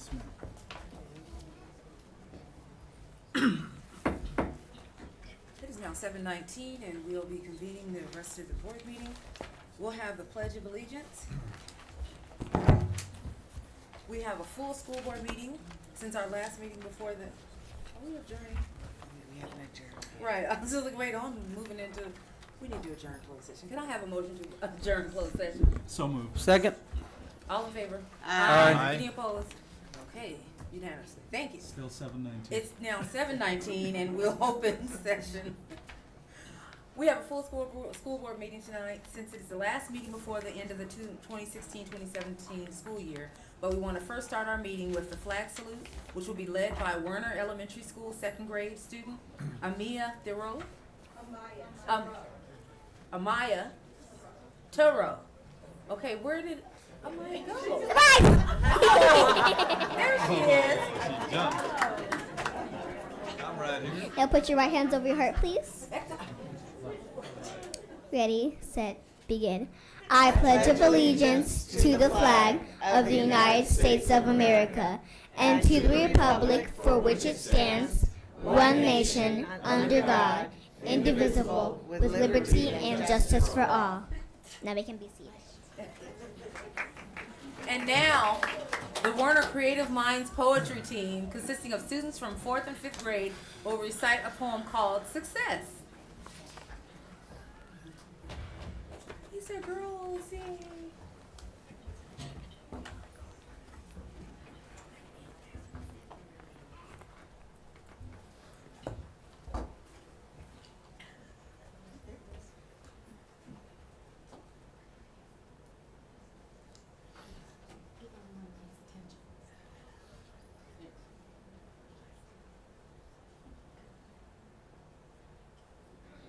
Yes, ma'am. It is now 7:19, and we'll be convening the rest of the board meeting. We'll have the Pledge of Allegiance. We have a full school board meeting since our last meeting before the, are we adjourning? We haven't adjourned. Right, I was just like, wait, I'm moving into, we need to adjourn closed session. Can I have a motion to adjourn closed session? So moved. Second. All in favor? Aye. Any opposed? Okay, unanimously. Thank you. Still 7:19. It's now 7:19 and we'll open session. We have a full school board meeting tonight since it's the last meeting before the end of the 2016-2017 school year. But we want to first start our meeting with the flag salute, which will be led by Werner Elementary School second grade student Amaya Thoreau. Amaya Thoreau. Okay, where did Amaya go? There she is. I'm right here. Now put your right hands over your heart, please. Ready, set, begin. I pledge allegiance to the flag of the United States of America and to the republic for which it stands, one nation, under God, indivisible, with liberty and justice for all. Now we can be seated. And now, the Werner Creative Minds Poetry Team, consisting of students from 4th and 5th grade, will recite a poem called Success. He said, girls, sing.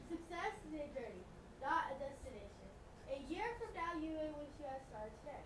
Success is a journey, not a destination. A year from now, you may wish you had started today.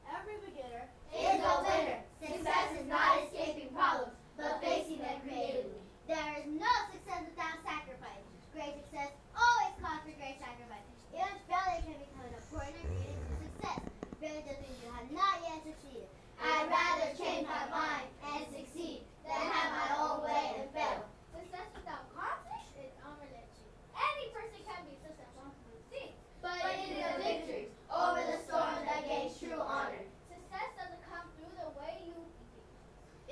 Every beginner is a winner. Success is not escaping problems, but facing them creatively. There is no success without sacrifice. Great success always calls for great sacrifice. Even failure can become an important ingredient to success. Failure doesn't mean you have not yet succeeded. I'd rather change my mind and succeed than have my own way and fail. Success without conflict is unrelenting. Any person can be successful on the scene, But it is a victory over the storm that gains true honor. success doesn't come through the way you think.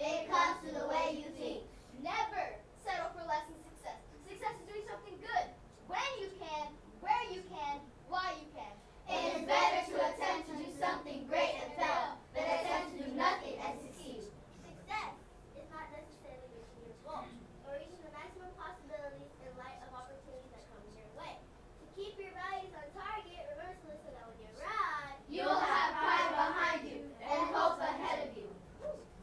It comes to the way you think. Never settle for less than success. Success is doing something good when you can, where you can, why you can. It is better to attempt to do something great and fail than attempt to do nothing and succeed. Success is not necessarily reaching your goal or reaching the maximum possibilities in light of opportunities that come your way. To keep your values on target, remember to listen that when you ride, You'll have pride behind you and hope ahead of you.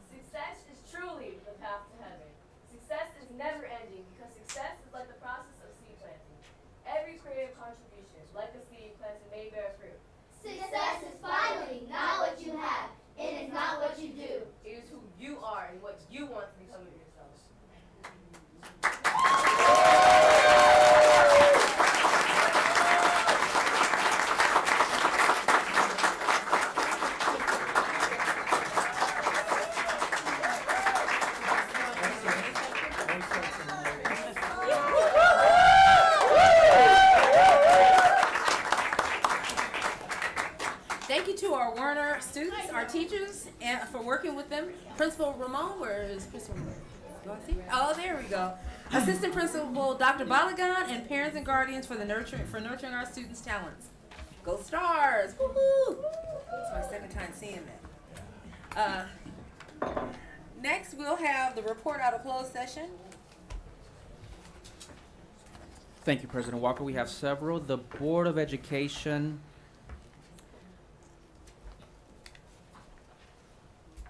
Success is truly the path to heaven. Success is never ending because success is like the process of seed planting. Every creative contribution, like a seed planted, may bear fruit. Success is finally not what you have. It is not what you do. It is who you are and what you want to become of yourself. Thank you to our Werner students, our teachers, and for working with them. Principal Ramon, where is Principal Ramon? Do I see? Oh, there we go. Assistant Principal Dr. Balagan, and parents and guardians for nurturing our students' talents. Go Stars! Woohoo! It's my second time seeing that. Next, we'll have the report out of closed session. Thank you, President Walker. We have several. The Board of Education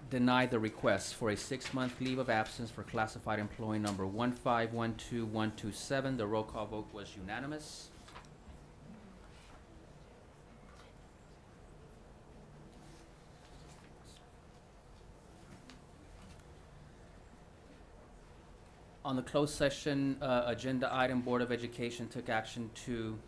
denied the request for a 6-month leave of absence for classified employee number 1512127. The roll call vote was unanimous. On the closed session agenda item, Board of Education took action to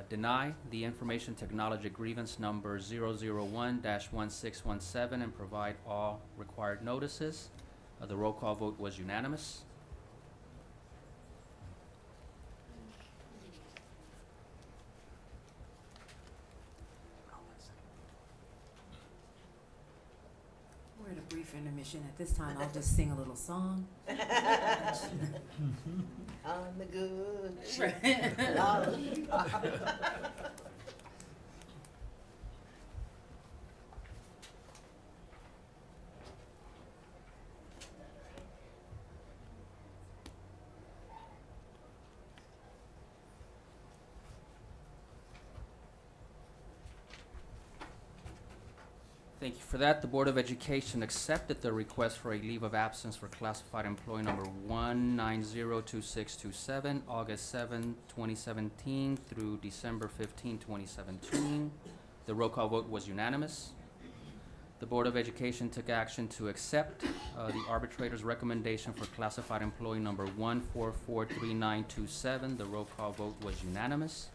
deny the information technology grievance number 001-1617 and provide all required notices. The roll call vote was unanimous. We're at a brief intermission. At this time, I'll just sing a little song. On the good. Thank you for that. The Board of Education accepted the request for a leave of absence for classified employee number 1902627, August 7, 2017 through December 15, 2017. The roll call vote was unanimous. The Board of Education took action to accept the arbitrator's recommendation for classified employee number 1443927. The roll call vote was unanimous.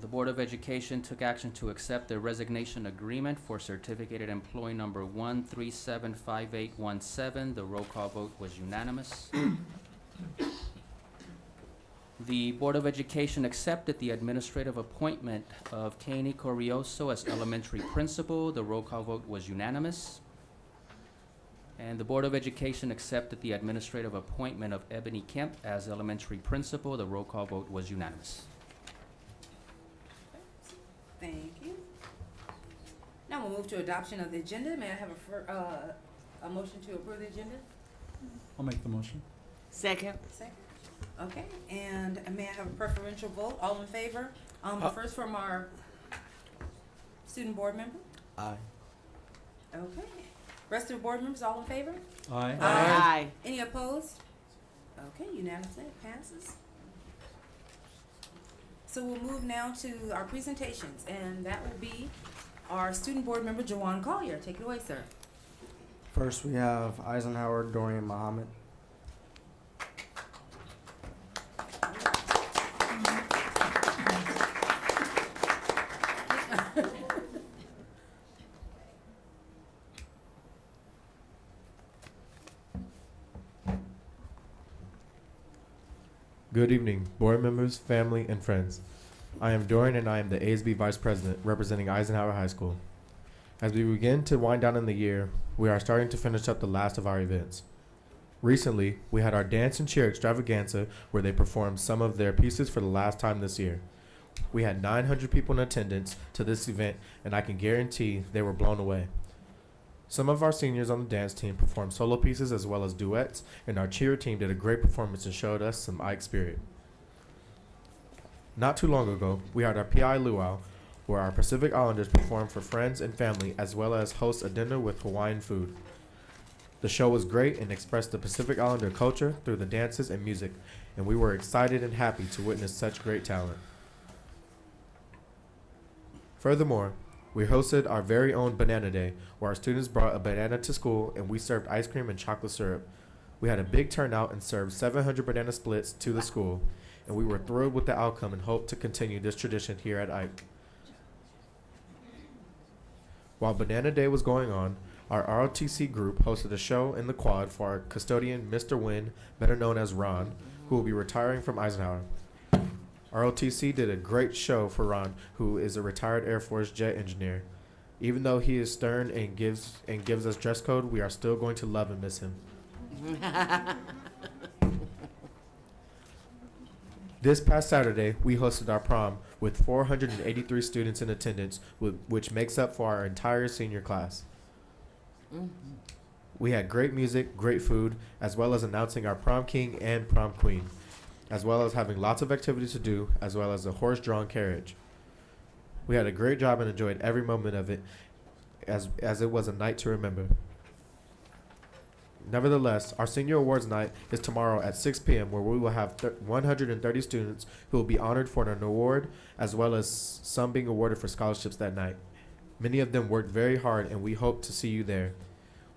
The Board of Education took action to accept the resignation agreement for certificated employee number 1375817. The roll call vote was unanimous. The Board of Education accepted the administrative appointment of Kani Corioso as elementary principal. The roll call vote was unanimous. And the Board of Education accepted the administrative appointment of Ebony Kemp as elementary principal. The roll call vote was unanimous. Thank you. Now we'll move to adoption of the agenda. May I have a motion to approve the agenda? I'll make the motion. Second. Second. Okay, and may I have a preferential vote? All in favor? First from our student board member. Aye. Okay. Rest of the board members, all in favor? Aye. Aye. Any opposed? Okay, unanimously, it passes. So we'll move now to our presentations, and that will be our student board member, Jawan Collier. Take it away, sir. First, we have Eisenhower Dorian Muhammad. Good evening, board members, family, and friends. I am Dorian and I am the ASB Vice President representing Eisenhower High School. As we begin to wind down in the year, we are starting to finish up the last of our events. Recently, we had our dance and cheer extravaganza where they performed some of their pieces for the last time this year. We had 900 people in attendance to this event and I can guarantee they were blown away. Some of our seniors on the dance team performed solo pieces as well as duets, and our cheer team did a great performance and showed us some Ike spirit. Not too long ago, we had our PI luau, where our Pacific Islanders performed for friends and family as well as host a dinner with Hawaiian food. The show was great and expressed the Pacific Islander culture through the dances and music, and we were excited and happy to witness such great talent. Furthermore, we hosted our very own Banana Day, where our students brought a banana to school and we served ice cream and chocolate syrup. We had a big turnout and served 700 banana splits to the school, and we were thrilled with the outcome and hope to continue this tradition here at Ike. While Banana Day was going on, our ROTC group hosted a show in the quad for our custodian, Mr. Wynn, better known as Ron, who will be retiring from Eisenhower. ROTC did a great show for Ron, who is a retired Air Force jet engineer. Even though he is stern and gives us dress code, we are still going to love and miss him. This past Saturday, we hosted our prom with 483 students in attendance, which makes up for our entire senior class. We had great music, great food, as well as announcing our prom king and prom queen, as well as having lots of activities to do, as well as a horse-drawn carriage. We had a great job and enjoyed every moment of it, as it was a night to remember. Nevertheless, our senior awards night is tomorrow at 6 p.m. where we will have 130 students who will be honored for an award, as well as some being awarded for scholarships that night. Many of them worked very hard and we hope to see you there.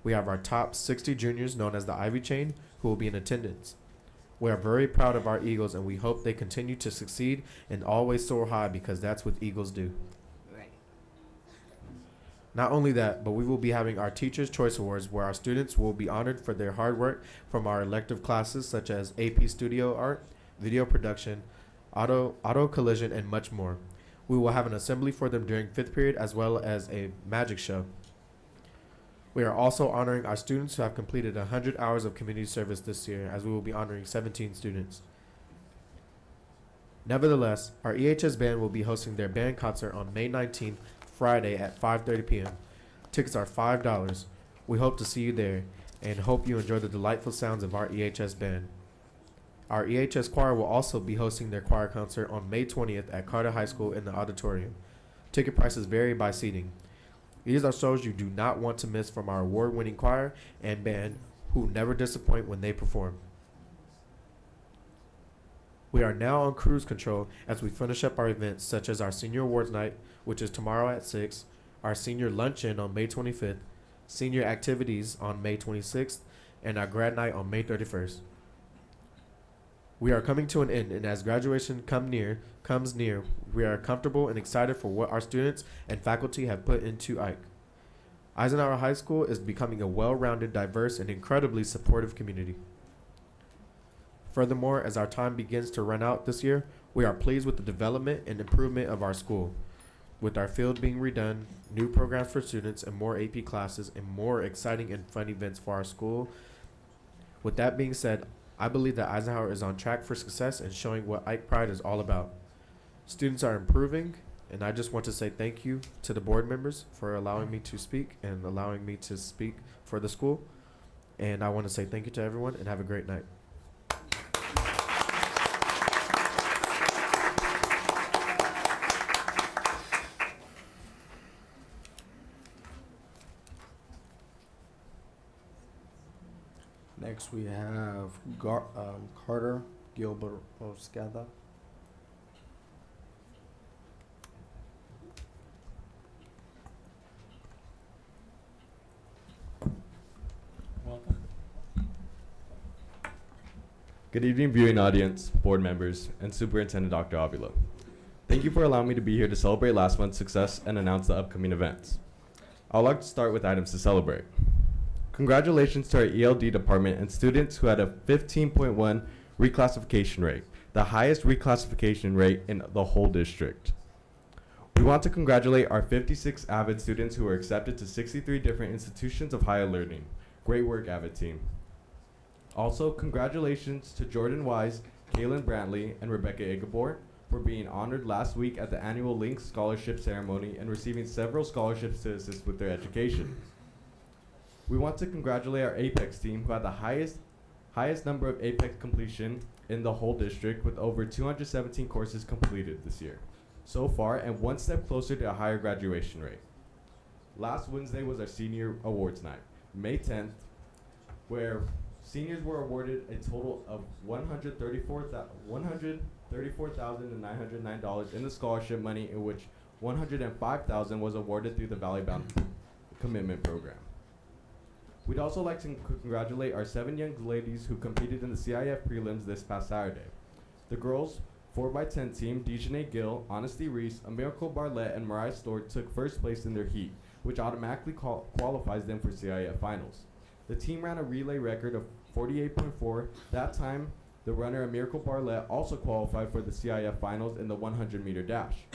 We have our top 60 juniors known as the Ivy Chain who will be in attendance. We are very proud of our Eagles, and we hope they continue to succeed and always soar high, because that's what Eagles do. Right. Not only that, but we will be having our Teacher's Choice Awards, where our students will be honored for their hard work from our elective classes such as AP Studio Art, Video Production, Auto Collision, and much more. We will have an assembly for them during 5th period, as well as a magic show. We are also honoring our students who have completed 100 hours of community service this year, as we will be honoring 17 students. Nevertheless, our EHS band will be hosting their band concert on May 19th, Friday at 5:30 p.m. Tickets are $5. We hope to see you there and hope you enjoy the delightful sounds of our EHS band. Our EHS choir will also be hosting their choir concert on May 20th at Carter High School in the auditorium. Ticket prices vary by seating. These are shows you do not want to miss from our award-winning choir and band, who never disappoint when they perform. We are now on cruise control as we finish up our events, such as our Senior Awards Night, which is tomorrow at 6, our Senior Luncheon on May 25th, Senior Activities on May 26th, and our Grad Night on May 31st. We are coming to an end, and as graduation comes near, we are comfortable and excited for what our students and faculty have put into Ike. Eisenhower High School is becoming a well-rounded, diverse, and incredibly supportive community. Furthermore, as our time begins to run out this year, we are pleased with the development and improvement of our school, with our field being redone, new programs for students, and more AP classes, and more exciting and fun events for our school. With that being said, I believe that Eisenhower is on track for success and showing what Ike Pride is all about. Students are improving, and I just want to say thank you to the board members for allowing me to speak and allowing me to speak for the school. And I want to say thank you to everyone, and have a great night. Next, we have Carter Gilbert Oscada. Welcome. Good evening, viewing audience, board members, and Superintendent Dr. Avila. Thank you for allowing me to be here to celebrate last month's success and announce the upcoming events. I would like to start with items to celebrate. Congratulations to our ELD department and students who had a 15.1 reclassification rate, the highest reclassification rate in the whole district. We want to congratulate our 56 AVID students who were accepted to 63 different institutions of higher learning. Great work, AVID team. Also, congratulations to Jordan Wise, Kaylin Brantley, and Rebecca Igabor for being honored last week at the annual Link Scholarship Ceremony and receiving several scholarships to assist with their education. We want to congratulate our Apex team, who had the highest number of Apex completion in the whole district, with over 217 courses completed this year so far, and one step closer to a higher graduation rate. Last Wednesday was our Senior Awards Night, May 10th, where seniors were awarded a total of $134,909 in the scholarship money, in which $105,000 was awarded through the Valley Bound Commitment Program. We'd also like to congratulate our 7 young ladies who competed in the CIF prelims this past Saturday. The girls' 4x10 team, Dejanay Gill, Honesty Reese, Miracle Barlett, and Mariah Stewart took first place in their heat, which automatically qualifies them for CIF finals. The team ran a relay record of 48.4. That time, the runner, Miracle Barlett, also qualified for the CIF finals in the 100-meter dash.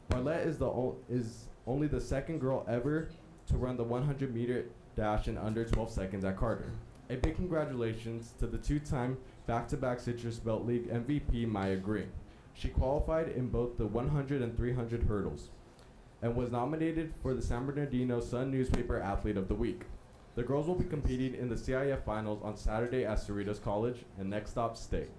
Barlett is only the second girl ever to run the 100-meter dash in under 12 seconds at Carter. A big congratulations to the 2-time back-to-back Citrus Belt League MVP, Maya Green. She qualified in both the 100 and 300 hurdles and was nominated for the San Bernardino Sun Newspaper Athlete of the Week. The girls will be competing in the CIF finals on Saturday at Cerritos College and Next Stop State.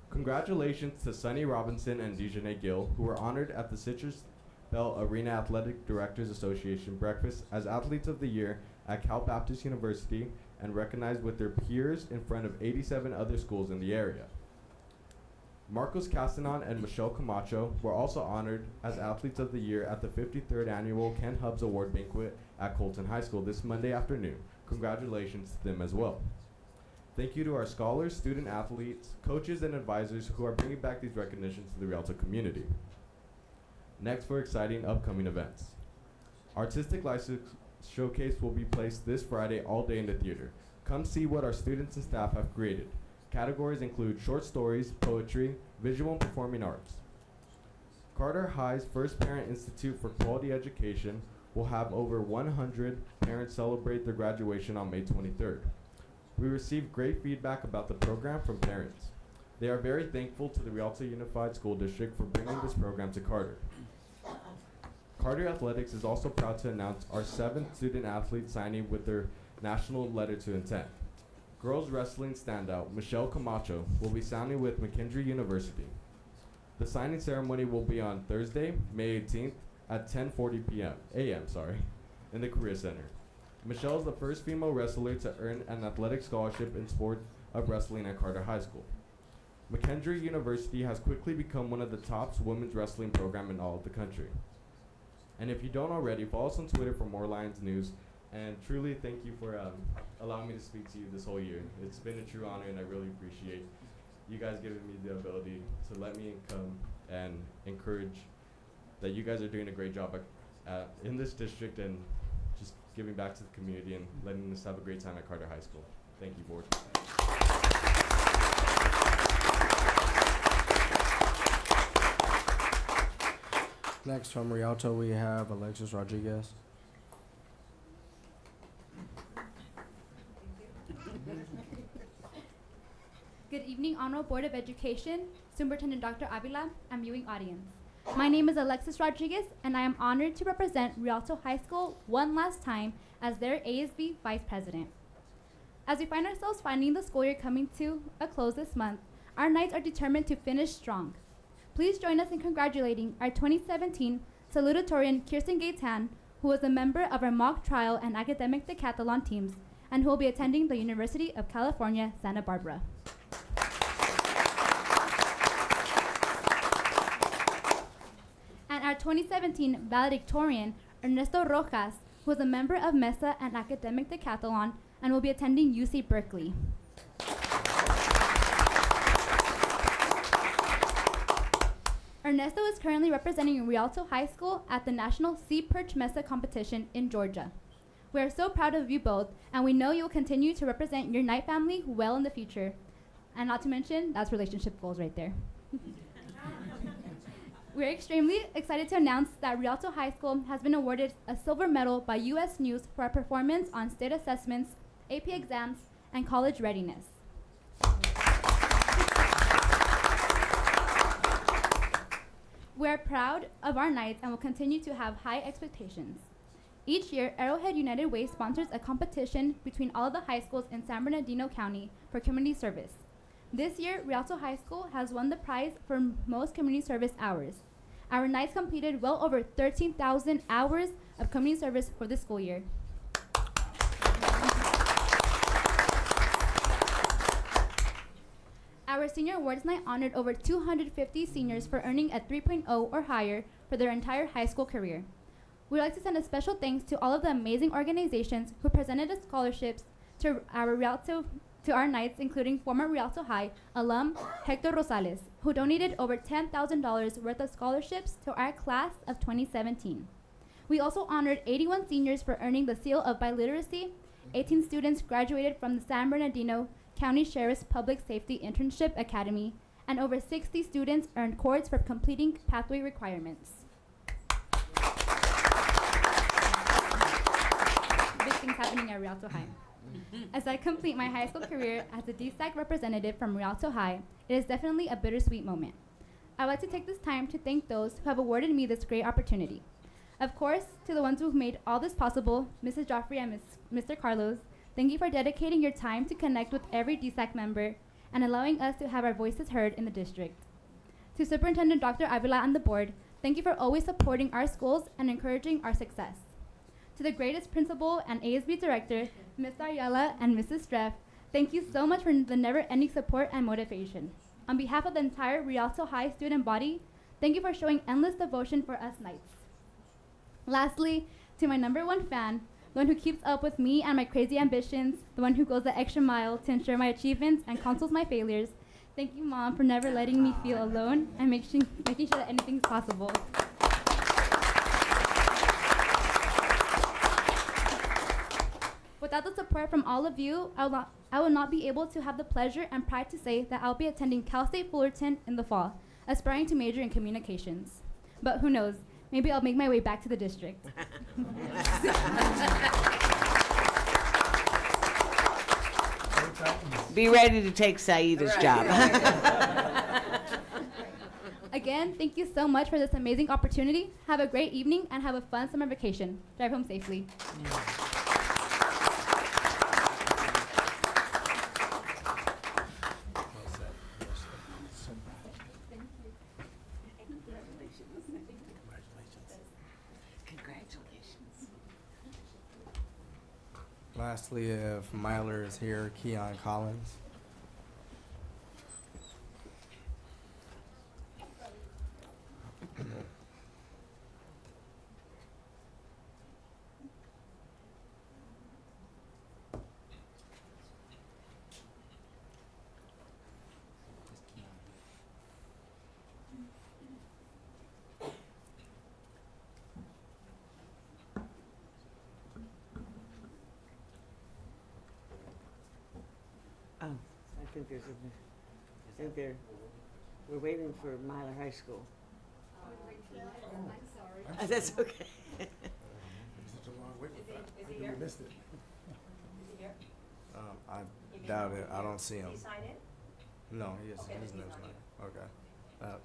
Congratulations to Sunny Robinson and Dejanay Gill, who were honored at the Citrus Bell Arena Athletic Directors Association breakfast as Athletes of the Year at Cal Baptist University and recognized with their peers in front of 87 other schools in the area. Marcos Castanon and Michelle Camacho were also honored as Athletes of the Year at the 53rd Annual Ken Hubbs Award Banquet at Colton High School this Monday afternoon. Congratulations to them as well. Thank you to our scholars, student athletes, coaches, and advisors who are bringing back these recognitions to the Rialto community. Next for exciting upcoming events. Artistic License Showcase will be placed this Friday all day in the theater. Come see what our students and staff have created. Categories include short stories, poetry, visual and performing arts. Carter High's First Parent Institute for Quality Education will have over 100 parents celebrate their graduation on May 23rd. We received great feedback about the program from parents. They are very thankful to the Rialto Unified School District for bringing this program to Carter. Carter Athletics is also proud to announce our 7th student athlete signing with their national letter to intent. Girls wrestling standout Michelle Camacho will be signing with McKendree University. The signing ceremony will be on Thursday, May 18th at 10:40 a.m. In the Career Center. Michelle is the first female wrestler to earn an athletic scholarship in sport of wrestling at Carter High School. McKendree University has quickly become one of the top women's wrestling program in all of the country. And if you don't already, follow us on Twitter for more Lions news. And truly thank you for allowing me to speak to you this whole year. It's been a true honor, and I really appreciate you guys giving me the ability to let me come and encourage that you guys are doing a great job in this district and just giving back to the community and letting us have a great time at Carter High School. Thank you, board. Next from Rialto, we have Alexis Rodriguez. Good evening, Honorable Board of Education, Superintendent Dr. Avila, and viewing audience. My name is Alexis Rodriguez, and I am honored to represent Rialto High School one last time as their ASB Vice President. As we find ourselves finding the school year coming to a close this month, our Knights are determined to finish strong. Please join us in congratulating our 2017 salutatorian Kirsten Gaitan, who was a member of our mock trial and academic decathlon teams, and who will be attending the University of California, Santa Barbara. And our 2017 valedictorian, Ernesto Rojas, who is a member of MESA and academic decathlon and will be attending UC Berkeley. Ernesto is currently representing Rialto High School at the National Sea Perch MESA competition in Georgia. We are so proud of you both, and we know you will continue to represent your Knight family well in the future. And not to mention, that's relationship goals right there. We're extremely excited to announce that Rialto High School has been awarded a silver medal by U.S. News for our performance on state assessments, AP exams, and college readiness. We are proud of our Knights and will continue to have high expectations. Each year, Arrowhead United Way sponsors a competition between all of the high schools in San Bernardino County for community service. This year, Rialto High School has won the prize for most community service hours. Our Knights completed well over 13,000 hours of community service for this school year. Our Senior Awards Night honored over 250 seniors for earning a 3.0 or higher for their entire high school career. We'd like to send a special thanks to all of the amazing organizations who presented us scholarships to our Knights, including former Rialto High alum Hector Rosales, who donated over $10,000 worth of scholarships to our class of 2017. We also honored 81 seniors for earning the seal of biliteracy. 18 students graduated from the San Bernardino County Sheriff's Public Safety Internship Academy, and over 60 students earned cords for completing pathway requirements. Big things happening at Rialto High. As I complete my high school career as a DSAC representative from Rialto High, it is definitely a bittersweet moment. I'd like to take this time to thank those who have awarded me this great opportunity. Of course, to the ones who made all this possible, Mrs. Joffrey and Mr. Carlos, thank you for dedicating your time to connect with every DSAC member and allowing us to have our voices heard in the district. To Superintendent Dr. Avila and the board, thank you for always supporting our schools and encouraging our success. To the greatest principal and ASB director, Ms. Ayala and Mrs. Streff, thank you so much for the never-ending support and motivation. On behalf of the entire Rialto High student body, thank you for showing endless devotion for us Knights. Lastly, to my #1 fan, the one who keeps up with me and my crazy ambitions, the one who goes the extra mile to ensure my achievements and consoles my failures. Thank you, Mom, for never letting me feel alone and making sure that anything's possible. Without the support from all of you, I will not be able to have the pleasure and pride to say that I'll be attending Cal State Fullerton in the fall, aspiring to major in communications. But who knows, maybe I'll make my way back to the district. Be ready to take Saida's job. Again, thank you so much for this amazing opportunity. Have a great evening and have a fun summer vacation. Drive home safely. Congratulations. Lastly, if Myler is here, Keon Collins. Oh, I think there's we're waiting for Myler High School. That's okay. I doubt it. I don't see him. No, he is. His name's not. Okay.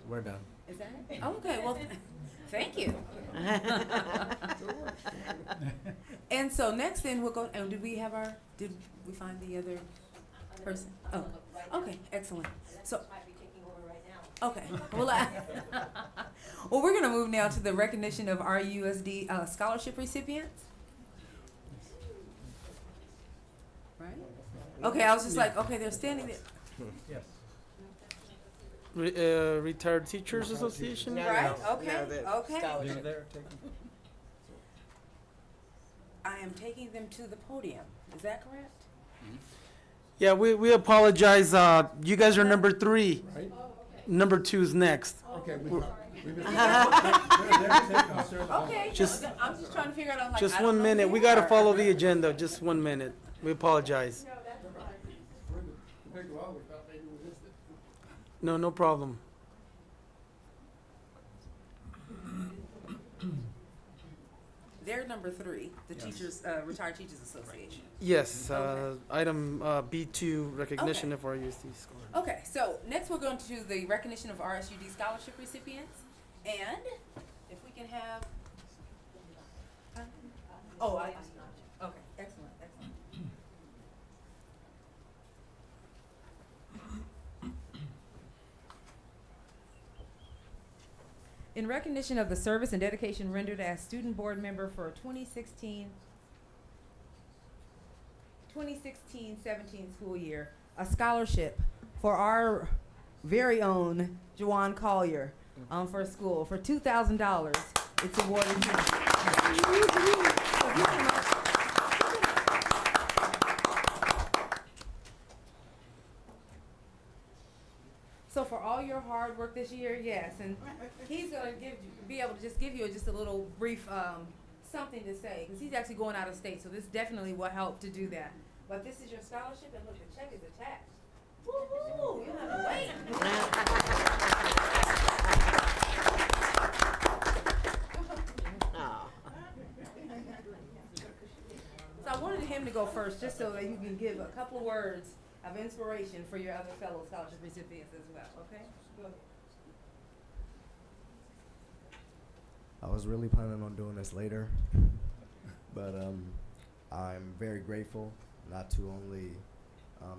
We're done. Is that it? Okay, well, thank you. And so next then we'll go, and did we find the other person? Oh, okay, excellent. So, okay, well, well, we're gonna move now to the recognition of our USD scholarship recipients. Right? Okay, I was just like, okay, they're standing there. Yes. Retired Teachers Association. Right, okay, No, the okay. scholarship. They're taking. I am taking them to the podium. Is that correct? Yeah, we apologize. You guys are number 3. Number 2 is next. Okay, Okay, Just- I'm just trying to figure out, like, Just I don't 1 know minute. who We they gotta are. follow the agenda. Just 1 minute. We apologize. No, no problem. They're number 3, the teachers, Retired Teachers Association. Yes, Okay. item B2, recognition Okay. of our USD scholar. Okay, so next we're going to the recognition of RSUD scholarship recipients. And if we can have, okay, excellent, excellent. In recognition of the service and dedication rendered as student board member for 2016-17 school year, a scholarship for our very own Juwan Collier for school for $2,000. It's awarded to him. So for all your hard work this year, yes, and he's gonna be able to just give you just a little brief something to say, because he's actually going out of state, so this definitely will help to do that. But this is your scholarship, and look, the check is attached. Woo-hoo! You don't have to wait. Oh. So I wanted him to go first, just so that you can give a couple of words of inspiration for your other fellow scholarship recipients as well, okay? Go ahead. I was really planning on doing this later, but I'm very grateful not to only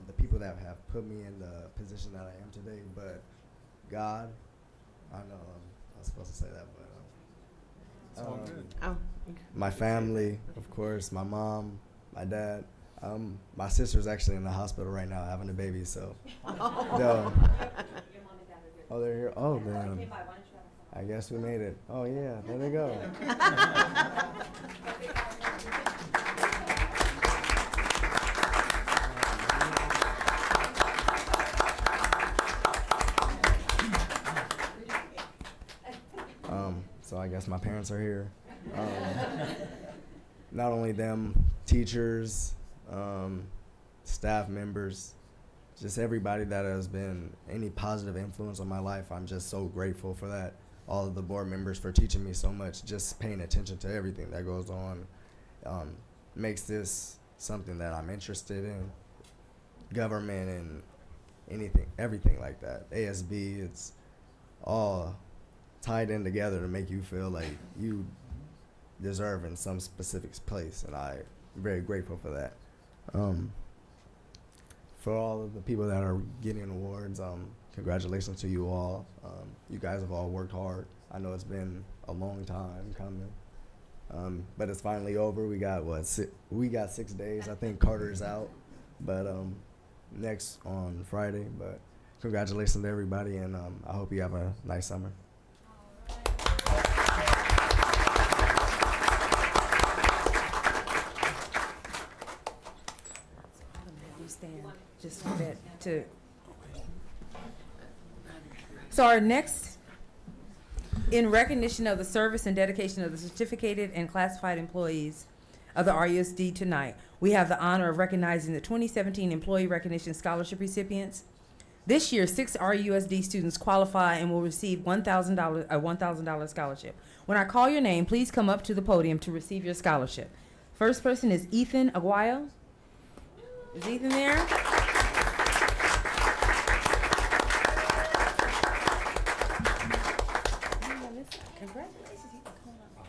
the people that have put me in the position that I am today, but God. I know I'm not supposed to say that, but Oh. my family, of course, my mom, my dad. My sister's actually in the hospital right now having a baby, so. No. Oh, they're here. Oh, man. I guess we made it. Oh, yeah. There they go. parents are here. Not only them, teachers, staff members, just everybody that has been any positive influence on my life. I'm just so grateful for that. All of the board members for teaching me so much, just paying attention to everything that goes on, makes this something that I'm interested in. Government and anything, everything like that. ASB, it's all tied in together to make you feel like you deserve in some specific place, and I'm very grateful for that. For all of the people that are getting awards, congratulations to you all. You guys have all worked hard. I know it's been a long time coming, but it's finally over. We got we got 6 days. I think Carter's out, but next on Friday. But congratulations to everybody, and I hope you have a nice summer. You stand just a bit to. So our next, in recognition of the service and dedication of the certificated and classified employees of the RUSD tonight, we have the honor of recognizing the 2017 Employee Recognition Scholarship recipients. This year, 6 RUSD students qualify and will receive a $1,000 scholarship. When I call your name, please come up to the podium to receive your scholarship. First person is Ethan Aguayo. Is Ethan there? Congratulations, Ethan. Come on up.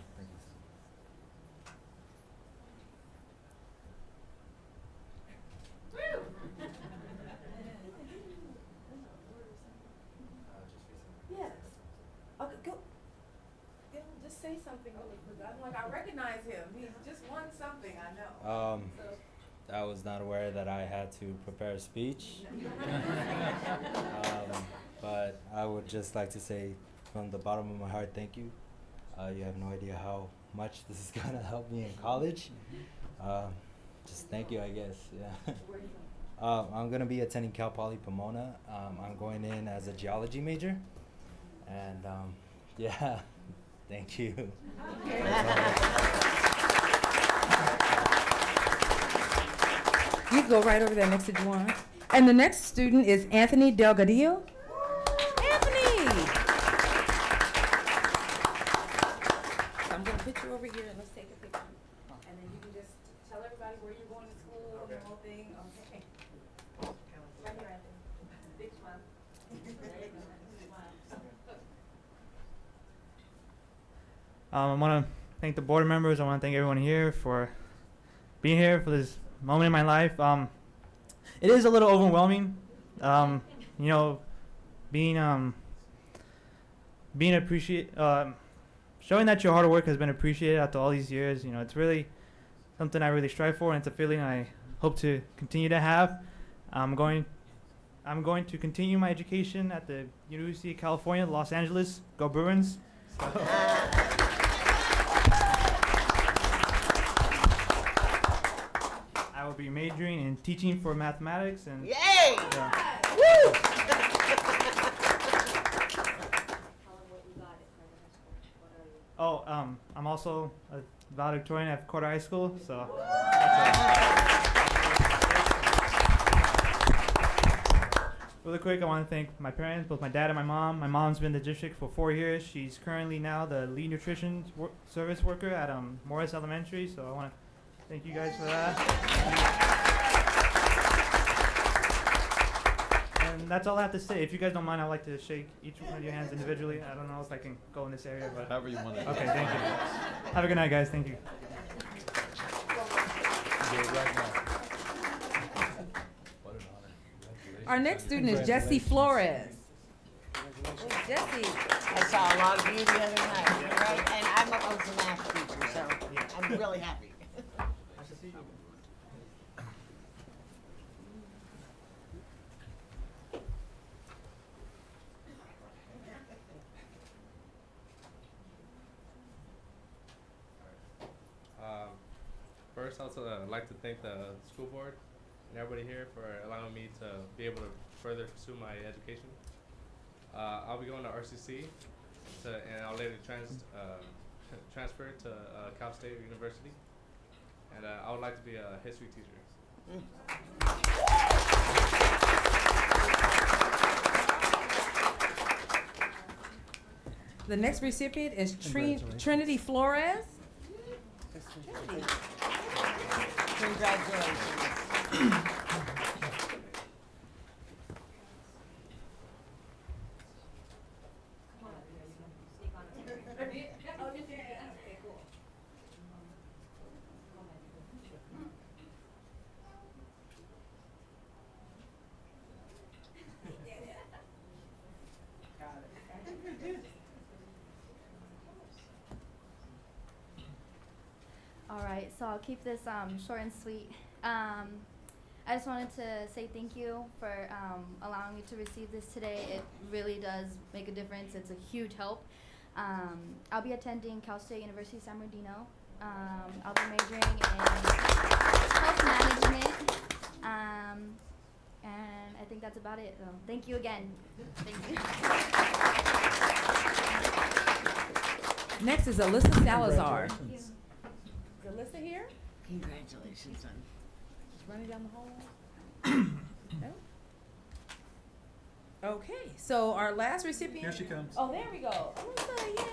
Yes. Okay, go. Yeah, just say something really quick. I'm like, I recognize him. He just won something, I know. I was not aware that I had to prepare a speech. But I would just like to say from the bottom of my heart, thank you. You have no idea how much this is gonna help me in college. Just thank you, I guess, yeah. I'm gonna be attending Cal Poly Pomona. I'm going in as a geology major. And yeah, thank you. You go right over there next to Juwan. And the next student is Anthony Delgadillo. Anthony! So I'm going to put you over here and let's take a picture. And then you can just tell everybody where you're going to school and the whole thing. Okay. Right here, Anthony. Big smile. There you go. I want to thank the board members. I want to thank everyone here for being here for this moment in my life. It is a little overwhelming, you know, being showing that your hard work has been appreciated after all these years. You know, it's really something I really strive for, and it's a feeling I hope to continue to have. I'm going to continue my education at the University of California, Los Angeles. Go Bruins! I will be majoring in teaching for mathematics and. Yay! Woo! Oh, I'm also a valedictorian at Carter High School, so. Really quick, I want to thank my parents, both my dad and my mom. My mom's been in the district for 4 years. She's currently now the lead nutrition service worker at Morris Elementary, so I want to thank you guys for that. And that's all I have to say. If you guys don't mind, I'd like to shake each one of your hands individually. I don't know if I can go in this area, but. However you want to. Okay, thank you. Have a good night, guys. Thank you. Our next student is Jesse Flores. Jesse. I saw a lot of you the other night, right? And I'm a math teacher, so I'm really happy. First, I'd also like to thank the school board and everybody here for allowing me to be able to further pursue my education. I'll be going to RCC, and I'll later transfer to Cal State University, and I would like to be a history teacher. The next recipient is Congratulations. Trinity Flores. Congratulations. All right, so I'll keep this short and sweet. I just wanted to say thank you for allowing me to receive this today. It really does make a difference. It's a huge help. I'll be attending Cal State University San Bernardino. I'll be majoring in health management, and I think that's about it. So thank you again. Thank you. Next is Alyssa Salazar. Congratulations. Is Alyssa here? Congratulations, son. She's running down the hall. No? Okay, so our last recipient. Here she comes. Oh, there we go. Alyssa, yay.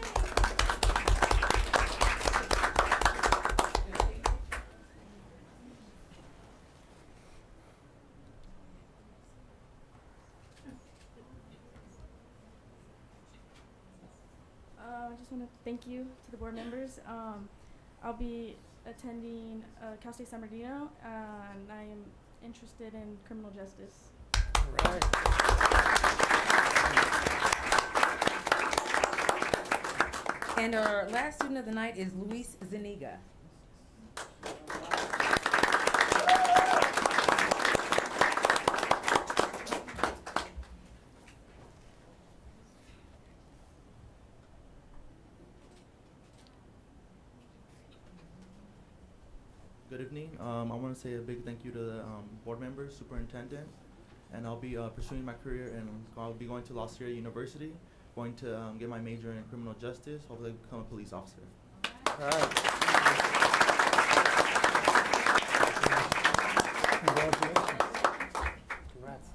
I just want to thank you to the board members. I'll be attending Cal State San Bernardino, and I am interested in criminal justice. All right. And our last student of the night is Luis Zuniga. Good evening. I want to say a big thank you to the board members, superintendent, and I'll be pursuing my career, and I'll be going to La Sierra University, going to get my major in criminal justice, hopefully become a police officer. All right. Congratulations. Congrats.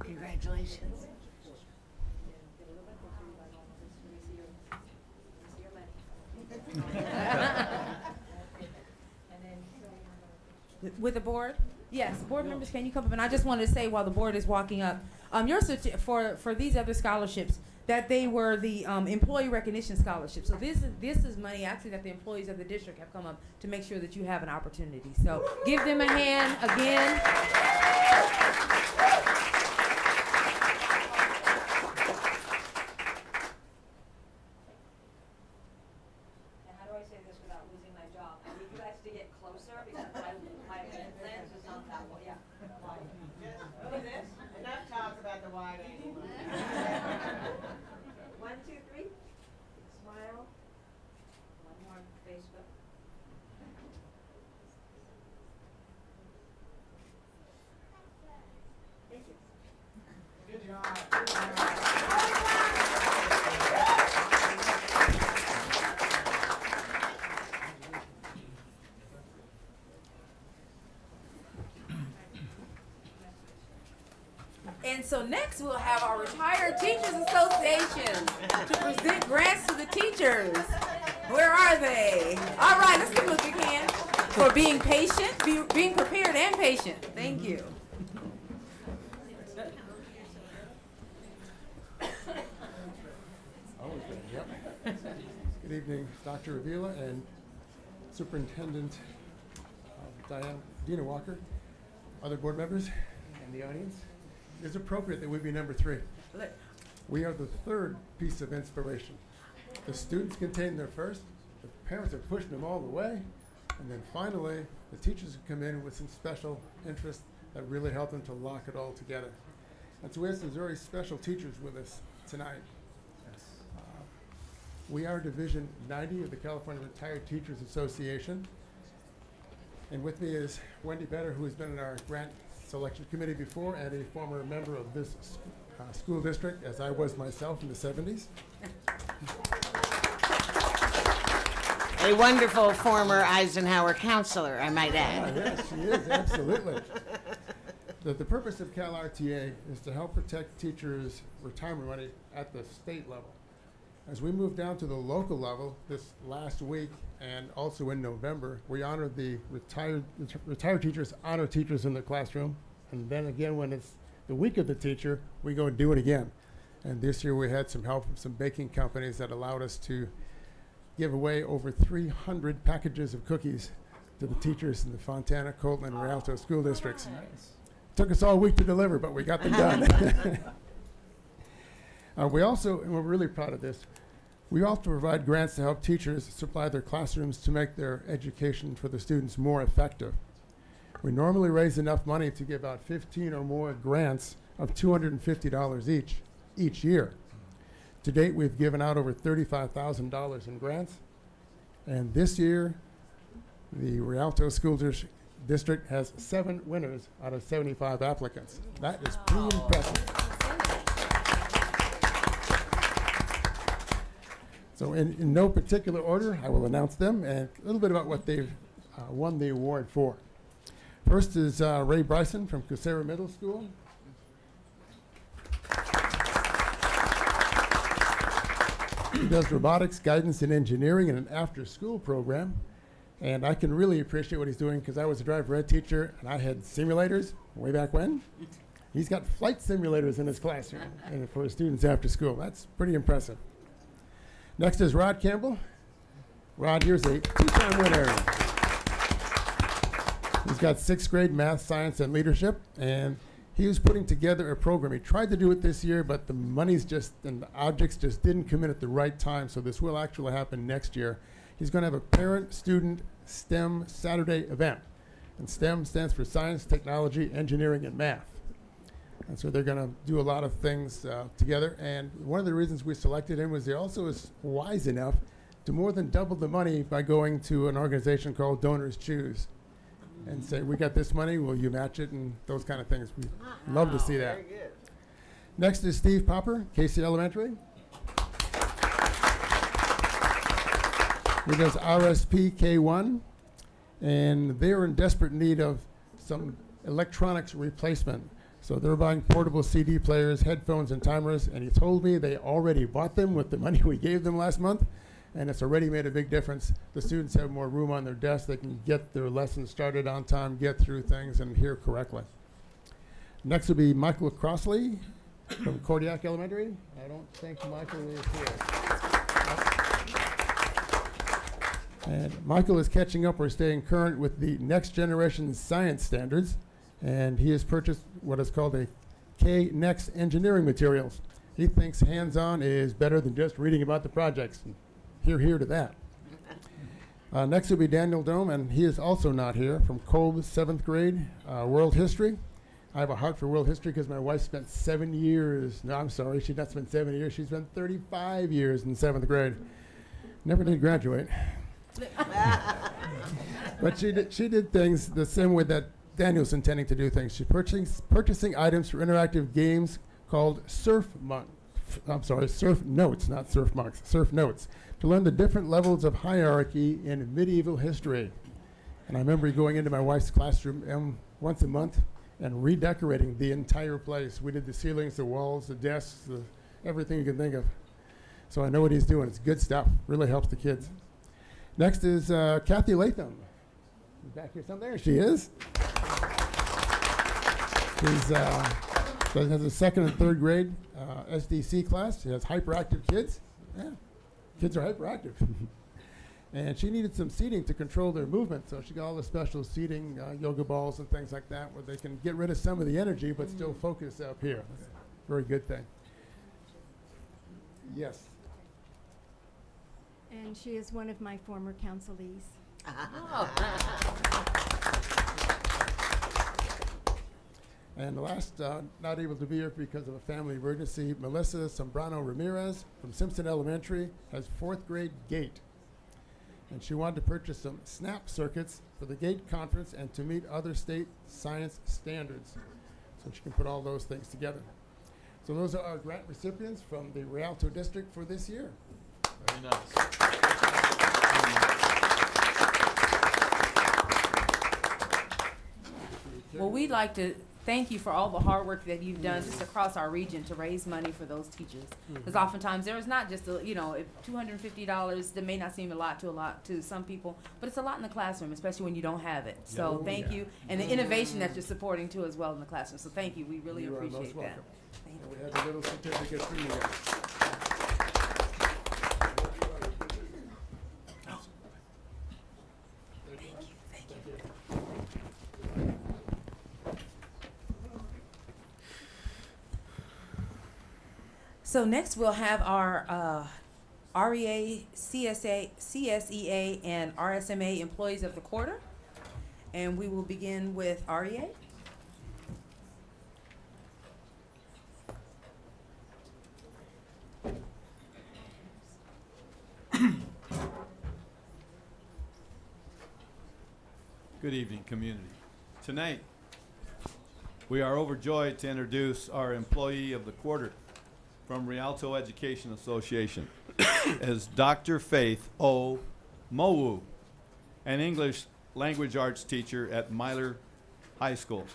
Congratulations. With the board? Yes, board members, can you come up? And I just wanted to say while the board is walking up, for these other scholarships, that they were the employee recognition scholarships. So this is money actually that the employees of the district have come up to make sure that you have an opportunity. So give them a hand again. And how do I say this without losing my job? I need you guys to get closer because my lens is not that way. Yeah. Look at this. Enough talk about the wide angle. 1, 2, 3. Smile. One more. Facebook. Thank you. Good job. Good job. And so next we'll have our Retired Teachers Association to present grants to the teachers. Where are they? All right, let's give them a big hand for being patient, being prepared and patient. Thank you. Good evening, Dr. Avila and Superintendent Dina Walker, other board members, and the audience. It's appropriate that we be number 3. We are the third piece of inspiration. The students contain their first, the parents are pushing them all the way, and then finally, the teachers come in with some special interests that really help them to lock it all together. And so we have some very special teachers with us tonight. We are Division 90 of the California Retired Teachers Association. And with me is Wendy Better, who has been in our grant selection committee before and a former member of this school district, as I was myself in the 70s. A wonderful former Eisenhower counselor, I might add. Yes, she is, absolutely. The purpose of CalRTA is to help protect teachers' retirement money at the state level. As we move down to the local level this last week and also in November, we honor the retired teachers, honor teachers in the classroom. And then again, when it's the week of the teacher, we go and do it again. And this year we had some help from some baking companies that allowed us to give away over 300 packages of cookies to the teachers in the Fontana, Colton, and Rialto school districts. Took us all week to deliver, but we got them done. We also, and we're really proud of this, we also provide grants to help teachers supply their classrooms to make their education for the students more effective. We normally raise enough money to give out 15 or more grants of $250 each year. To date, we've given out over $35,000 in grants, and this year, the Rialto School District has 7 winners out of 75 applicants. That is pretty impressive. So in no particular order, I will announce them and a little bit about what they've won the award for. First is Ray Bryson from Cusera Middle School. He does robotics, guidance, and engineering in an after-school program. And I can really appreciate what he's doing because I was a driver ed teacher and I had simulators way back when. He's got flight simulators in his classroom and for his students after school. That's pretty impressive. Next is Rod Campbell. Rod here's a 2-time winner. He's got 6th grade math, science, and leadership, and he was putting together a program. He tried to do it this year, but the monies and the objects just didn't come in at the right time, so this will actually happen next year. He's going to have a parent-student STEM Saturday event, and STEM stands for science, technology, engineering, and math. And so they're going to do a lot of things together, and one of the reasons we selected him was he also is wise enough to more than double the money by going to an organization called Donors Choose and say, we got this money, will you match it, and those kind of things. We love to see that. Very good. Next is Steve Popper, Casey Elementary. He does RSP K1, and they're in desperate need of some electronics replacement. So they're buying portable CD players, headphones, and timers, and he told me they already bought them with the money we gave them last month, and it's already made a big difference. The students have more room on their desk. They can get their lessons started on time, get through things, and hear correctly. Next will be Michael Crossley from Kodiak Elementary. I don't think Michael is here. And Michael is catching up or staying current with the next generation science standards, and he has purchased what is called a K-Next engineering materials. He thinks hands-on is better than just reading about the projects. Hear to that. Next will be Daniel Dome, and he is also not here, from Kolb's 7th grade, World History. I have a heart for world history because my wife spent 7 years. No, I'm sorry, she not spent 7 years. She spent 35 years in 7th grade. Never did graduate. But she did things the same way that Daniel's intending to do things. She's purchasing items for interactive games called Surf Notes, not Surf Monks, Surf Notes, to learn the different levels of hierarchy in medieval history. And I remember going into my wife's classroom once a month and redecorating the entire place. We did the ceilings, the walls, the desks, everything you can think of. So I know what he's doing. It's good stuff. Really helps the kids. Next is Kathy Latham. Back here somewhere. There she is. She's has a 2nd and 3rd grade SDC class. She has hyperactive kids. Yeah, kids are hyperactive. And she needed some seating to control their movement, so she got all the special seating, yoga balls and things like that, where they can get rid of some of the energy but still focus up here. Very good thing. Yes. And she is one of my former counselees. And the last, not able to be here because of a family emergency, Melissa Sombrano Ramirez from Simpson Elementary has 4th grade GATE. And she wanted to purchase some SNAP circuits for the GATE conference and to meet other state science standards. So she can put all those things together. So those are our grant recipients from the Rialto District for this year. Very nice. Well, we'd like to thank you for all the hard work that you've done just across our region to raise money for those teachers. Because oftentimes there is not just if $250, that may not seem a lot to some people, but it's a lot in the classroom, especially when you don't have it. So thank you, and the innovation that you're supporting too as well in the classroom. So thank you. We really You are most appreciate that. welcome. And we have a little certificate for you guys. So next we'll have our REA, CSEA, and RSMA employees of the quarter. And we will begin with REA. Good evening, community. Tonight, we are overjoyed to introduce our employee of the quarter from Rialto Education Association as Dr. Faith O. Mowu, an English language arts teacher at Myler High School.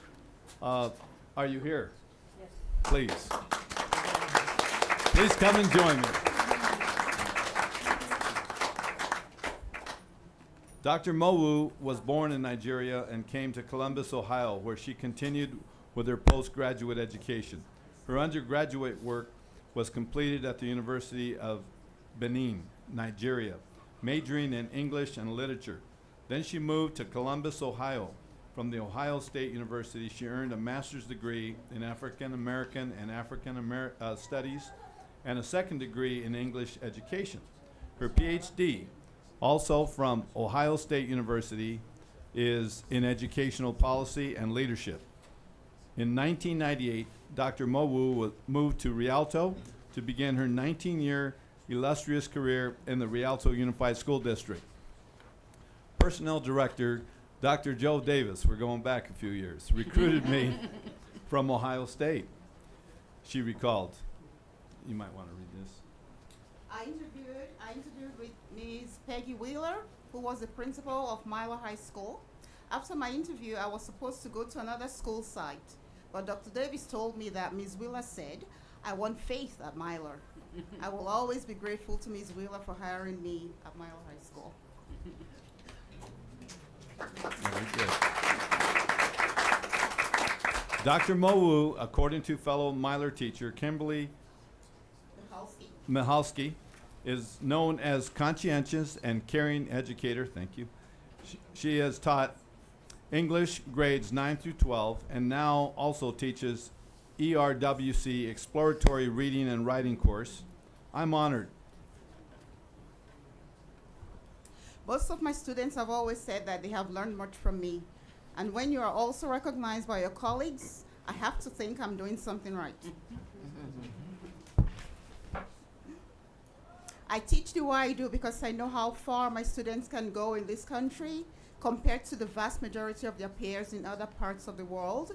Are you here? Yes. Please. Please come and join me. Dr. Mowu was born in Nigeria and came to Columbus, Ohio, where she continued with her postgraduate education. Her undergraduate work was completed at the University of Benin, Nigeria, majoring in English and literature. Then she moved to Columbus, Ohio. From the Ohio State University, she earned a master's degree in African American and African Studies and a second degree in English education. Her PhD, also from Ohio State University, is in educational policy and leadership. In 1998, Dr. Mowu moved to Rialto to begin her 19-year illustrious career in the Rialto Unified School District. Personnel Director Dr. Joe Davis, we're going back a few years, recruited me from Ohio State. She recalled. You might want to read this. I interviewed with Ms. Peggy Wheeler, who was the principal of Myler High School. After my interview, I was supposed to go to another school site, but Dr. Davis told me that Ms. Wheeler said, "I want Faith at Myler." I will always be grateful to Ms. Wheeler for hiring me at Myler High School. Very good. Dr. Mowu, according to fellow Myler teacher Kimberly Mihalski, is known as conscientious and caring educator. Thank you. She has taught English grades 9 through 12 and now also teaches ERWC Exploratory Reading and Writing course. I'm honored. Most of my students have always said that they have learned much from me. And when you are also recognized by your colleagues, I have to think I'm doing something right. I teach the way I do because I know how far my students can go in this country compared to the vast majority of their peers in other parts of the world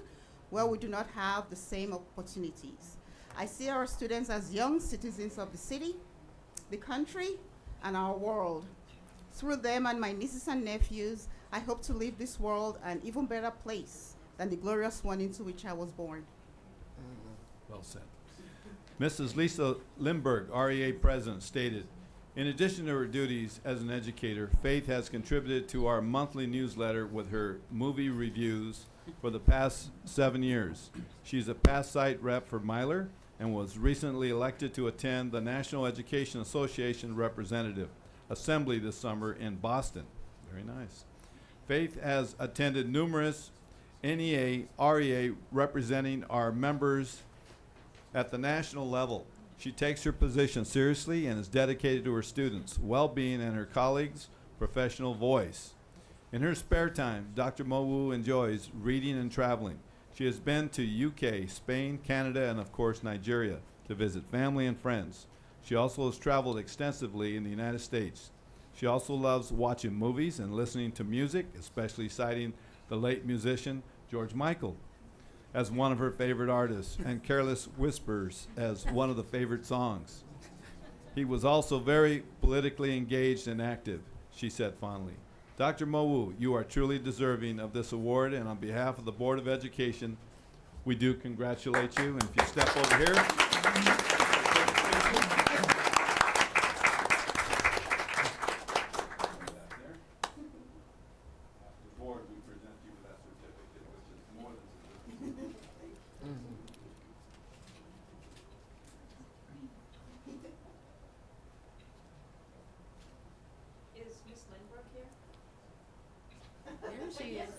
where we do not have the same opportunities. I see our students as young citizens of the city, the country, and our world. Through them and my nieces and nephews, I hope to leave this world an even better place than the glorious one into which I was born. Well said. Mrs. Lisa Lindberg, REA President, stated, "In addition to her duties as an educator, Faith has contributed to our monthly newsletter with her movie reviews for the past 7 years. She's a past site rep for Myler and was recently elected to attend the National Education Association Representative Assembly this summer in Boston." Very nice. Faith has attended numerous NEA, REA representing our members at the national level. She takes her position seriously and is dedicated to her students' well-being and her colleagues' professional voice. In her spare time, Dr. Mowu enjoys reading and traveling. She has been to UK, Spain, Canada, and of course Nigeria to visit family and friends. She also has traveled extensively in the United States. She also loves watching movies and listening to music, especially citing the late musician George Michael as one of her favorite artists, and Careless Whispers as one of the favorite songs. He was also very politically engaged and active. she said fondly. Dr. Mowu, you are truly deserving of this award, and on behalf of the Board of Education, we do congratulate you. And if you step over here. Is Miss Lindbergh here? There she is.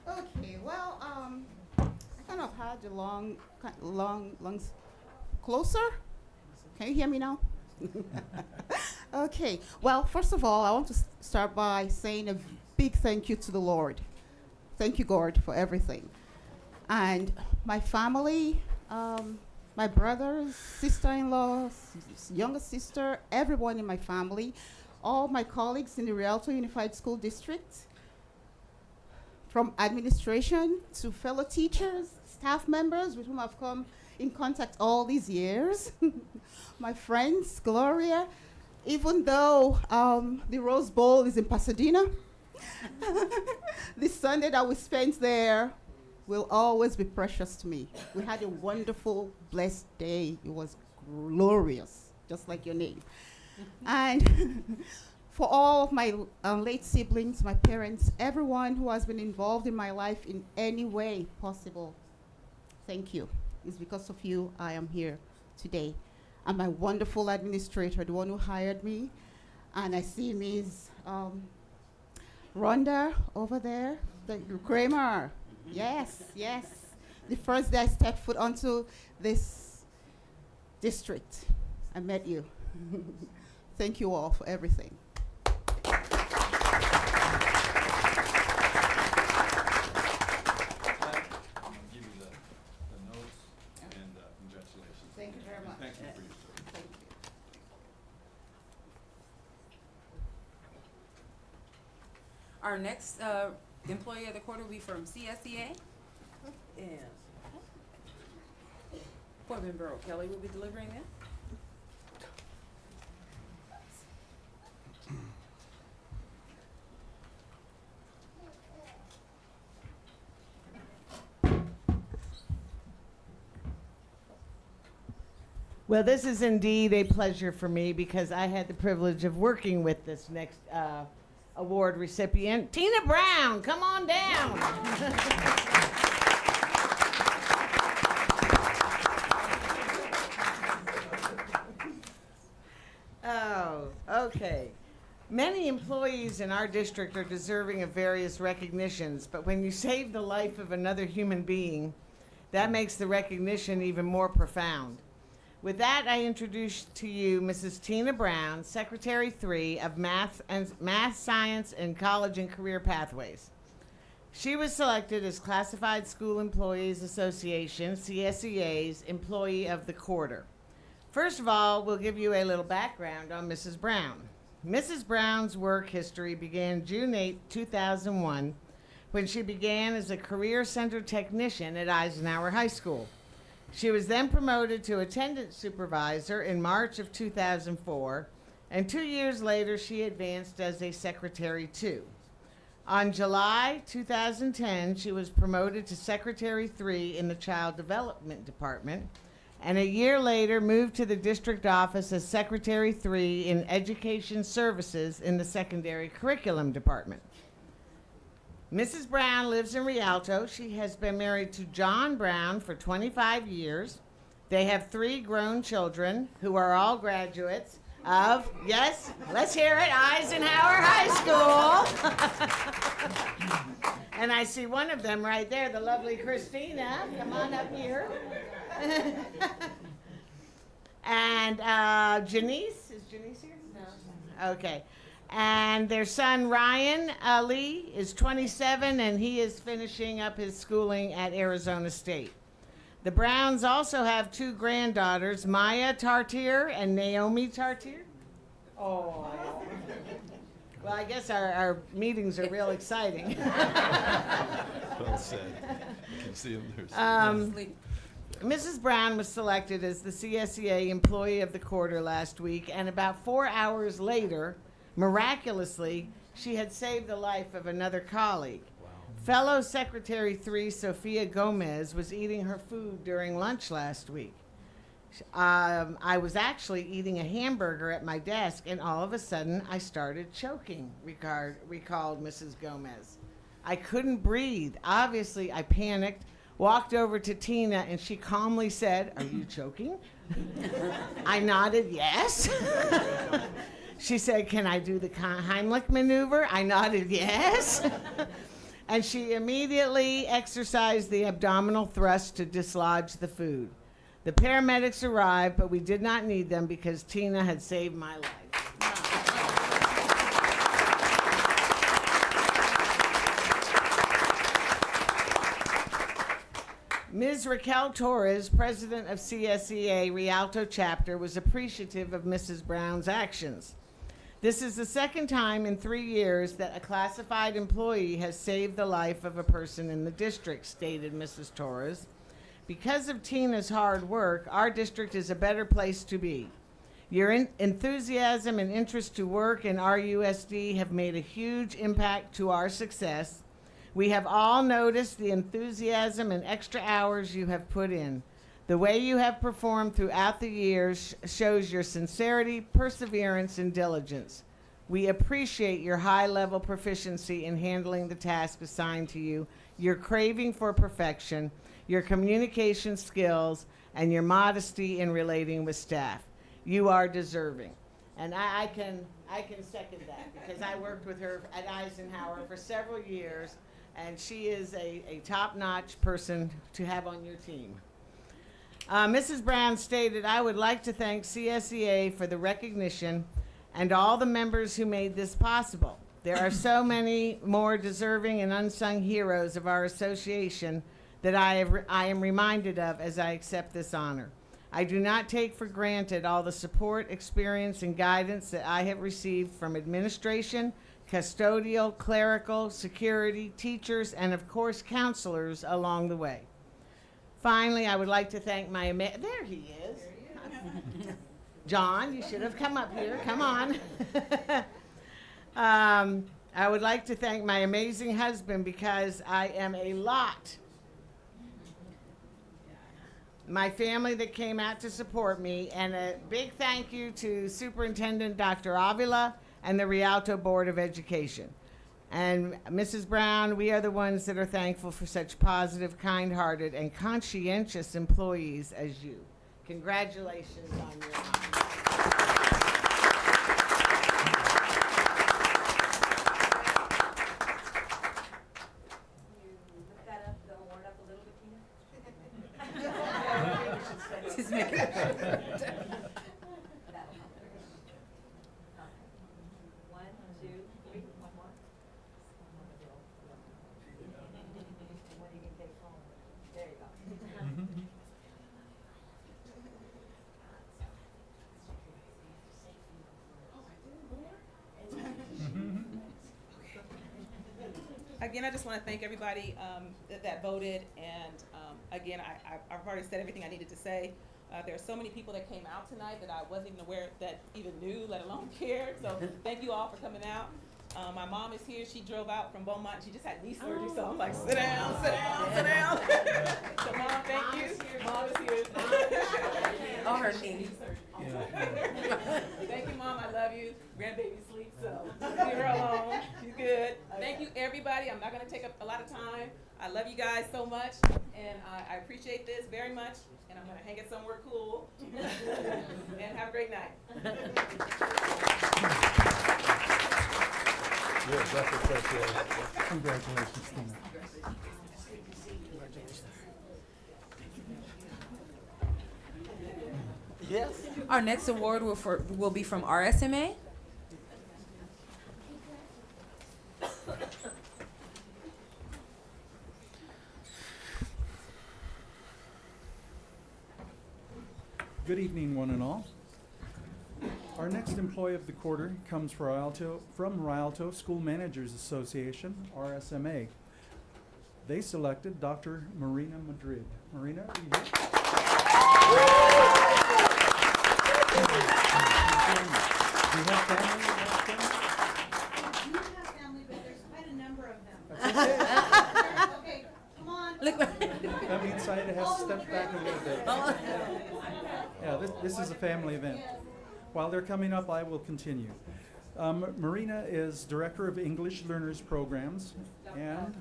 Okay, well, I kind of had a long, closer? Can you hear me now? Okay, well, first of all, I want to start by saying a big thank you to the Lord. Thank you, God, for everything. And my family, my brothers, sister-in-law, younger sister, everyone in my family, all my colleagues in the Rialto Unified School District, from administration to fellow teachers, staff members with whom I've come in contact all these years, my friends, Gloria, even though the Rose Bowl is in Pasadena, the Sunday that we spent there will always be precious to me. We had a wonderful, blessed day. It was glorious, just like your name. And for all of my late siblings, my parents, everyone who has been involved in my life in any way possible, thank you. It's because of you I am here today. And my wonderful administrator, the one who hired me. And I see Ms. Rhonda over there, the Kramer. Yes, yes. The first day I stepped foot onto this district, I met you. Thank you all for everything. Thank you very much. Thank you for your service. Thank you. Our next employee of the quarter will be from CSEA. And Board Member O'Kelly will be delivering that. Well, this is indeed a pleasure for me because I had the privilege of working with this next award recipient, Tina Brown. Come on down. Oh, okay. Many employees in our district are deserving of various recognitions, but when you save the life of another human being, that makes the recognition even more profound. With that, I introduce to you Mrs. Tina Brown, Secretary 3 of Math, Science, and College and Career Pathways. She was selected as Classified School Employees Association, CSEA's Employee of the Quarter. First of all, we'll give you a little background on Mrs. Brown. Mrs. Brown's work history began June 8, 2001, when she began as a Career Center technician at Eisenhower High School. She was then promoted to attendance supervisor in March of 2004, and 2 years later she advanced as a secretary 2. On July 2010, she was promoted to secretary 3 in the Child Development Department, and a year later moved to the district office as secretary 3 in Education Services in the Secondary Curriculum Department. Mrs. Brown lives in Rialto. She has been married to John Brown for 25 years. They have 3 grown children who are all graduates of, yes, let's hear it, Eisenhower High School. And I see one of them right there, the lovely Christina. Come on up here. And Janice, is Janice here? No. Okay. And their son, Ryan Lee, is 27, and he is finishing up his schooling at Arizona State. The Browns also have two granddaughters, Maya Tartier and Naomi Tartier. Oh. Well, I guess our meetings are real exciting. Well said. You can see them there. Mrs. Brown was selected as the CSEA Employee of the Quarter last week, and about 4 hours later, miraculously, she had saved the life of another colleague. Fellow Secretary 3, Sofia Gomez, was eating her food during lunch last week. I was actually eating a hamburger at my desk, and all of a sudden, I started choking, recalled Mrs. Gomez. I couldn't breathe. Obviously, I panicked, walked over to Tina, and she calmly said, "Are you choking?" I nodded, yes. She said, "Can I do the Heimlich maneuver?" I nodded, yes. And she immediately exercised the abdominal thrust to dislodge the food. The paramedics arrived, but we did not need them because Tina had saved my life. Ms. Raquel Torres, president of CSEA Rialto chapter, was appreciative of Mrs. Brown's actions. This is the second time in 3 years that a classified employee has saved the life of a person in the district, stated Mrs. Torres. Because of Tina's hard work, our district is a better place to be. Your enthusiasm and interest to work in RUSD have made a huge impact to our success. We have all noticed the enthusiasm and extra hours you have put in. The way you have performed throughout the years shows your sincerity, perseverance, and diligence. We appreciate your high-level proficiency in handling the task assigned to you, your craving for perfection, your communication skills, and your modesty in relating with staff. You are deserving. And I can second that because I worked with her at Eisenhower for several years, and she is a top-notch person to have on your team. Mrs. Brown stated, "I would like to thank CSEA for the recognition and all the members who made this possible. There are so many more deserving and unsung heroes of our association that I am reminded of as I accept this honor. I do not take for granted all the support, experience, and guidance that I have received from administration, custodial, clerical, security, teachers, and of course counselors along the way. Finally, I would like to thank my, there he is. John, you should have come up here, come on. I would like to thank my amazing husband because I am a lot. My family that came out to support me, and a big thank you to Superintendent Dr. Avila and the Rialto Board of Education. And Mrs. Brown, we are the ones that are thankful for such positive, kind-hearted, and conscientious employees as you. Congratulations on your honor. Lift that up, the award up a little bit, Tina? She's making it. That'll help. 1, 2, 3, one more. One you can take home. There you go. Again, I just want to thank everybody that voted, and again, I've already said everything I needed to say. There are so many people that came out tonight that I wasn't even aware that even knew, let alone cared. So thank you all for coming out. My mom is here. She drove out from Beaumont. She just had knee surgery, so I'm like, sit down, sit down, sit down. So mom, thank you. Mom is here. Oh, her knee. Thank you, Mom. I love you. Grandbaby sleep, so leave her alone. She's good. Thank you, everybody. I'm not going to take up a lot of time. I love you guys so much, and I appreciate this very much. And I'm going to hang it somewhere cool. And have a great night. Congratulations, Tina. Yes. Our next award will be from RSMA. Good evening, one and all. Our next employee of the quarter comes from Rialto School Managers Association, RSMA. They selected Dr. Marina Madrid. Marina, are you here? Do you have family? You have family, but there's quite a number of them. That's okay. Okay, come on. That means I have to step back a little bit. Yeah, this is a family event. While they're coming up, I will continue. Marina is Director of English Learners Programs, and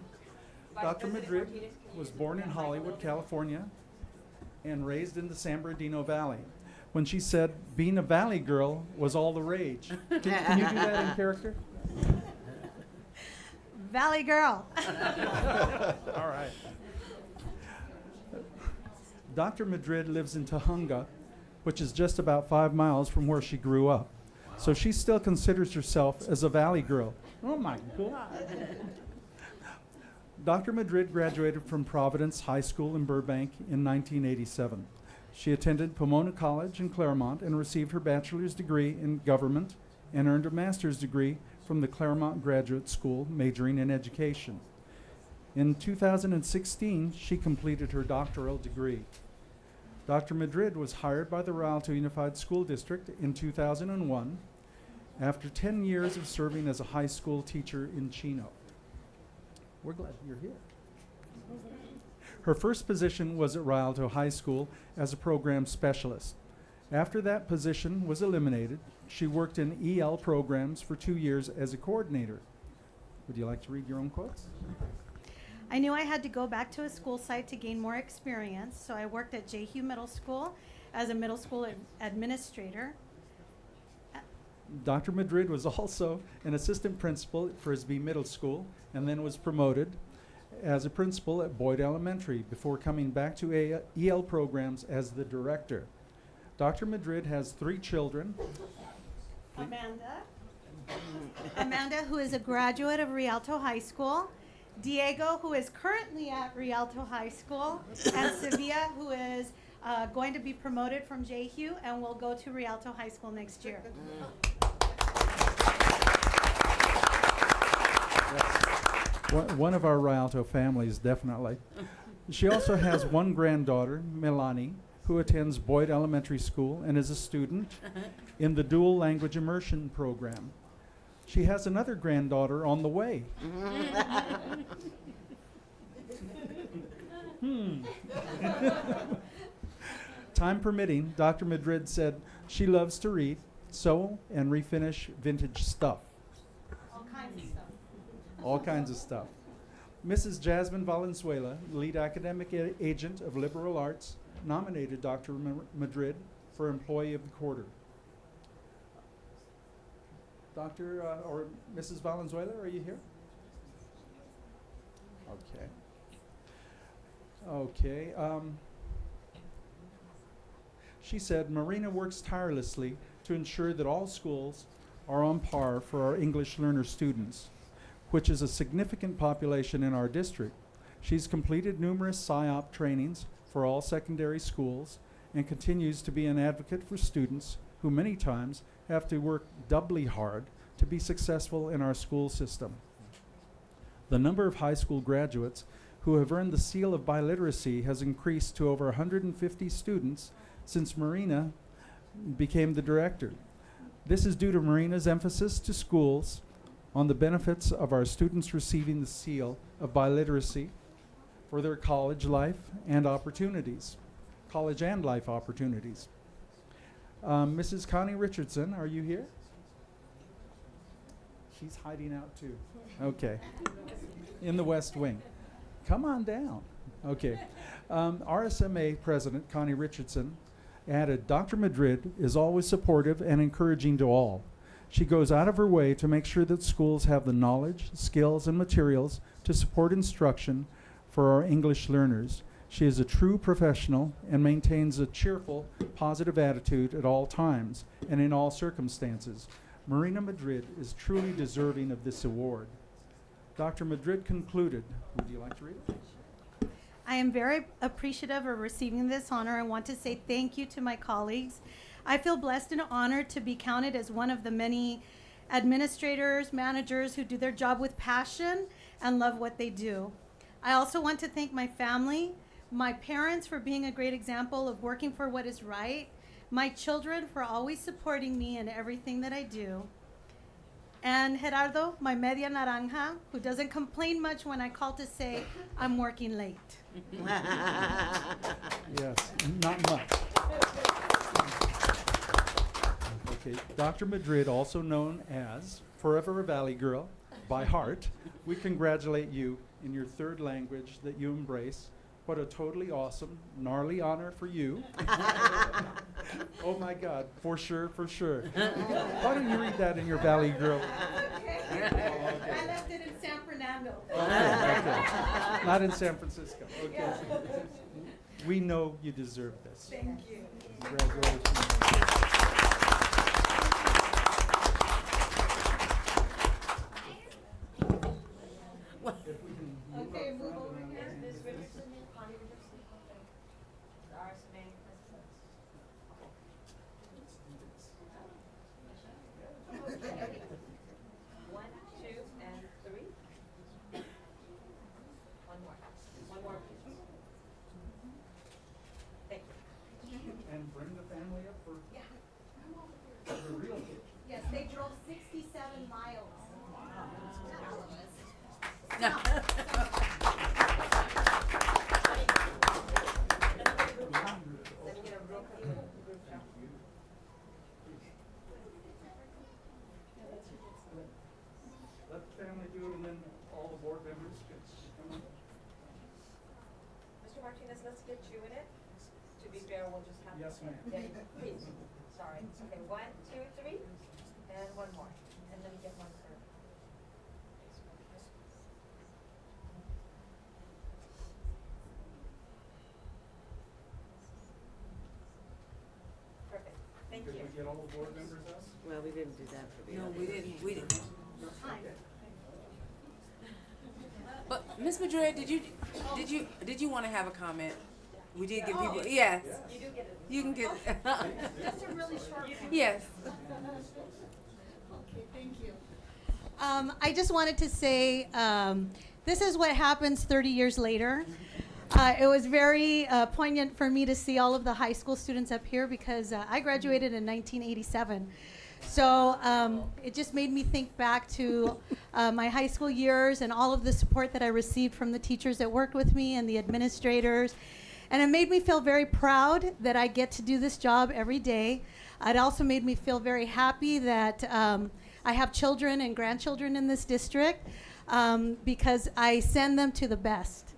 Dr. Madrid was born in Hollywood, California, and raised in the San Bernardino Valley. When she said being a Valley girl was all the rage. Can you do that in character? Valley girl. All right. Dr. Madrid lives in Tujunga, which is just about 5 miles from where she grew up. So she still considers herself as a Valley girl. Oh my God. Dr. Madrid graduated from Providence High School in Burbank in 1987. She attended Pomona College in Claremont and received her bachelor's degree in government and earned a master's degree from the Claremont Graduate School, majoring in education. In 2016, she completed her doctoral degree. Dr. Madrid was hired by the Rialto Unified School District in 2001 after 10 years of serving as a high school teacher in Chino. We're glad you're here. Her first position was at Rialto High School as a program specialist. After that position was eliminated, she worked in EL programs for 2 years as a coordinator. Would you like to read your own quotes? I knew I had to go back to a school site to gain more experience, so I worked at Jehu Middle School as a middle school administrator. Dr. Madrid was also an assistant principal at Frisbee Middle School and then was promoted as a principal at Boyd Elementary before coming back to EL programs as the director. Dr. Madrid has 3 children. Amanda, who is a graduate of Rialto High School. Diego, who is currently at Rialto High School. And Sevilla, who is going to be promoted from Jehu and will go to Rialto High School next year. One of our Rialto families, definitely. She also has one granddaughter, Melanie, who attends Boyd Elementary School and is a student in the dual language immersion program. She has another granddaughter on the way. Time permitting, Dr. Madrid said she loves to read, sew, and refinish vintage stuff. All kinds of stuff. All kinds of stuff. Mrs. Jasmine Valenzuela, lead academic agent of liberal arts, nominated Dr. Madrid for Employee of the Quarter. Dr. or Mrs. Valenzuela, are you here? Okay. She said, Marina works tirelessly to ensure that all schools are on par for our English learner students, which is a significant population in our district. She's completed numerous PSYOP trainings for all secondary schools and continues to be an advocate for students who many times have to work doubly hard to be successful in our school system. The number of high school graduates who have earned the seal of biliteracy has increased to over 150 students since Marina became the director. This is due to Marina's emphasis to schools on the benefits of our students receiving the seal of biliteracy for their college life and opportunities, college and life opportunities. Mrs. Connie Richardson, are you here? She's hiding out too. Okay. In the West Wing. Come on down. Okay. RSMA President Connie Richardson added, Dr. Madrid is always supportive and encouraging to all. She goes out of her way to make sure that schools have the knowledge, skills, and materials to support instruction for our English learners. She is a true professional and maintains a cheerful, positive attitude at all times and in all circumstances. Marina Madrid is truly deserving of this award. Dr. Madrid concluded, would you like to read it? I am very appreciative of receiving this honor. I want to say thank you to my colleagues. I feel blessed and honored to be counted as one of the many administrators, managers who do their job with passion and love what they do. I also want to thank my family, my parents for being a great example of working for what is right, my children for always supporting me in everything that I do, and Gerardo, my media naranja, who doesn't complain much when I call to say I'm working late. Yes, not much. Okay, Dr. Madrid, also known as Forever a Valley Girl by heart, we congratulate you in your third language that you embrace. What a totally awesome, gnarly honor for you. Oh my God, for sure, for sure. Why don't you read that in your Valley Girl? I left it in San Fernando. Okay. Not in San Francisco. Okay. Yeah. We know you deserve this. Thank you. Congratulations. Okay, move over here. Ms. Richardson, Connie Richardson. RSMA president. Okay. 1, 2, and 3. One more. One more, please. Thank you. And bring the family up for the real picture. Yes, they drove 67 miles. Let me get a real quick group shot. Let the family do it, and then all the board members can come on. Mr. Martinez, let's get you in it. To be fair, we'll just have. Yes, ma'am. Yeah, please. Sorry. Okay, 1, 2, 3, and one more. And then we get one for. Perfect. Thank Did you. we get all the board members up? Well, we didn't do that for the No, others. we didn't. We didn't. But Ms. Madrid, did you want to have a comment? We did give people. Yes. You do get it. You can get. Just a really short one. Yes. Okay, thank you. I just wanted to say this is what happens 30 years later. It was very poignant for me to see all of the high school students up here because I graduated in 1987. So it just made me think back to my high school years and all of the support that I received from the teachers that worked with me and the administrators. And it made me feel very proud that I get to do this job every day. It also made me feel very happy that I have children and grandchildren in this district because I send them to the best.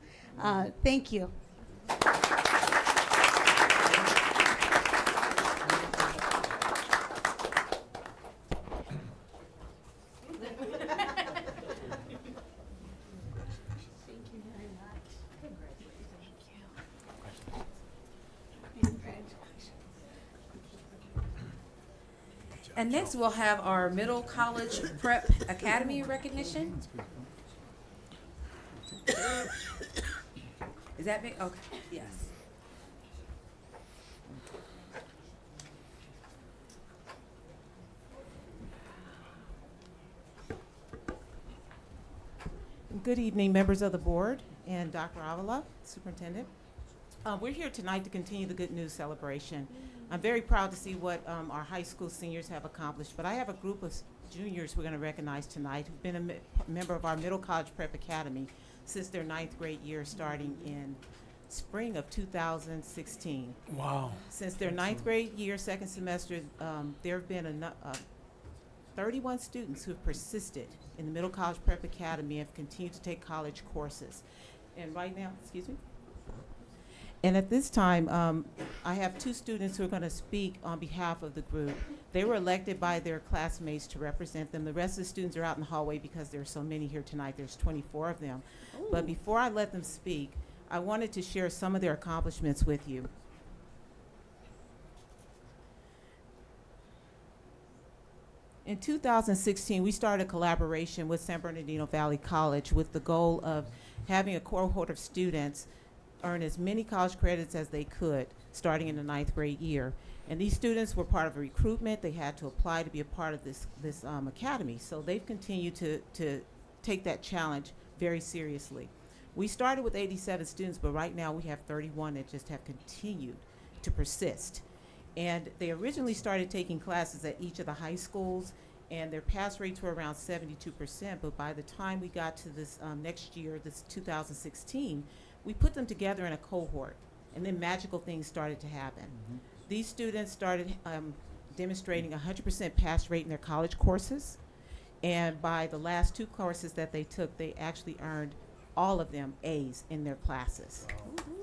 Thank you. And next we'll have our Middle College Prep Academy recognition. Is that big? Okay, yes. Good evening, members of the board and Dr. Avila, Superintendent. We're here tonight to continue the Good News celebration. I'm very proud to see what our high school seniors have accomplished, but I have a group of juniors we're going to recognize tonight who've been a member of our Middle College Prep Academy since their 9th grade year starting in spring of 2016. Wow. Since their 9th grade year, second semester, there have been 31 students who have persisted in the Middle College Prep Academy and have continued to take college courses. And right now, excuse me? And at this time, I have 2 students who are going to speak on behalf of the group. They were elected by their classmates to represent them. The rest of the students are out in the hallway because there are so many here tonight. There's 24 of them. But before I let them speak, I wanted to share some of their accomplishments with you. In 2016, we started a collaboration with San Bernardino Valley College with the goal of having a cohort of students earn as many college credits as they could starting in the 9th grade year. And these students were part of a recruitment. They had to apply to be a part of this academy. So they've continued to take that challenge very seriously. We started with 87 students, but right now we have 31 that just have continued to persist. And they originally started taking classes at each of the high schools, and their pass rates were around 72%, but by the time we got to this next year, this 2016, we put them together in a cohort, and then magical things started to happen. These students started demonstrating 100% pass rate in their college courses, and by the last 2 courses that they took, they actually earned all of them A's in their classes.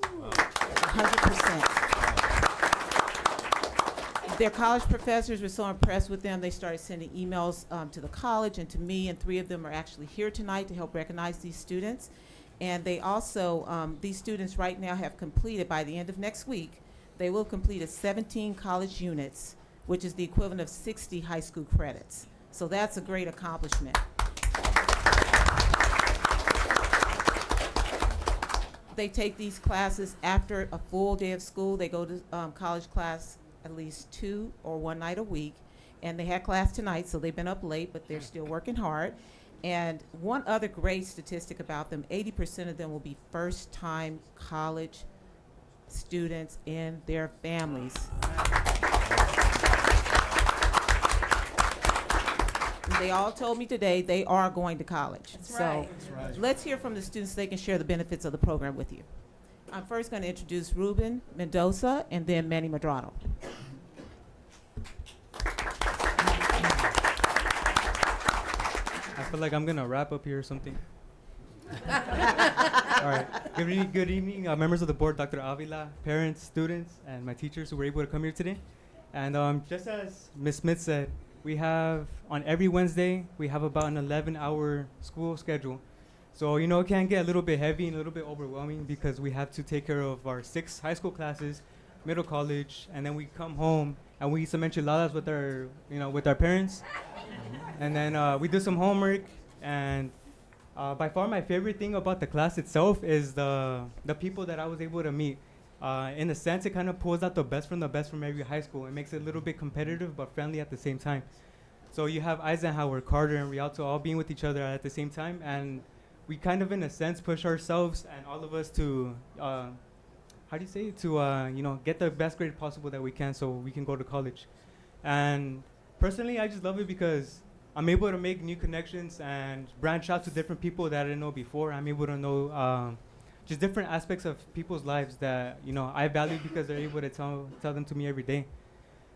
100%. Their college professors were so impressed with them, they started sending emails to the college and to me, and 3 of them are actually here tonight to help recognize these students. And they also, these students right now have completed, by the end of next week, they will complete 17 college units, which is the equivalent of 60 high school credits. So that's a great accomplishment. They take these classes after a full day of school. They go to college class at least 2 or 1 night a week. And they had class tonight, so they've been up late, but they're still working hard. And one other great statistic about them, 80% of them will be first-time college students in their families. And they all told me today they are going to college. That's so right. let's hear from the students so they can share the benefits of the program with you. I'm first going to introduce Ruben Mendoza and then Manny Medrano. I feel like I'm gonna wrap up here or something. All right. Good evening, members of the board, Dr. Avila, parents, students, and my teachers who were able to come here today. And just as Ms. Smith said, we have on every Wednesday we have about an 11-hour school schedule. So it can get a little bit heavy and a little bit overwhelming because we have to take care of our 6 high school classes, middle college, and then we come home and we eat some enchiladas with our with our parents. And then we do some homework, and by far my favorite thing about the class itself is the people that I was able to meet. In a sense, it kind of pulls out the best from every high school. It makes it a little bit competitive but friendly at the same time. So you have Eisenhower, Carter, and Rialto all being with each other at the same time, and we kind of, in a sense, push ourselves and all of us to, get the best grade possible that we can so we can go to college. And personally, I just love it because I'm able to make new connections and branch out to different people that I didn't know before. I'm able to know just different aspects of people's lives that I value because they're able to tell them to me every day.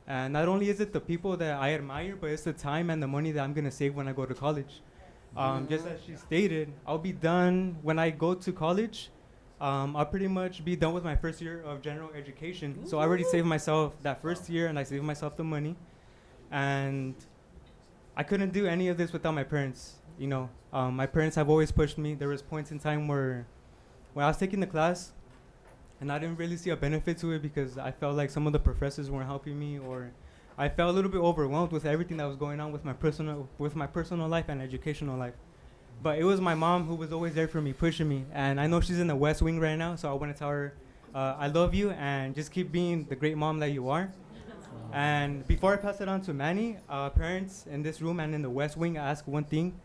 And not only is it the people that I admire, but it's the time and the money that I'm gonna save when I go to college. Just as she stated, I'll be done when I go to college. I'll pretty much be done with my first year of general education. So I already saved myself that first year, and I saved myself the money. And I couldn't do any of this without my parents. My parents have always pushed me. There was points in time where when I was taking the class, and I didn't really see a benefit to it because I felt like some of the professors weren't helping me, or I felt a little bit overwhelmed with everything that was going on with my personal life and educational life. But it was my mom who was always there for me, pushing me. And I know she's in the West Wing right now, so I want to tell her, I love you, and just keep being the great mom that you are. And before I pass it on to Manny, parents in this room and in the West Wing, I ask one thing.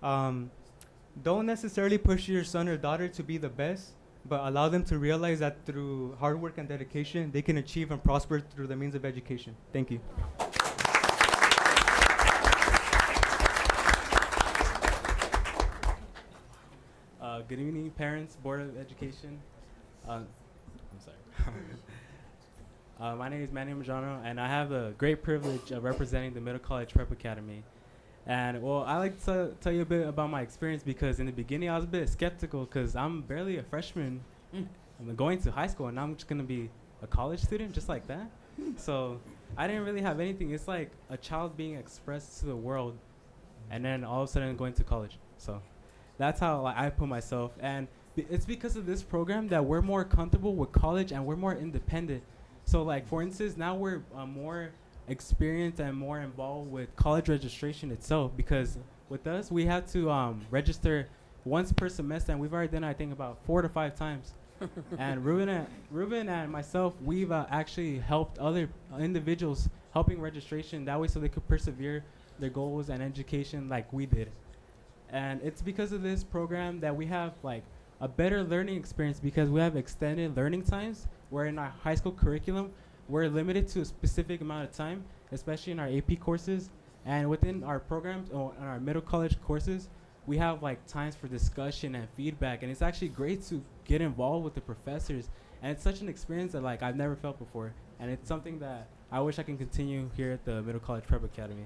Don't necessarily push your son or daughter to be the best, but allow them to realize that through hard work and dedication, they can achieve and prosper through the means of education. Thank you. Good evening, parents, Board of Education. I'm sorry. My name is Manny Majano, and I have the great privilege of representing the Middle College Prep Academy. And well, I like to tell you a bit about my experience because in the beginning I was a bit skeptical because I'm barely a freshman. I'm going to high school, and I'm just going to be a college student just like that. So I didn't really have anything. It's like a child being expressed to the world and then all of a sudden going to college. So that's how I put myself. And it's because of this program that we're more comfortable with college and we're more independent. So like, for instance, now we're more experienced and more involved with college registration itself, because with us, we have to register once per semester, and we've already done, I think, about 4 to 5 times. And Ruben and myself, we've actually helped other individuals helping registration that way so they could persevere their goals and education like we did. And it's because of this program that we have like a better learning experience because we have extended learning times where in our high school curriculum, we're limited to a specific amount of time, especially in our AP courses. And within our programs or in our middle college courses, we have like times for discussion and feedback. And it's actually great to get involved with the professors. And it's such an experience that like I've never felt before. And it's something that I wish I can continue here at the Middle College Prep Academy.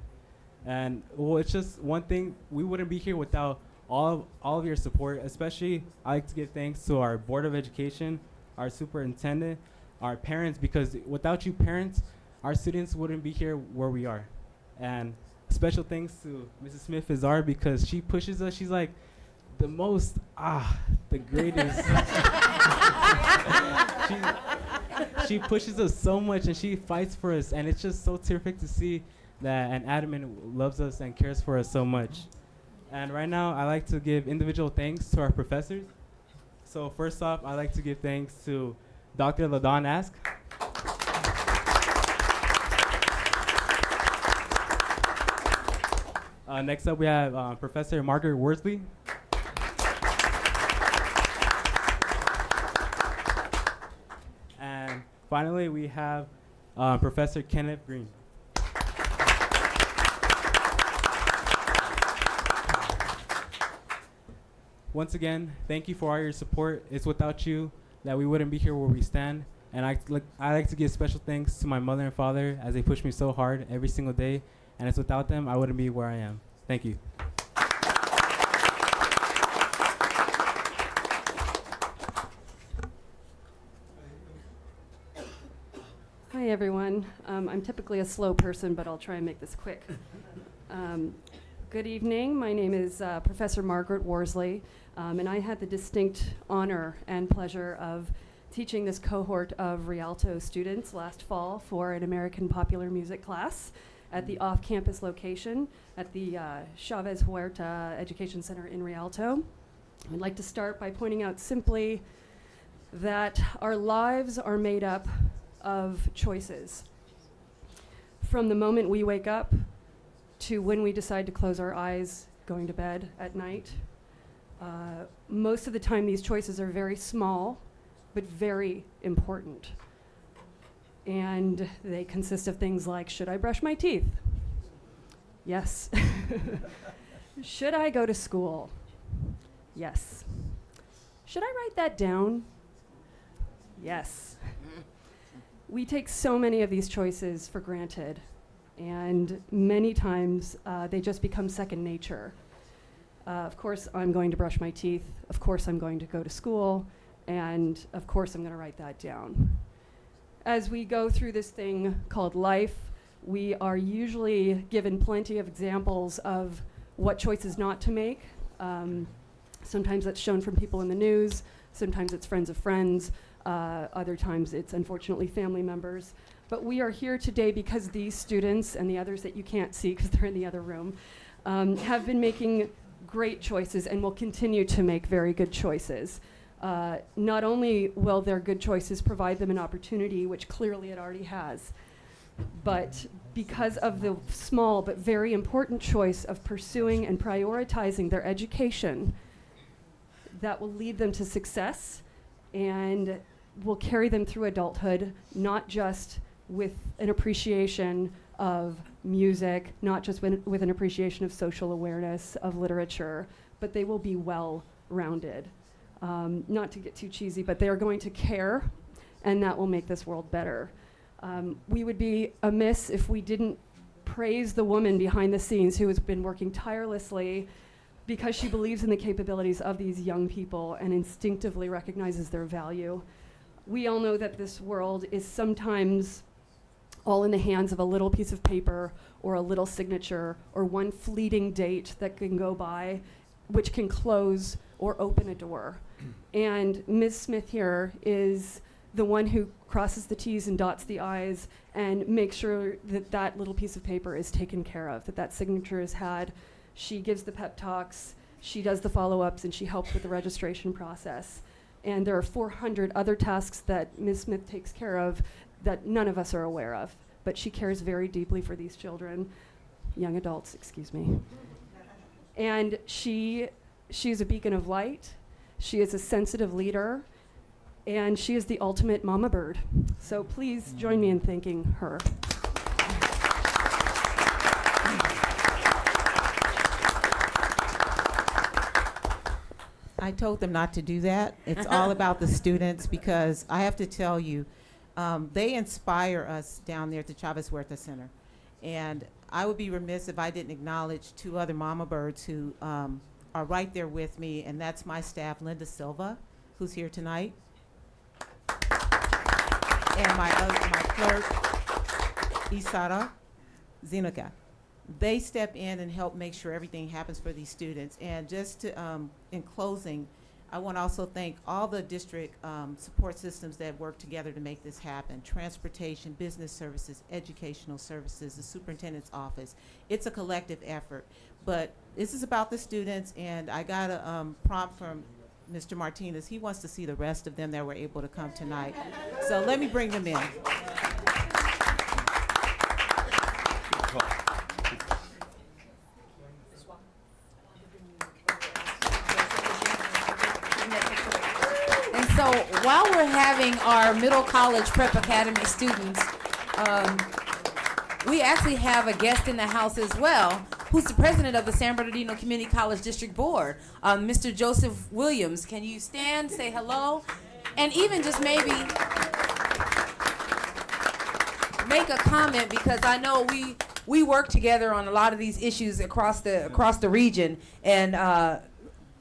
And well, it's just one thing, we wouldn't be here without all of your support. Especially, I like to give thanks to our Board of Education, our superintendent, our parents, because without you parents, our students wouldn't be here where we are. And special thanks to Mrs. Smith-Izar because she pushes us. She's like the greatest. She pushes us so much and she fights for us, and it's just so terrific to see that an admin loves us and cares for us so much. And right now, I like to give individual thanks to our professors. So first off, I like to give thanks to Dr. LaDon Ask. Next up, we have Professor Margaret Worsley. And finally, we have Professor Kenneth Green. Once again, thank you for all your support. It's without you that we wouldn't be here where we stand. And I like to give special thanks to my mother and father as they push me so hard every single day. And it's without them, I wouldn't be where I am. Thank you. Hi, everyone. I'm typically a slow person, but I'll try and make this quick. Good evening. My name is Professor Margaret Worsley, and I had the distinct honor and pleasure of teaching this cohort of Rialto students last fall for an American popular music class at the off-campus location at the Chavez Huerta Education Center in Rialto. I'd like to start by pointing out simply that our lives are made up of choices. From the moment we wake up to when we decide to close our eyes going to bed at night. Most of the time these choices are very small, but very important. And they consist of things like, should I brush my teeth? Yes. Should I go to school? Yes. Should I write that down? Yes. We take so many of these choices for granted, and many times they just become second nature. Of course, I'm going to brush my teeth. Of course, I'm going to go to school. And of course, I'm going to write that down. As we go through this thing called life, we are usually given plenty of examples of what choices not to make. Sometimes that's shown from people in the news. Sometimes it's friends of friends. Other times it's unfortunately family members. But we are here today because these students and the others that you can't see because they're in the other room have been making great choices and will continue to make very good choices. Not only will their good choices provide them an opportunity, which clearly it already has, but because of the small but very important choice of pursuing and prioritizing their education, that will lead them to success and will carry them through adulthood, not just with an appreciation of music, not just with an appreciation of social awareness, of literature, but they will be well-rounded. Not to get too cheesy, but they are going to care, and that will make this world better. We would be amiss if we didn't praise the woman behind the scenes who has been working tirelessly because she believes in the capabilities of these young people and instinctively recognizes their value. We all know that this world is sometimes all in the hands of a little piece of paper or a little signature or one fleeting date that can go by, which can close or open a door. And Ms. Smith here is the one who crosses the T's and dots the I's and makes sure that that little piece of paper is taken care of, that that signature is had. She gives the pep talks, she does the follow-ups, and she helps with the registration process. And there are 400 other tasks that Ms. Smith takes care of that none of us are aware of. But she cares very deeply for these children, young adults, excuse me. And she's a beacon of light. She is a sensitive leader. And she is the ultimate mama bird. So please join me in thanking her. I told them not to do that. It's all about the students because I have to tell you, they inspire us down there at the Chavez Huerta Center. And I would be remiss if I didn't acknowledge two other mama birds who are right there with me, and that's my staff, Linda Silva, who's here tonight, and my clerk, Isara Zinuka. They step in and help make sure everything happens for these students. And just to, in closing, I want to also thank all the district support systems that work together to make this happen. Transportation, business services, educational services, the superintendent's office. It's a collective effort. But this is about the students, and I got a prompt from Mr. Martinez. He wants to see the rest of them that were able to come tonight. So let me bring them in. And so while we're having our Middle College Prep Academy students, we actually have a guest in the house as well, who's the president of the San Bernardino Community College District Board, Mr. Joseph Williams. Can you stand, say hello, and even just maybe make a comment, because I know we work together on a lot of these issues across the region, and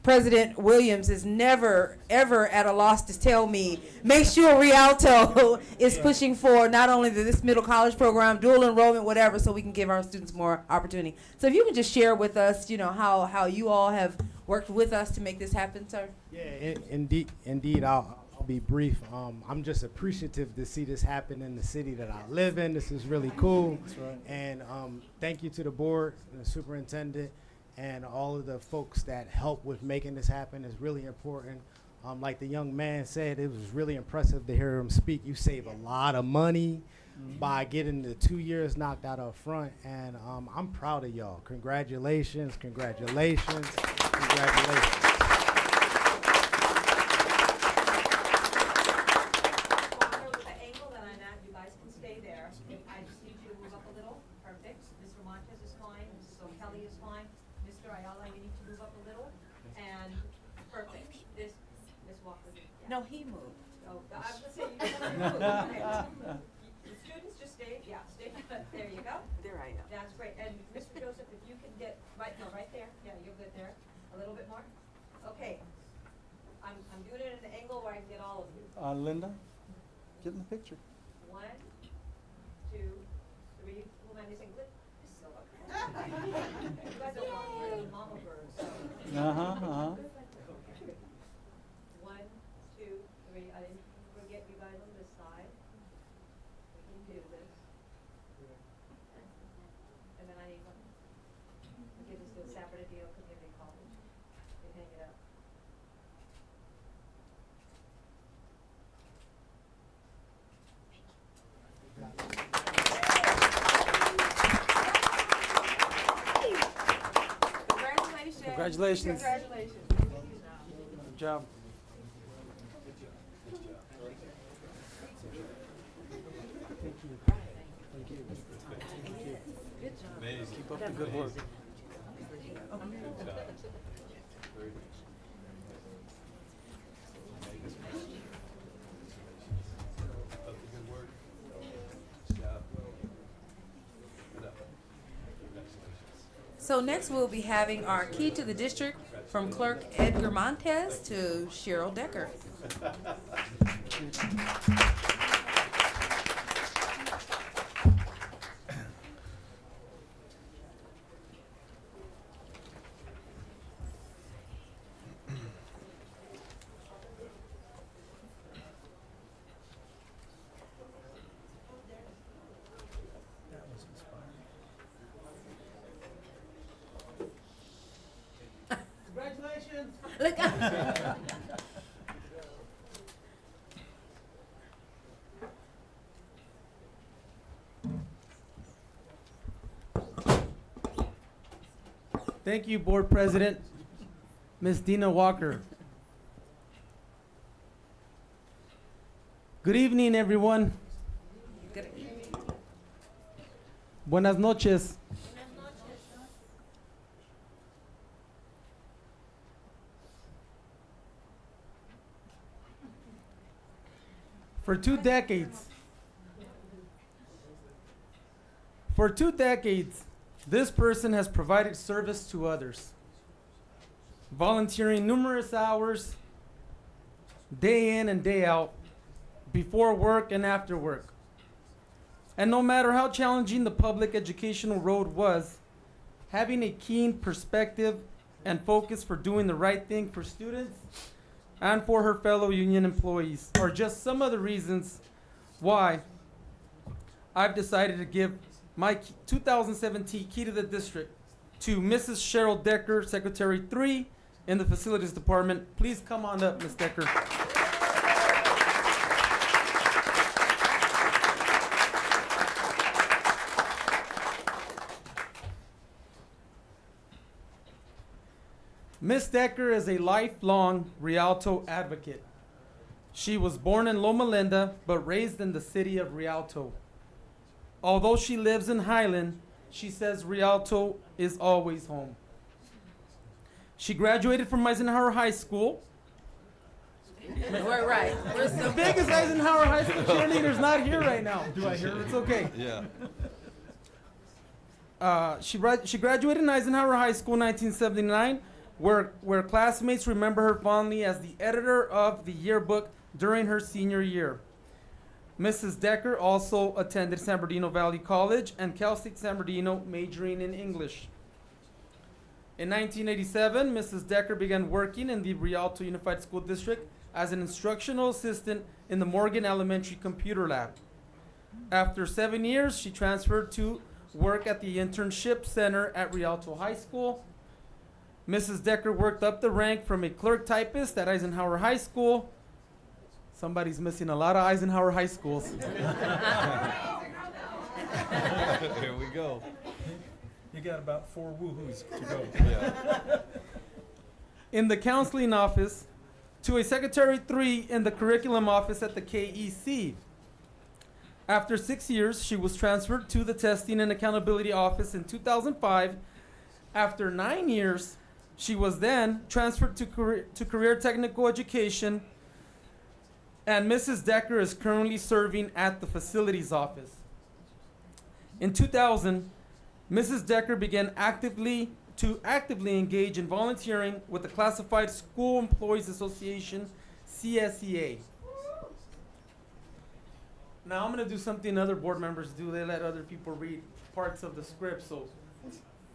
President Williams is never, ever at a loss to tell me, make sure Rialto is pushing for not only this middle college program, dual enrollment, whatever, so we can give our students more opportunity. So if you could just share with us, how you all have worked with us to make this happen, sir. Yeah, indeed, I'll be brief. I'm just appreciative to see this happen in the city that I live in. This is really cool. That's right. And thank you to the board and the superintendent and all of the folks that help with making this happen. Is really important. Like the young man said, it was really impressive to hear him speak. You save a lot of money by getting the 2 years knocked out up front, and I'm proud of y'all. Congratulations, congratulations, congratulations. The angle that I'm at, you guys can stay there. I just need you to move up a little. Perfect. Mr. Montez is fine. Mrs. O'Kelly is fine. Mr. Ayala, you need to move up a little. And perfect. This Walker. Yeah. No, he moved. Oh, I was gonna say you gotta move. Okay. The students just stay. Yeah, stay. There you go. There I am. That's great. And Mr. Joseph, if you can get right there. Yeah, you're good there. A little bit more. Okay. I'm doing it at an angle where I can get all of you. Linda, get in the picture. 1, 2, 3. Who am I missing? Miss Silva. You guys are mama birds. Uh-huh. 1, 2, 3. I didn't forget you guys on this side. We can do this. And then I need one. Give this to San Bernardino Community College. And hang it up. Congratulations. Congratulations. Congratulations. Good job. Thank you. Thank you. Thank you. Good job. Amazing. Keep up the good work. So next we'll be having our key to the district from Clerk Edgar Montez to Cheryl Decker. Congratulations. Look. Thank you, Board President, Ms. Dina Walker. Good evening, everyone. Good evening. Buenas noches. For 2 decades, this person has provided service to others, volunteering numerous hours, day in and day out, before work and after work. And no matter how challenging the public educational road was, having a keen perspective and focus for doing the right thing for students and for her fellow union employees are just some of the reasons why I've decided to give my 2017 Key to the District to Mrs. Cheryl Decker, Secretary 3 in the Facilities Department. Please come on up, Ms. Decker. Ms. Decker is a lifelong Rialto advocate. She was born in Loma Linda, but raised in the city of Rialto. Although she lives in Highland, she says Rialto is always home. She graduated from Eisenhower High School. We're right. We're The biggest Eisenhower High School cheerleader's not here right now. Do I hear it? It's okay. Yeah. She graduated in Eisenhower High School in 1979, where classmates remember her fondly as the editor of the yearbook during her senior year. Mrs. Decker also attended San Bernardino Valley College and Cal State San Bernardino, majoring in English. In 1987, Mrs. Decker began working in the Rialto Unified School District as an instructional assistant in the Morgan Elementary Computer Lab. After 7 years, she transferred to work at the Internship Center at Rialto High School. Mrs. Decker worked up the rank from a clerk typist at Eisenhower High School. Somebody's missing a lot of Eisenhower High Schools. Here we go. You got about 4 woohoos to go. Yeah. In the counseling office, to a Secretary 3 in the curriculum office at the KEC. After 6 years, she was transferred to the testing and accountability office in 2005. After 9 years, she was then transferred to career technical education, and Mrs. Decker is currently serving at the facilities office. In 2000, Mrs. Decker began actively engage in volunteering with the Classified School Employees Association, CSEA. Now I'm going to do something other board members do. They let other people read parts of the script, so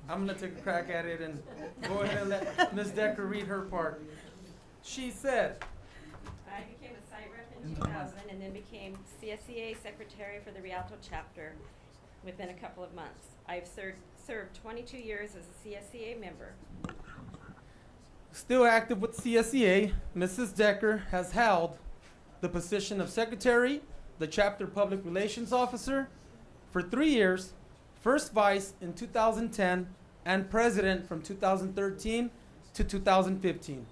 I'm going to take a crack at it and go ahead and let Ms. Decker read her part. She said, I became a site rep in 2000 and then became CSEA secretary for the Rialto chapter within a couple of months. I've served 22 years as a CSEA member. still active with CSEA, Mrs. Decker has held the position of secretary, the chapter public relations officer for 3 years, first vice in 2010, and president from 2013 to 2015.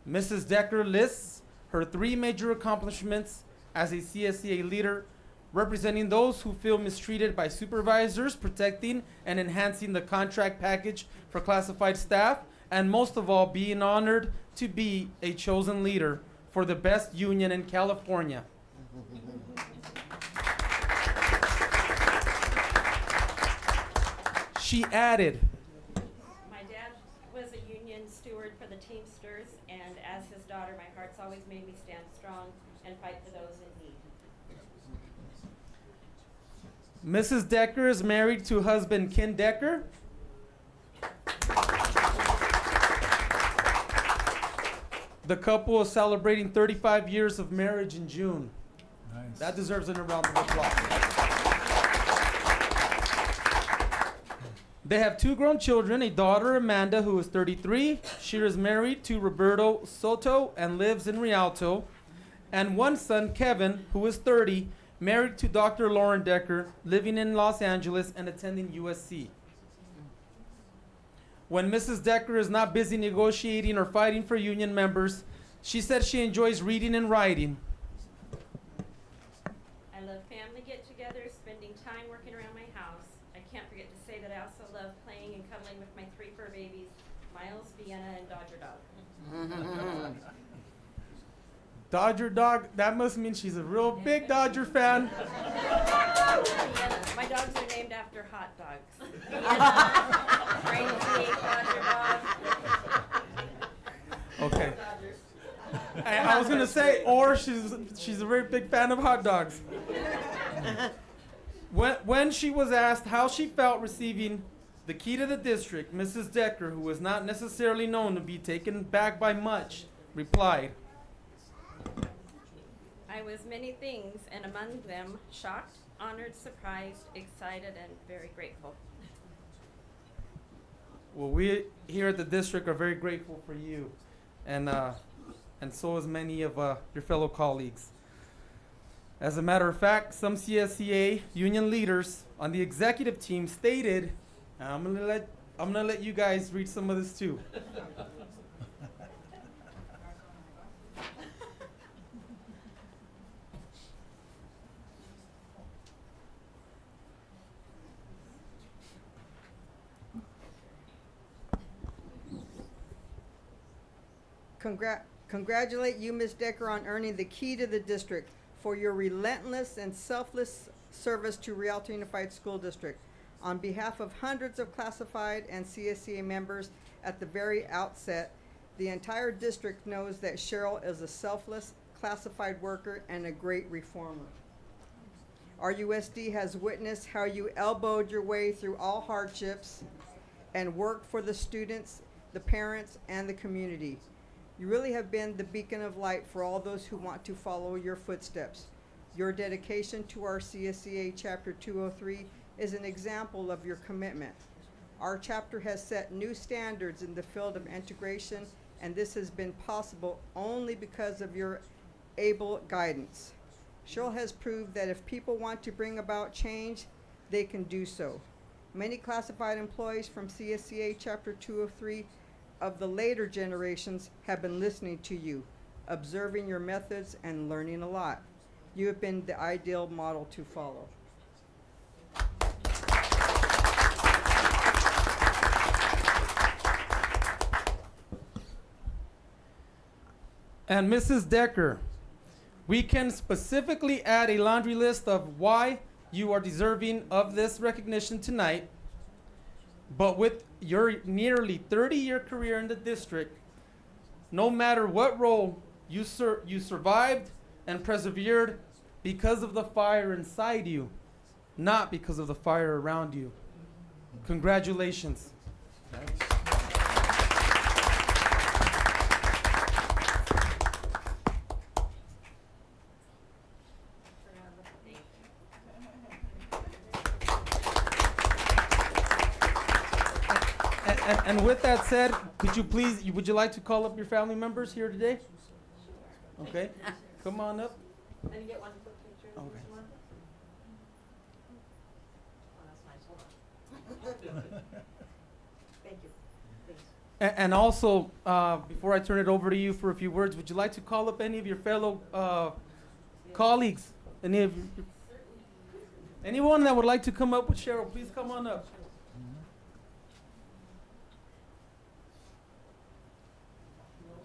Mrs. Decker lists her 3 major accomplishments as a CSEA leader, representing those who feel mistreated by supervisors, protecting and enhancing the contract package for classified staff, and most of all, being honored to be a chosen leader for the best union in California. She added, My dad was a union steward for the Teamsters, and as his daughter, my heart's always made me stand strong and fight for those in need. Mrs. Decker is married to husband Ken Decker. The couple is celebrating 35 years of marriage in June. Nice. That deserves a round of applause. They have 2 grown children, a daughter, Amanda, who is 33. She is married to Roberto Soto and lives in Rialto. And 1 son, Kevin, who is 30, married to Dr. Lauren Decker, living in Los Angeles and attending USC. when Mrs. Decker is not busy negotiating or fighting for union members. She said she enjoys reading and writing. I love family get-togethers, spending time working around my house. I can't forget to say that I also love playing and cuddling with my 3 fur babies, Miles, Vienna, and Dodger Dog. Dodger Dog, that must mean she's a real big Dodger fan. Vienna. My dogs are named after hot dogs. Frankie, Dodger Dog. Okay. I was gonna say, or she's a very big fan of hot dogs. When she was asked how she felt receiving the key to the district, Mrs. Decker, who was not necessarily known to be taken back by much, replied, I was many things, and among them, shocked, honored, surprised, excited, and very grateful. well, we here at the district are very grateful for you, and so is many of your fellow colleagues. As a matter of fact, some CSEA union leaders on the executive team stated, and I'm gonna let you guys read some of this too. Congratulate you, Ms. Decker, on earning the key to the district for your relentless and selfless service to Rialto Unified School District. On behalf of hundreds of classified and CSEA members at the very outset, the entire district knows that Cheryl is a selfless, classified worker and a great reformer. RUSD has witnessed how you elbowed your way through all hardships and worked for the students, the parents, and the community. You really have been the beacon of light for all those who want to follow your footsteps. Your dedication to our CSEA Chapter 203 is an example of your commitment. Our chapter has set new standards in the field of integration, and this has been possible only because of your able guidance. Cheryl has proved that if people want to bring about change, they can do so. Many classified employees from CSEA Chapter 203 of the later generations have been listening to you, observing your methods, and learning a lot. You have been the ideal model to follow. And Mrs. Decker, we can specifically add a laundry list of why you are deserving of this recognition tonight. But with your nearly 30-year career in the district, no matter what role you survived and persevered because of the fire inside you, not because of the fire around you. Congratulations. And with that said, would you like to call up your family members here today? Okay, come on up. Let me get one quick picture. Okay. Oh, that's nice. Hold on. Thank you. Please. And also, before I turn it over to you for a few words, would you like to call up any of your fellow colleagues? Anyone that would like to come up with Cheryl, please come on up.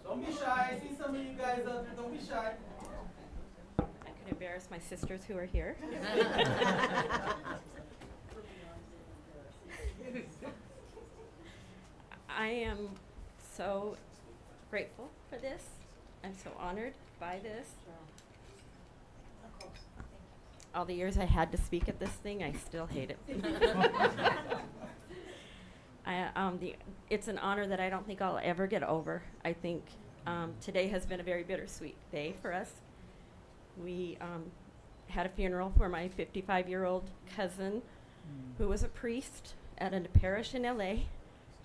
Don't be shy. I see some of you guys up there. Don't be shy. I could embarrass my sisters who are here. I am so grateful for this. I'm so honored by this. All the years I had to speak at this thing, I still hate it. It's an honor that I don't think I'll ever get over. I think today has been a very bittersweet day for us. We had a funeral for my 55-year-old cousin who was a priest at a parish in LA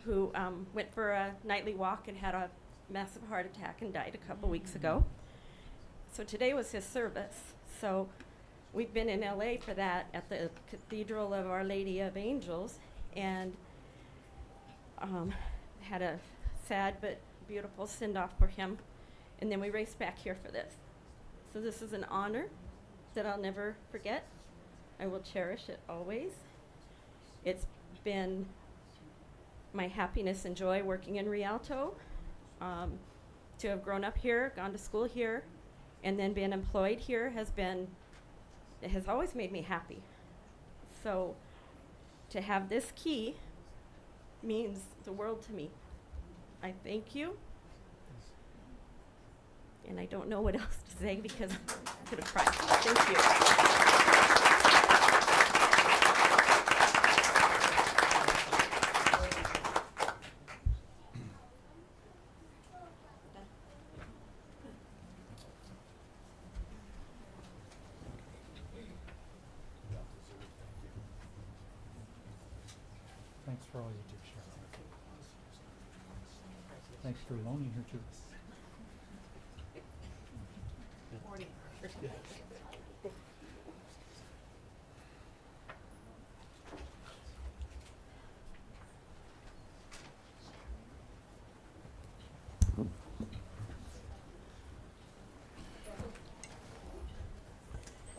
who went for a nightly walk and had a massive heart attack and died a couple weeks ago. So today was his service. So we've been in LA for that at the Cathedral of Our Lady of Angels, and had a sad but beautiful send-off for him, and then we raced back here for this. So this is an honor that I'll never forget. I will cherish it always. It's been my happiness and joy working in Rialto, to have grown up here, gone to school here, and then been employed here it has always made me happy. So to have this key means the world to me. I thank you. And I don't know what else to say because I'm going to cry. Thank you. Thanks for all you do, Cheryl. Thanks for loaning her to us.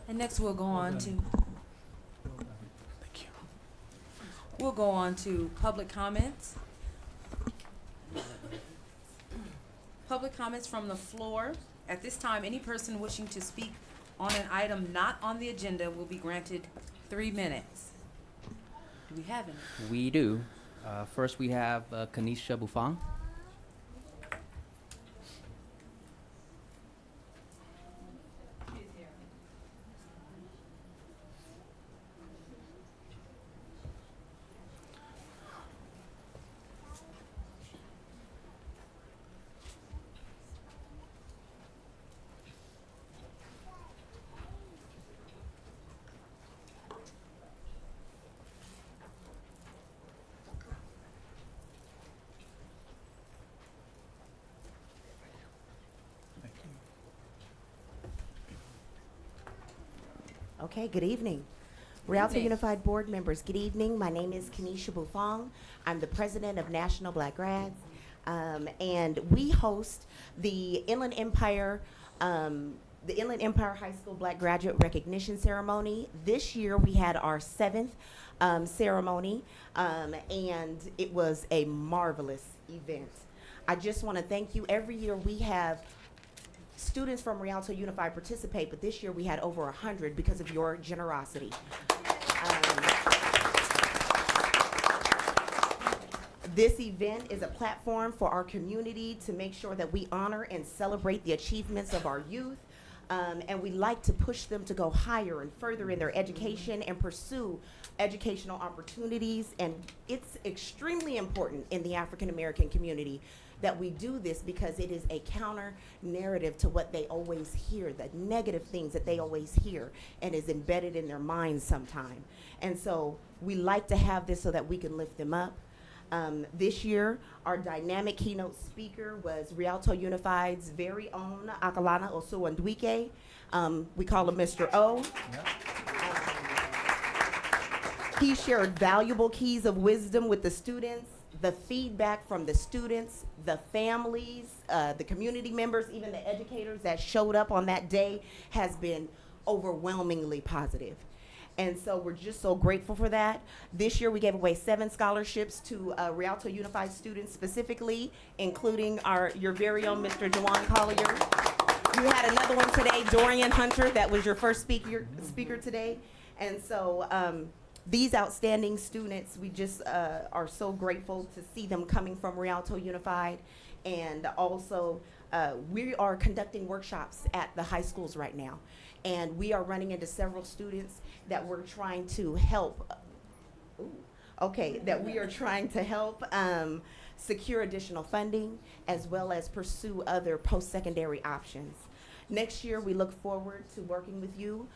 And next we'll go on to public comments. Public comments from the floor. At this time, any person wishing to speak on an item not on the agenda will be granted 3 minutes. Do we have any? We do. First, we have Kanisha Bufang. Okay, good evening. Rialto Unified Board members, good evening. My name is Kanisha Bufang. I'm the president of National Black Grads. And we host the Inland Empire High School Black Graduate Recognition Ceremony. This year we had our 7th ceremony, and it was a marvelous event. I just want to thank you. Every year we have students from Rialto Unified participate, but this year we had over 100 because of your generosity. This event is a platform for our community to make sure that we honor and celebrate the achievements of our youth, and we like to push them to go higher and further in their education and pursue educational opportunities. And it's extremely important in the African American community that we do this because it is a counter narrative to what they always hear, the negative things that they always hear, and is embedded in their minds sometime. And so we like to have this so that we can lift them up. This year, our dynamic keynote speaker was Rialto Unified's very own Akalana Osuandwike. We call him Mr. O. He shared valuable keys of wisdom with the students. The feedback from the students, the families, the community members, even the educators that showed up on that day has been overwhelmingly positive. And so we're just so grateful for that. This year we gave away 7 scholarships to Rialto Unified students specifically, including your very own Mr. Jawan Collier. You had another one today, Dorian Hunter, that was your first speaker today. And so these outstanding students, we just are so grateful to see them coming from Rialto Unified. And also, we are conducting workshops at the high schools right now. And we are running into several students that we're trying to help. That we are trying to help secure additional funding as well as pursue other post-secondary options. Next year, we look forward to working with you.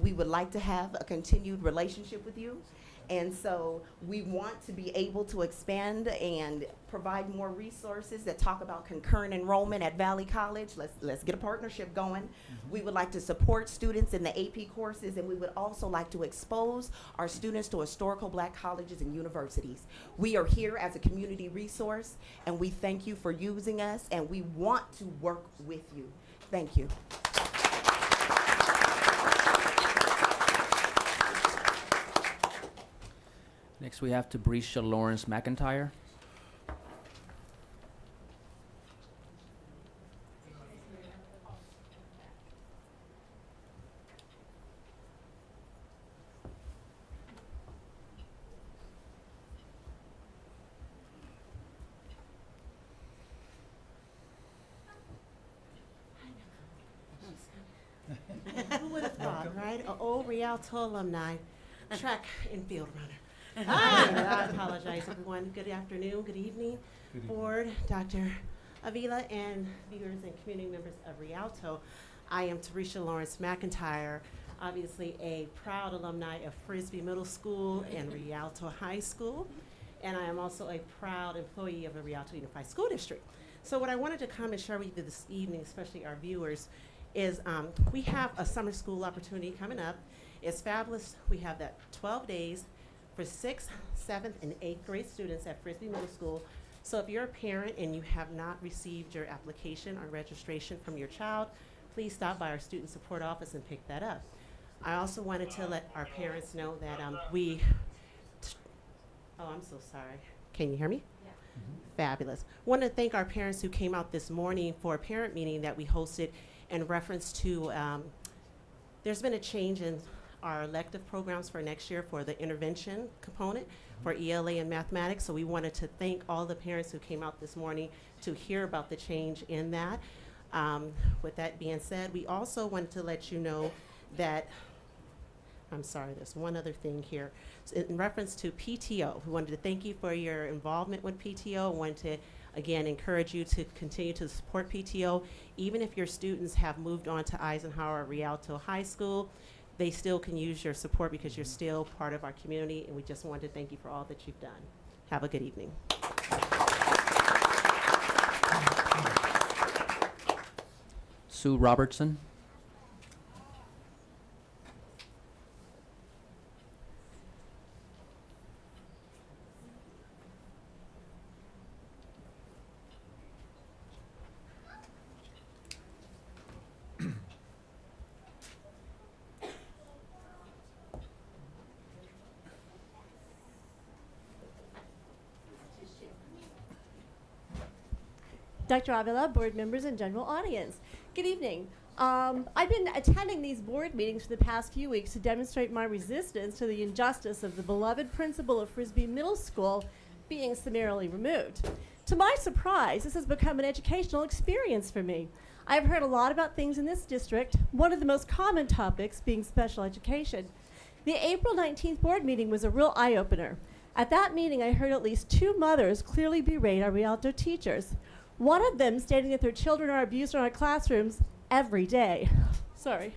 We would like to have a continued relationship with you. And so we want to be able to expand and provide more resources that talk about concurrent enrollment at Valley College. Let's get a partnership going. We would like to support students in the AP courses, and we would also like to expose our students to historical Black colleges and universities. We are here as a community resource, and we thank you for using us, and we want to work with you. Thank you. Next, we have Tabrisha Lawrence McIntyre. Who would have thought, right? An old Rialto alumni, track and field runner. I apologize, everyone. Good afternoon, good evening, board, Dr. Avila, and viewers and community members of Rialto. I am Tabrisha Lawrence McIntyre, obviously a proud alumni of Frisbee Middle School and Rialto High School, and I am also a proud employee of the Rialto Unified School District. So what I wanted to come and share with you this evening, especially our viewers, is we have a summer school opportunity coming up. It's fabulous. We have that 12 days for 6th, 7th, and 8th grade students at Frisbee Middle School. So if you're a parent and you have not received your application or registration from your child, please stop by our student support office and pick that up. I also wanted to let our parents know that oh, I'm so sorry. Can you hear me? Yeah. Fabulous. Want to thank our parents who came out this morning for a parent meeting that we hosted in reference to, there's been a change in our elective programs for next year for the intervention component for ELA and mathematics. So we wanted to thank all the parents who came out this morning to hear about the change in that. With that being said, we also wanted to let you know that, I'm sorry, there's one other thing here. So in reference to PTO, we wanted to thank you for your involvement with PTO. We wanted to, again, encourage you to continue to support PTO. Even if your students have moved on to Eisenhower or Rialto High School, they still can use your support because you're still part of our community, and we just wanted to thank you for all that you've done. Have a good evening. Sue Robertson. Dr. Avila, board members, and general audience. Good evening. I've been attending these board meetings for the past few weeks to demonstrate my resistance to the injustice of the beloved principal of Frisbee Middle School being summarily removed. To my surprise, this has become an educational experience for me. I've heard a lot about things in this district, one of the most common topics being special education. The April 19th board meeting was a real eye-opener. At that meeting, I heard at least 2 mothers clearly berate our Rialto teachers. One of them stating that their children are abused in our classrooms every day. Sorry.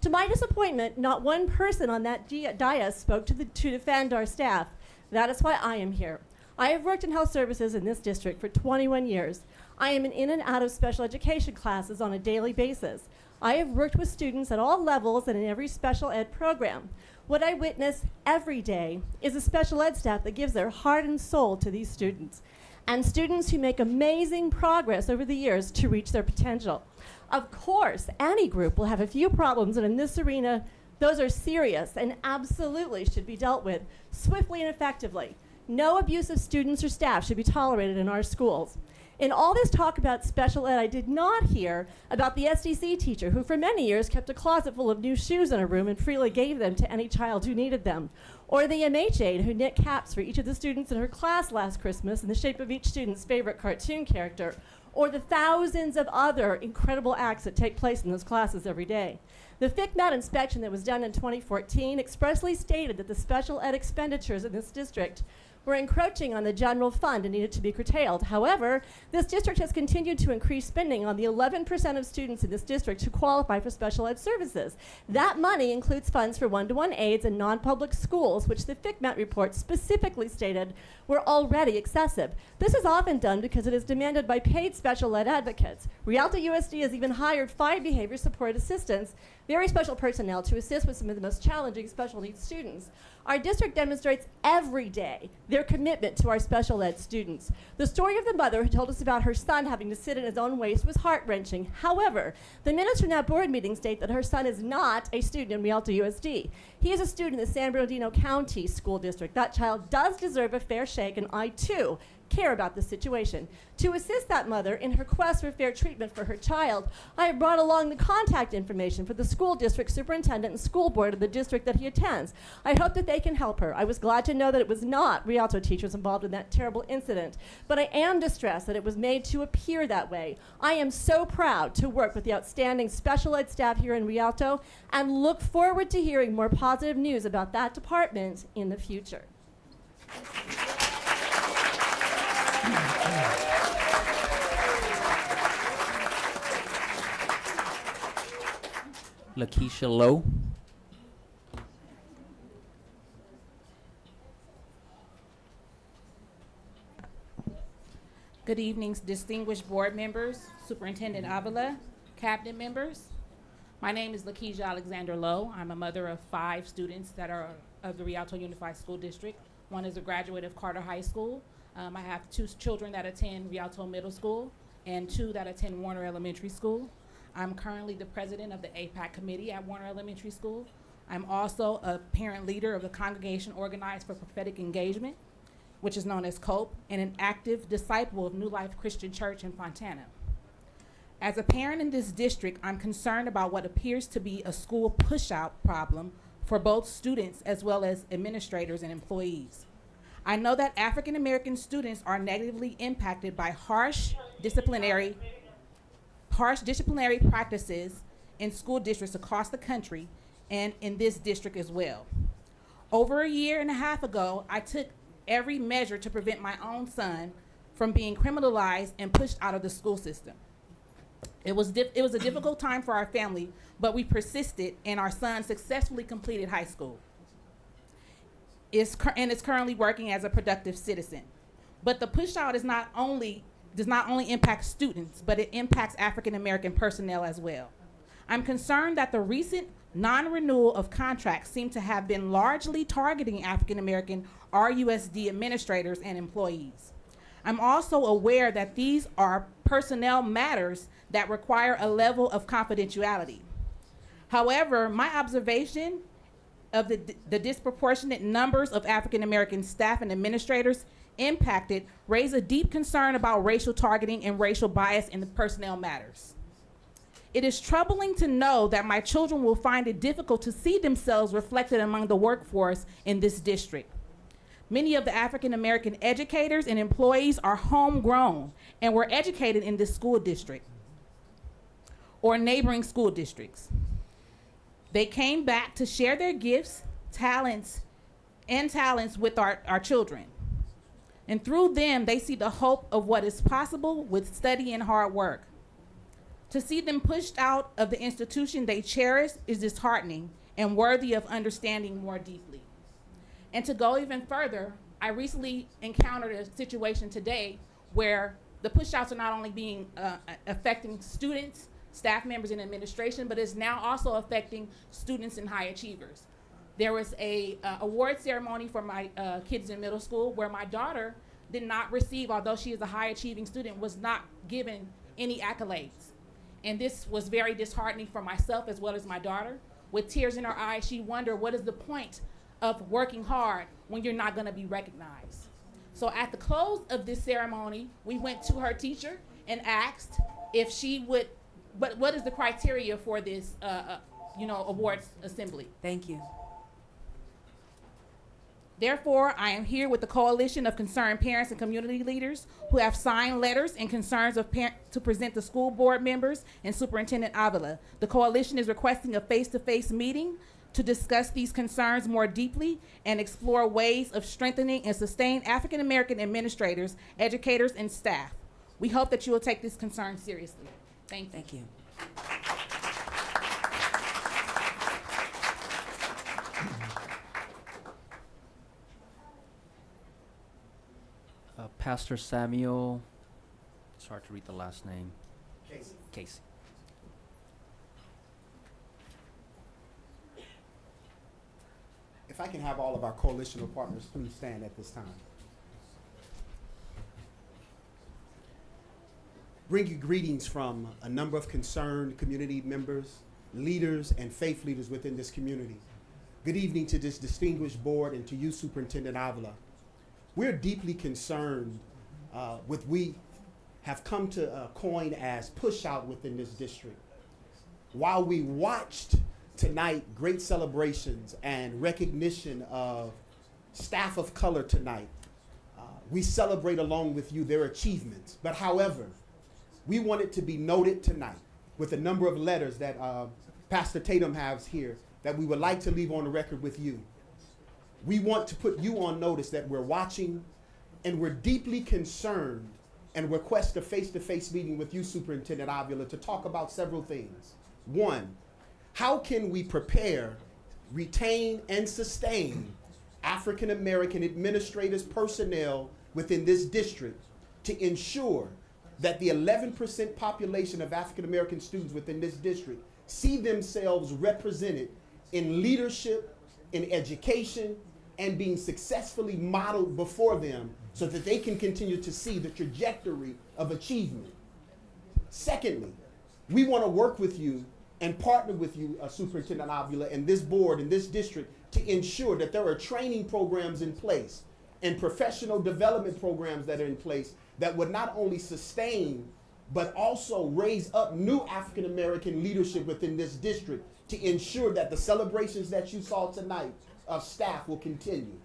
To my disappointment, not one person on that dais spoke to defend our staff. That is why I am here. I have worked in health services in this district for 21 years. I am in and out of special education classes on a daily basis. I have worked with students at all levels and in every special ed program. What I witness every day is a special ed staff that gives their heart and soul to these students, and students who make amazing progress over the years to reach their potential. Of course, any group will have a few problems, and in this arena, those are serious and absolutely should be dealt with swiftly and effectively. No abuse of students or staff should be tolerated in our schools. In all this talk about special ed, I did not hear about the SDC teacher who for many years kept a closet full of new shoes in her room and freely gave them to any child who needed them. Or the MH aide who knit caps for each of the students in her class last Christmas in the shape of each student's favorite cartoon character. Or the thousands of other incredible acts that take place in those classes every day. The FICMAT inspection that was done in 2014 expressly stated that the special ed expenditures in this district were encroaching on the general fund and needed to be curtailed. However, this district has continued to increase spending on the 11% of students in this district who qualify for special ed services. That money includes funds for one-to-one aides in non-public schools, which the FCMAT report specifically stated were already excessive. This is often done because it is demanded by paid special ed advocates. Rialto USD has even hired 5 behavior support assistants, very special personnel, to assist with some of the most challenging special needs students. Our district demonstrates every day their commitment to our special ed students. The story of the mother who told us about her son having to sit in his own waste was heart-wrenching. However, the minutes from that board meeting state that her son is not a student in Rialto USD. He is a student in the San Bernardino County School District. That child does deserve a fair shake, and I, too, care about the situation. To assist that mother in her quest for fair treatment for her child, I have brought along the contact information for the school district superintendent and school board of the district that he attends. I hope that they can help her. I was glad to know that it was not Rialto teachers involved in that terrible incident, but I am distressed that it was made to appear that way. I am so proud to work with the outstanding special ed staff here in Rialto and look forward to hearing more positive news about that department in the future. Lakeisha Lowe. Good evening, distinguished board members, Superintendent Avila, cabinet members. My name is Lakeisha Alexander Lowe. I'm a mother of 5 students that are of the Rialto Unified School District. One is a graduate of Carter High School. I have 2 children that attend Rialto Middle School and 2 that attend Warner Elementary School. I'm currently the president of the APAC committee at Warner Elementary School. I'm also a parent leader of the Congregation Organized for Prophetic Engagement, which is known as COPE, and an active disciple of New Life Christian Church in Fontana. As a parent in this district, I'm concerned about what appears to be a school push-out problem for both students as well as administrators and employees. I know that African American students are negatively impacted by harsh disciplinary practices in school districts across the country and in this district as well. Over a year and a half ago, I took every measure to prevent my own son from being criminalized and pushed out of the school system. It was a difficult time for our family, but we persisted and our son successfully completed high school. Is currently working as a productive citizen. But the push out does not only impact students, but it impacts African American personnel as well. I'm concerned that the recent non-renewal of contracts seem to have been largely targeting African American RUSD administrators and employees. I'm also aware that these are personnel matters that require a level of confidentiality. However, my observation of the disproportionate numbers of African American staff and administrators impacted raise a deep concern about racial targeting and racial bias in the personnel matters. It is troubling to know that my children will find it difficult to see themselves reflected among the workforce in this district. Many of the African American educators and employees are homegrown and were educated in this school district or neighboring school districts. They came back to share their gifts, talents with our children. And through them, they see the hope of what is possible with study and hard work. To see them pushed out of the institution they cherish is disheartening and worthy of understanding more deeply. And to go even further, I recently encountered a situation today where the push-outs are not only being affecting students, staff members, and administration, but is now also affecting students and high achievers. There was a award ceremony for my kids in middle school where my daughter did not receive, although she is a high achieving student, was not given any accolades. And this was very disheartening for myself as well as my daughter. With tears in her eyes, she wondered, what is the point of working hard when you're not gonna be recognized? So at the close of this ceremony, we went to her teacher and asked if she would, what is the criteria for this awards assembly? Thank you. Therefore, I am here with the Coalition of Concerned Parents and Community Leaders who have signed letters and concerns of to present to school board members and Superintendent Avila. The coalition is requesting a face-to-face meeting to discuss these concerns more deeply and explore ways of strengthening and sustaining African American administrators, educators, and staff. We hope that you will take this concern seriously. Thank you. Thank you. Pastor Samuel, it's hard to read the last name. Casey. If I can have all of our coalitional partners please stand at this time. Bring you greetings from a number of concerned community members, leaders, and faith leaders within this community. Good evening to this distinguished board and to you, Superintendent Avila. We're deeply concerned with we have come to coin as push out within this district. While we watched tonight great celebrations and recognition of staff of color tonight, we celebrate along with you their achievements. But however, we want it to be noted tonight with a number of letters that Pastor Tatum has here that we would like to leave on the record with you. We want to put you on notice that we're watching and we're deeply concerned and request a face-to-face meeting with you, Superintendent Avila, to talk about several things. One, how can we prepare, retain, and sustain African American administrators, personnel within this district to ensure that the 11% population of African American students within this district see themselves represented in leadership, in education, and being successfully modeled before them so that they can continue to see the trajectory of achievement. Secondly, we want to work with you and partner with you, Superintendent Avila, and this board and this district to ensure that there are training programs in place and professional development programs that are in place that would not only sustain but also raise up new African American leadership within this district to ensure that the celebrations that you saw tonight of staff will continue.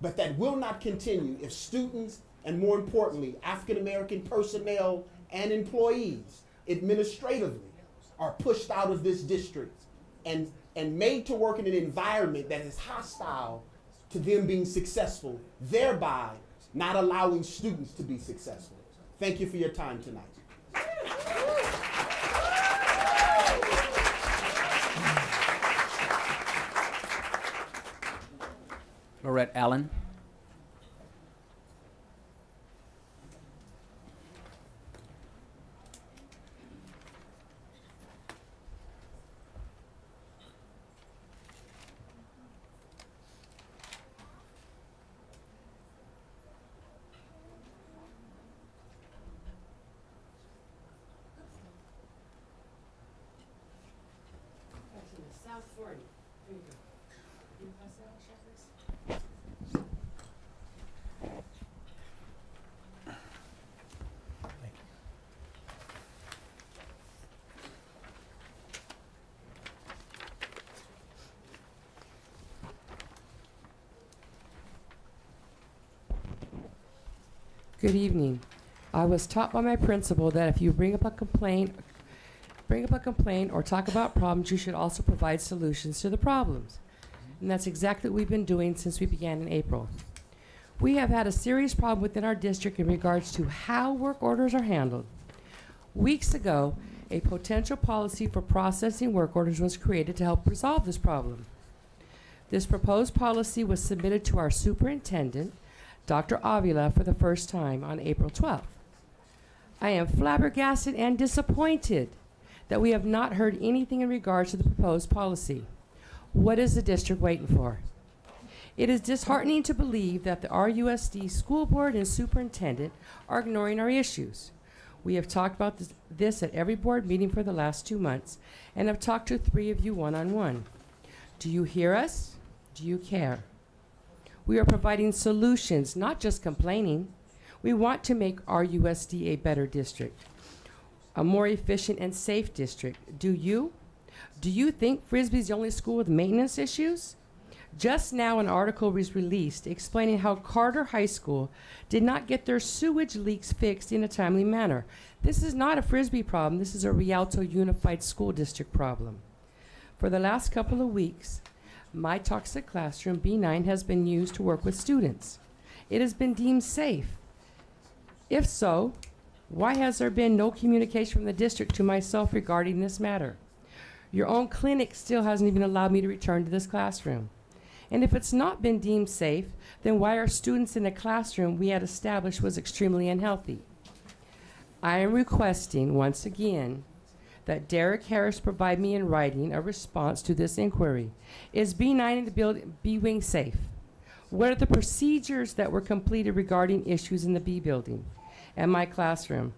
But that will not continue if students, and more importantly, African American personnel and employees administratively are pushed out of this district and made to work in an environment that is hostile to them being successful, thereby not allowing students to be successful. Thank you for your time tonight. Lorette Allen. South 40. There you go. You pass that on, Shepherds? Good evening. I was taught by my principal that if you bring up a complaint or talk about problems, you should also provide solutions to the problems. And that's exactly what we've been doing since we began in April. We have had a serious problem within our district in regards to how work orders are handled. Weeks ago, a potential policy for processing work orders was created to help resolve this problem. This proposed policy was submitted to our superintendent, Dr. Avila, for the first time on April 12th. I am flabbergasted and disappointed that we have not heard anything in regards to the proposed policy. What is the district waiting for? It is disheartening to believe that the RUSD school board and superintendent are ignoring our issues. We have talked about this at every board meeting for the last 2 months and have talked to 3 of you one-on-one. Do you hear us? Do you care? We are providing solutions, not just complaining. We want to make RUSD a better district, a more efficient and safe district. Do you? Do you think Frisbee's the only school with maintenance issues? Just now, an article was released explaining how Carter High School did not get their sewage leaks fixed in a timely manner. This is not a Frisbee problem. This is a Rialto Unified School District problem. For the last couple of weeks, my toxic classroom, B9, has been used to work with students. It has been deemed safe. If so, why has there been no communication from the district to myself regarding this matter? Your own clinic still hasn't even allowed me to return to this classroom. And if it's not been deemed safe, then why are students in a classroom we had established was extremely unhealthy? I am requesting once again that Derek Harris provide me in writing a response to this inquiry. Is B9 in the B wing safe? What are the procedures that were completed regarding issues in the B building and my classroom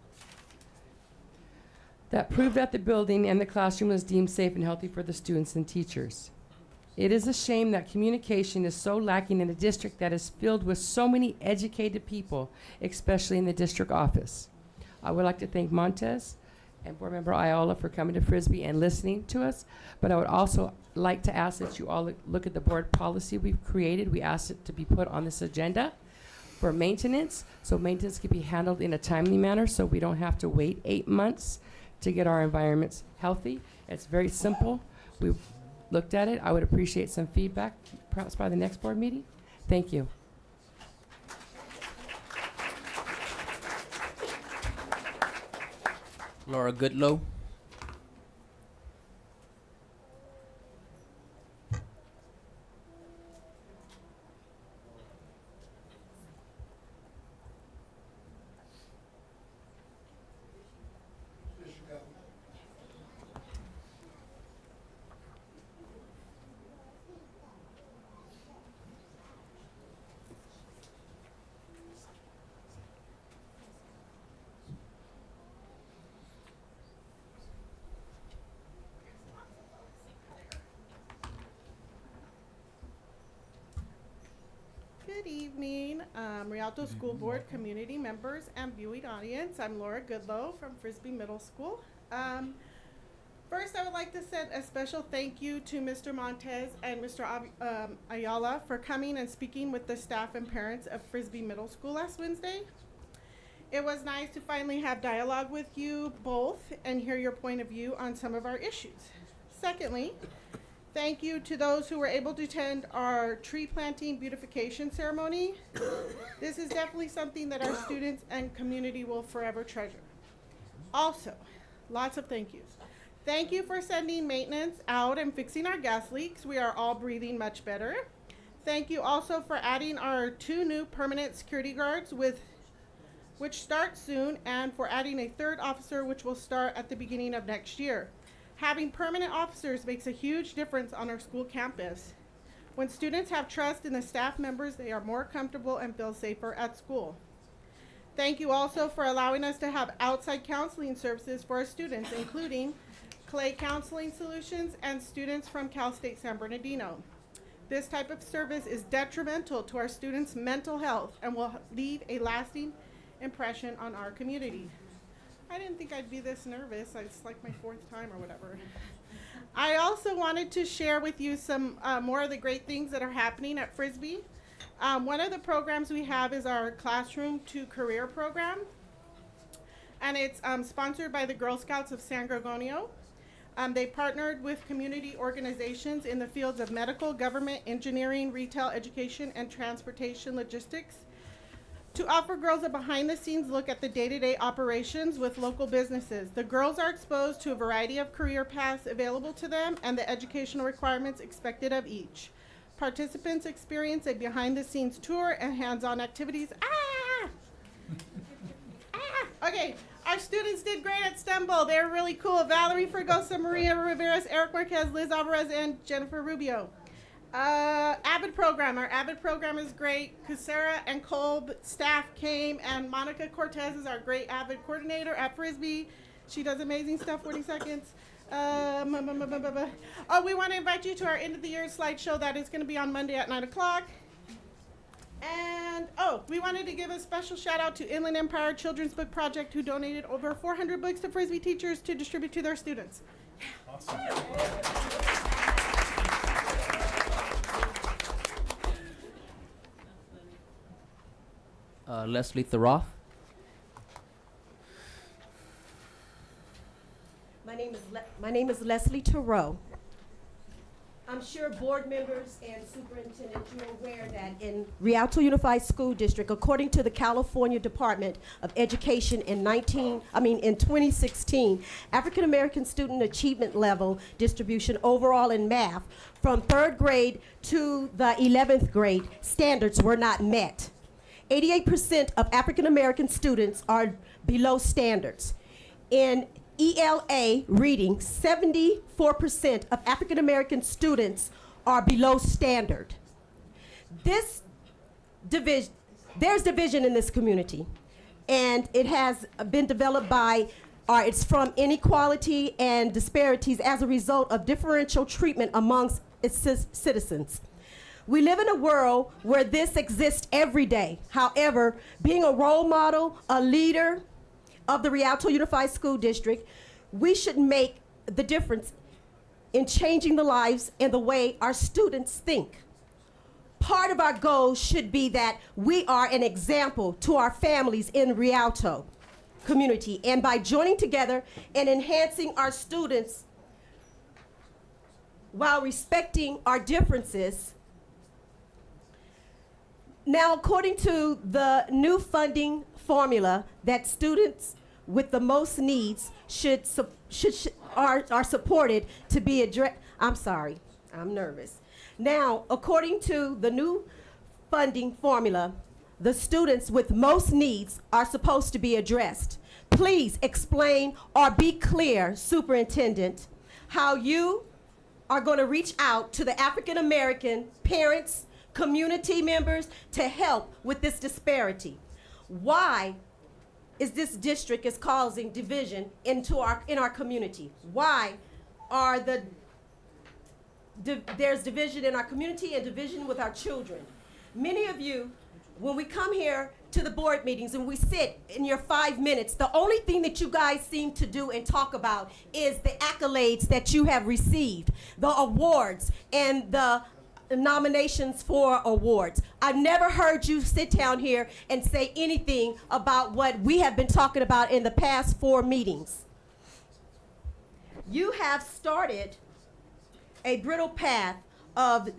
that proved that the building and the classroom was deemed safe and healthy for the students and teachers? It is a shame that communication is so lacking in a district that is filled with so many educated people, especially in the district office. I would like to thank Montez and Board Member Ayala for coming to Frisbee and listening to us, but I would also like to ask that you all look at the board policy we've created. We asked it to be put on this agenda for maintenance, so maintenance can be handled in a timely manner so we don't have to wait 8 months to get our environments healthy. It's very simple. We've looked at it. I would appreciate some feedback, perhaps by the next board meeting. Thank you. Laura Goodlow. Good evening, Rialto School Board community members and viewing audience. I'm Laura Goodlow from Frisbee Middle School. First, I would like to send a special thank you to Mr. Montez and Mr. Ayala for coming and speaking with the staff and parents of Frisbee Middle School last Wednesday. It was nice to finally have dialogue with you both and hear your point of view on some of our issues. Secondly, thank you to those who were able to attend our tree planting beautification ceremony. This is definitely something that our students and community will forever treasure. Also, lots of thank yous. Thank you for sending maintenance out and fixing our gas leaks. We are all breathing much better. Thank you also for adding our 2 new permanent security guards which start soon, and for adding a 3rd officer which will start at the beginning of next year. Having permanent officers makes a huge difference on our school campus. When students have trust in the staff members, they are more comfortable and feel safer at school. Thank you also for allowing us to have outside counseling services for our students, including Clay Counseling Solutions and students from Cal State San Bernardino. This type of service is detrimental to our students' mental health and will leave a lasting impression on our community. I didn't think I'd be this nervous. It's like my 4th time or whatever. I also wanted to share with you some more of the great things that are happening at Frisbee. One of the programs we have is our Classroom to Career program, and it's sponsored by the Girl Scouts of San Gorgonio. They partnered with community organizations in the fields of medical, government, engineering, retail, education, and transportation logistics to offer girls a behind-the-scenes look at the day-to-day operations with local businesses. The girls are exposed to a variety of career paths available to them and the educational requirements expected of each. Participants experience a behind-the-scenes tour and hands-on activities. Okay, our students did great at STEM Bowl. They were really cool. Valerie Fregosa, Maria Riveras, Eric Marquez, Liz Alvarez, and Jennifer Rubio. AVID program. Our AVID program is great. Sarah and Kolb staff came, and Monica Cortez is our great AVID coordinator at Frisbee. She does amazing stuff. 40 seconds. Oh, we want to invite you to our end of the year slideshow that is going to be on Monday at 9 o'clock. And we wanted to give a special shout out to Inland Empire Children's Book Project, who donated over 400 books to Frisbee teachers to distribute to their students. Awesome. Leslie Theroff. My name is Leslie Thoreau. I'm sure board members and superintendent, you're aware that in Rialto Unified School District, according to the California Department of Education in 2016, African American student achievement level distribution overall in math from 3rd grade to the 11th grade standards were not met. 88% of African American students are below standards. In ELA reading, 74% of African American students are below standard. There's division in this community, and it has been developed by, it's from inequality and disparities as a result of differential treatment amongst its citizens. We live in a world where this exists every day. However, being a role model, a leader of the Rialto Unified School District, we should make the difference in changing the lives and the way our students think. Part of our goal should be that we are an example to our families in Rialto community, and by joining together and enhancing our students while respecting our differences. Now, according to the new funding formula, that students with the most needs are supported to be addressed. I'm sorry, I'm nervous. Now, according to the new funding formula, the students with most needs are supposed to be addressed. Please explain or be clear, Superintendent, how you are going to reach out to the African American parents, community members to help with this disparity. Why is this district is causing division in our community? Why are there's division in our community and division with our children? Many of you, when we come here to the board meetings and we sit in your 5 minutes, the only thing that you guys seem to do and talk about is the accolades that you have received, the awards and the nominations for awards. I've never heard you sit down here and say anything about what we have been talking about in the past 4 meetings. You have started a brittle path of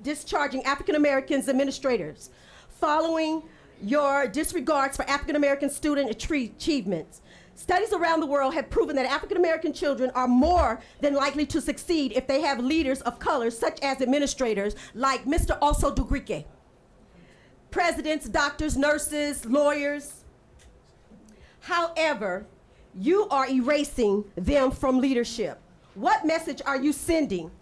discharging African Americans administrators, following your disregards for African American student achievements. Studies around the world have proven that African American children are more than likely to succeed if they have leaders of color, such as administrators like Mr. Oso Dugrike, presidents, doctors, nurses, lawyers. However, you are erasing them from leadership. What message are you sending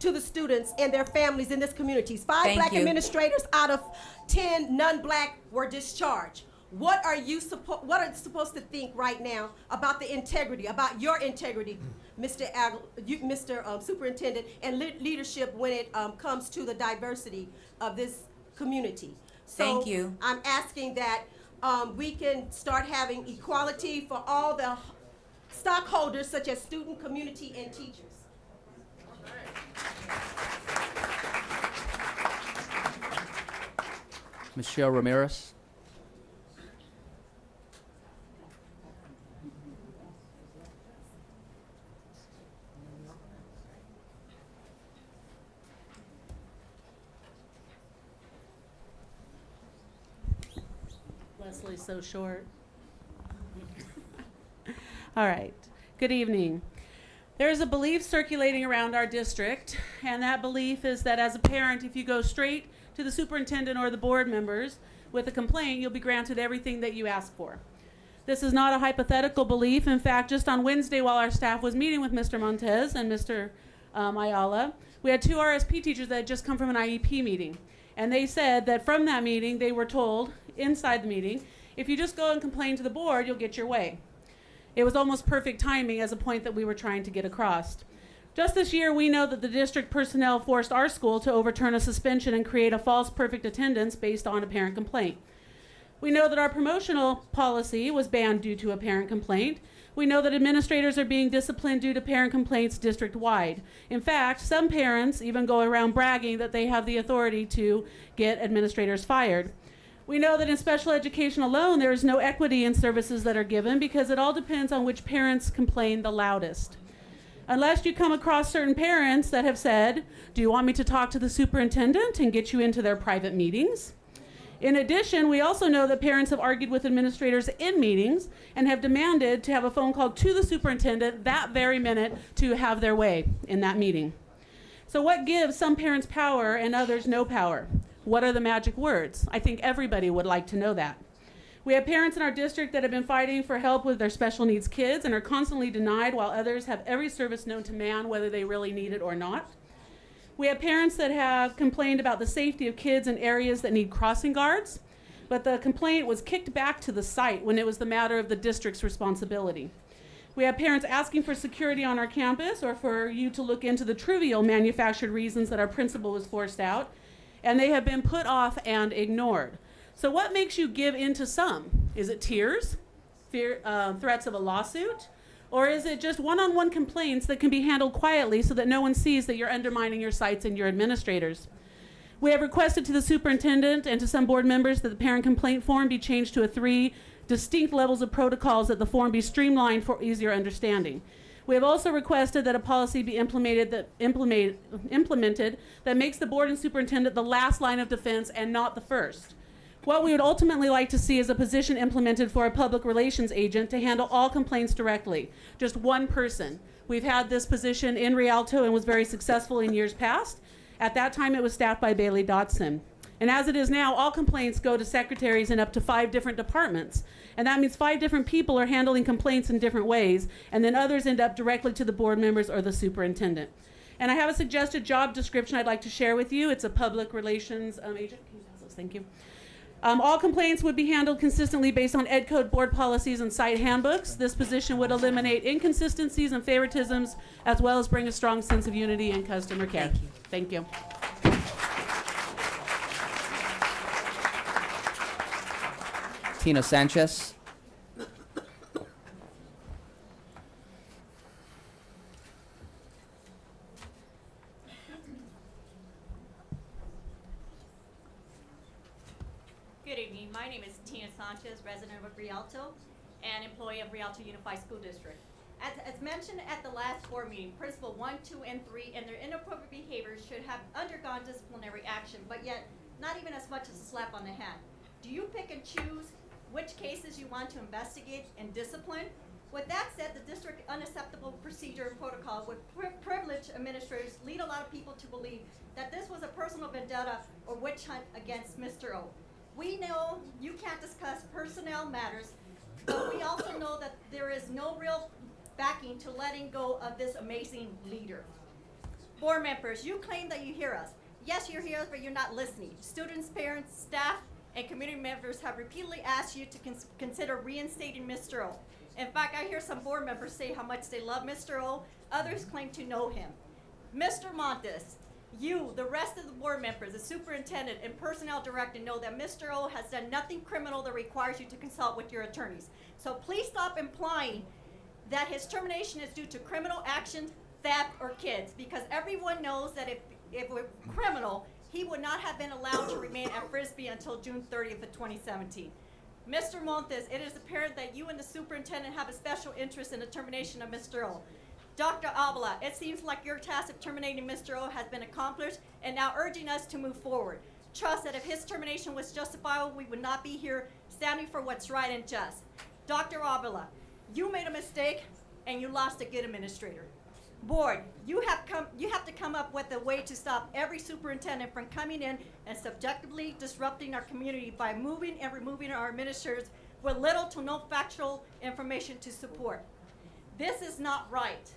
to the students and their families in this community? 5 black administrators out of 10 non-black were discharged. What are you supposed to think right now about the integrity, about your integrity, Mr. Superintendent, and leadership when it comes to the diversity of this community? So Thank you. I'm asking that we can start having equality for all the stockholders, such as student, community, and teachers. Michelle Ramirez. Leslie's so short. All right. Good evening. There is a belief circulating around our district, and that belief is that as a parent, if you go straight to the superintendent or the board members with a complaint, you'll be granted everything that you ask for. This is not a hypothetical belief. In fact, just on Wednesday while our staff was meeting with Mr. Montez and Mr. Ayala, we had 2 RSP teachers that had just come from an IEP meeting. And they said that from that meeting, they were told inside the meeting, if you just go and complain to the board, you'll get your way. It was almost perfect timing as a point that we were trying to get across. Just this year, we know that the district personnel forced our school to overturn a suspension and create a false perfect attendance based on a parent complaint. We know that our promotional policy was banned due to a parent complaint. We know that administrators are being disciplined due to parent complaints district-wide. In fact, some parents even go around bragging that they have the authority to get administrators fired. We know that in special education alone, there is no equity in services that are given because it all depends on which parents complain the loudest. Unless you come across certain parents that have said, do you want me to talk to the superintendent and get you into their private meetings? In addition, we also know that parents have argued with administrators in meetings and have demanded to have a phone call to the superintendent that very minute to have their way in that meeting. So what gives some parents power and others no power? What are the magic words? I think everybody would like to know that. We have parents in our district that have been fighting for help with their special needs kids and are constantly denied, while others have every service known to man, whether they really need it or not. We have parents that have complained about the safety of kids in areas that need crossing guards, but the complaint was kicked back to the site when it was the matter of the district's responsibility. We have parents asking for security on our campus, or for you to look into the trivial manufactured reasons that our principal was forced out, and they have been put off and ignored. So what makes you give in to some? Is it tears, fear, threats of a lawsuit? Or is it just one-on-one complaints that can be handled quietly so that no one sees that you're undermining your sites and your administrators? We have requested to the superintendent and to some board members that the parent complaint form be changed to 3 distinct levels of protocols, that the form be streamlined for easier understanding. We have also requested that a policy be implemented that makes the board and superintendent the last line of defense and not the first. What we would ultimately like to see is a position implemented for a public relations agent to handle all complaints directly. Just one person. We've had this position in Rialto and was very successful in years past. At that time, it was staffed by Bailey Dotson. And as it is now, all complaints go to secretaries in up to 5 different departments. And that means 5 different people are handling complaints in different ways, and then others end up directly to the board members or the superintendent. And I have a suggested job description I'd like to share with you. It's a public relations agent. Can you pass those? Thank you. All complaints would be handled consistently based on Ed Code board policies and site handbooks. This position would eliminate inconsistencies and favoritisms, as well as bring a strong sense of unity and customer care. Thank you. Tina Sanchez. Good evening. My name is Tina Sanchez, resident of Rialto and employee of Rialto Unified School District. As mentioned at the last board meeting, Principal 1, 2, and 3 and their inappropriate behaviors should have undergone disciplinary action, but yet not even as much as a slap on the hand. Do you pick and choose which cases you want to investigate and discipline? With that said, the district unacceptable procedure and protocol would privilege administrators, lead a lot of people to believe that this was a personal vendetta or witch hunt against Mr. O. We know you can't discuss personnel matters, but we also know that there is no real backing to letting go of this amazing leader. Board members, you claim that you hear us. Yes, you hear us, but you're not listening. Students, parents, staff, and community members have repeatedly asked you to consider reinstating Mr. O. In fact, I hear some board members say how much they love Mr. O. Others claim to know him. Mr. Montes, you, the rest of the board members, the superintendent, and personnel director know that Mr. O has done nothing criminal that requires you to consult with your attorneys. So please stop implying that his termination is due to criminal action, theft, or kids, because everyone knows that if it were criminal, he would not have been allowed to remain at Frisbee until June 30th of 2017. Mr. Montes, it is apparent that you and the superintendent have a special interest in the termination of Mr. O. Dr. Avila, it seems like your task of terminating Mr. O has been accomplished and now urging us to move forward. Trust that if his termination was justifiable, we would not be here standing for what's right and just. Dr. Avila, you made a mistake and you lost a good administrator. Board, you have to come up with a way to stop every superintendent from coming in and subjectively disrupting our community by moving and removing our administrators with little to no factual information to support. This is not right.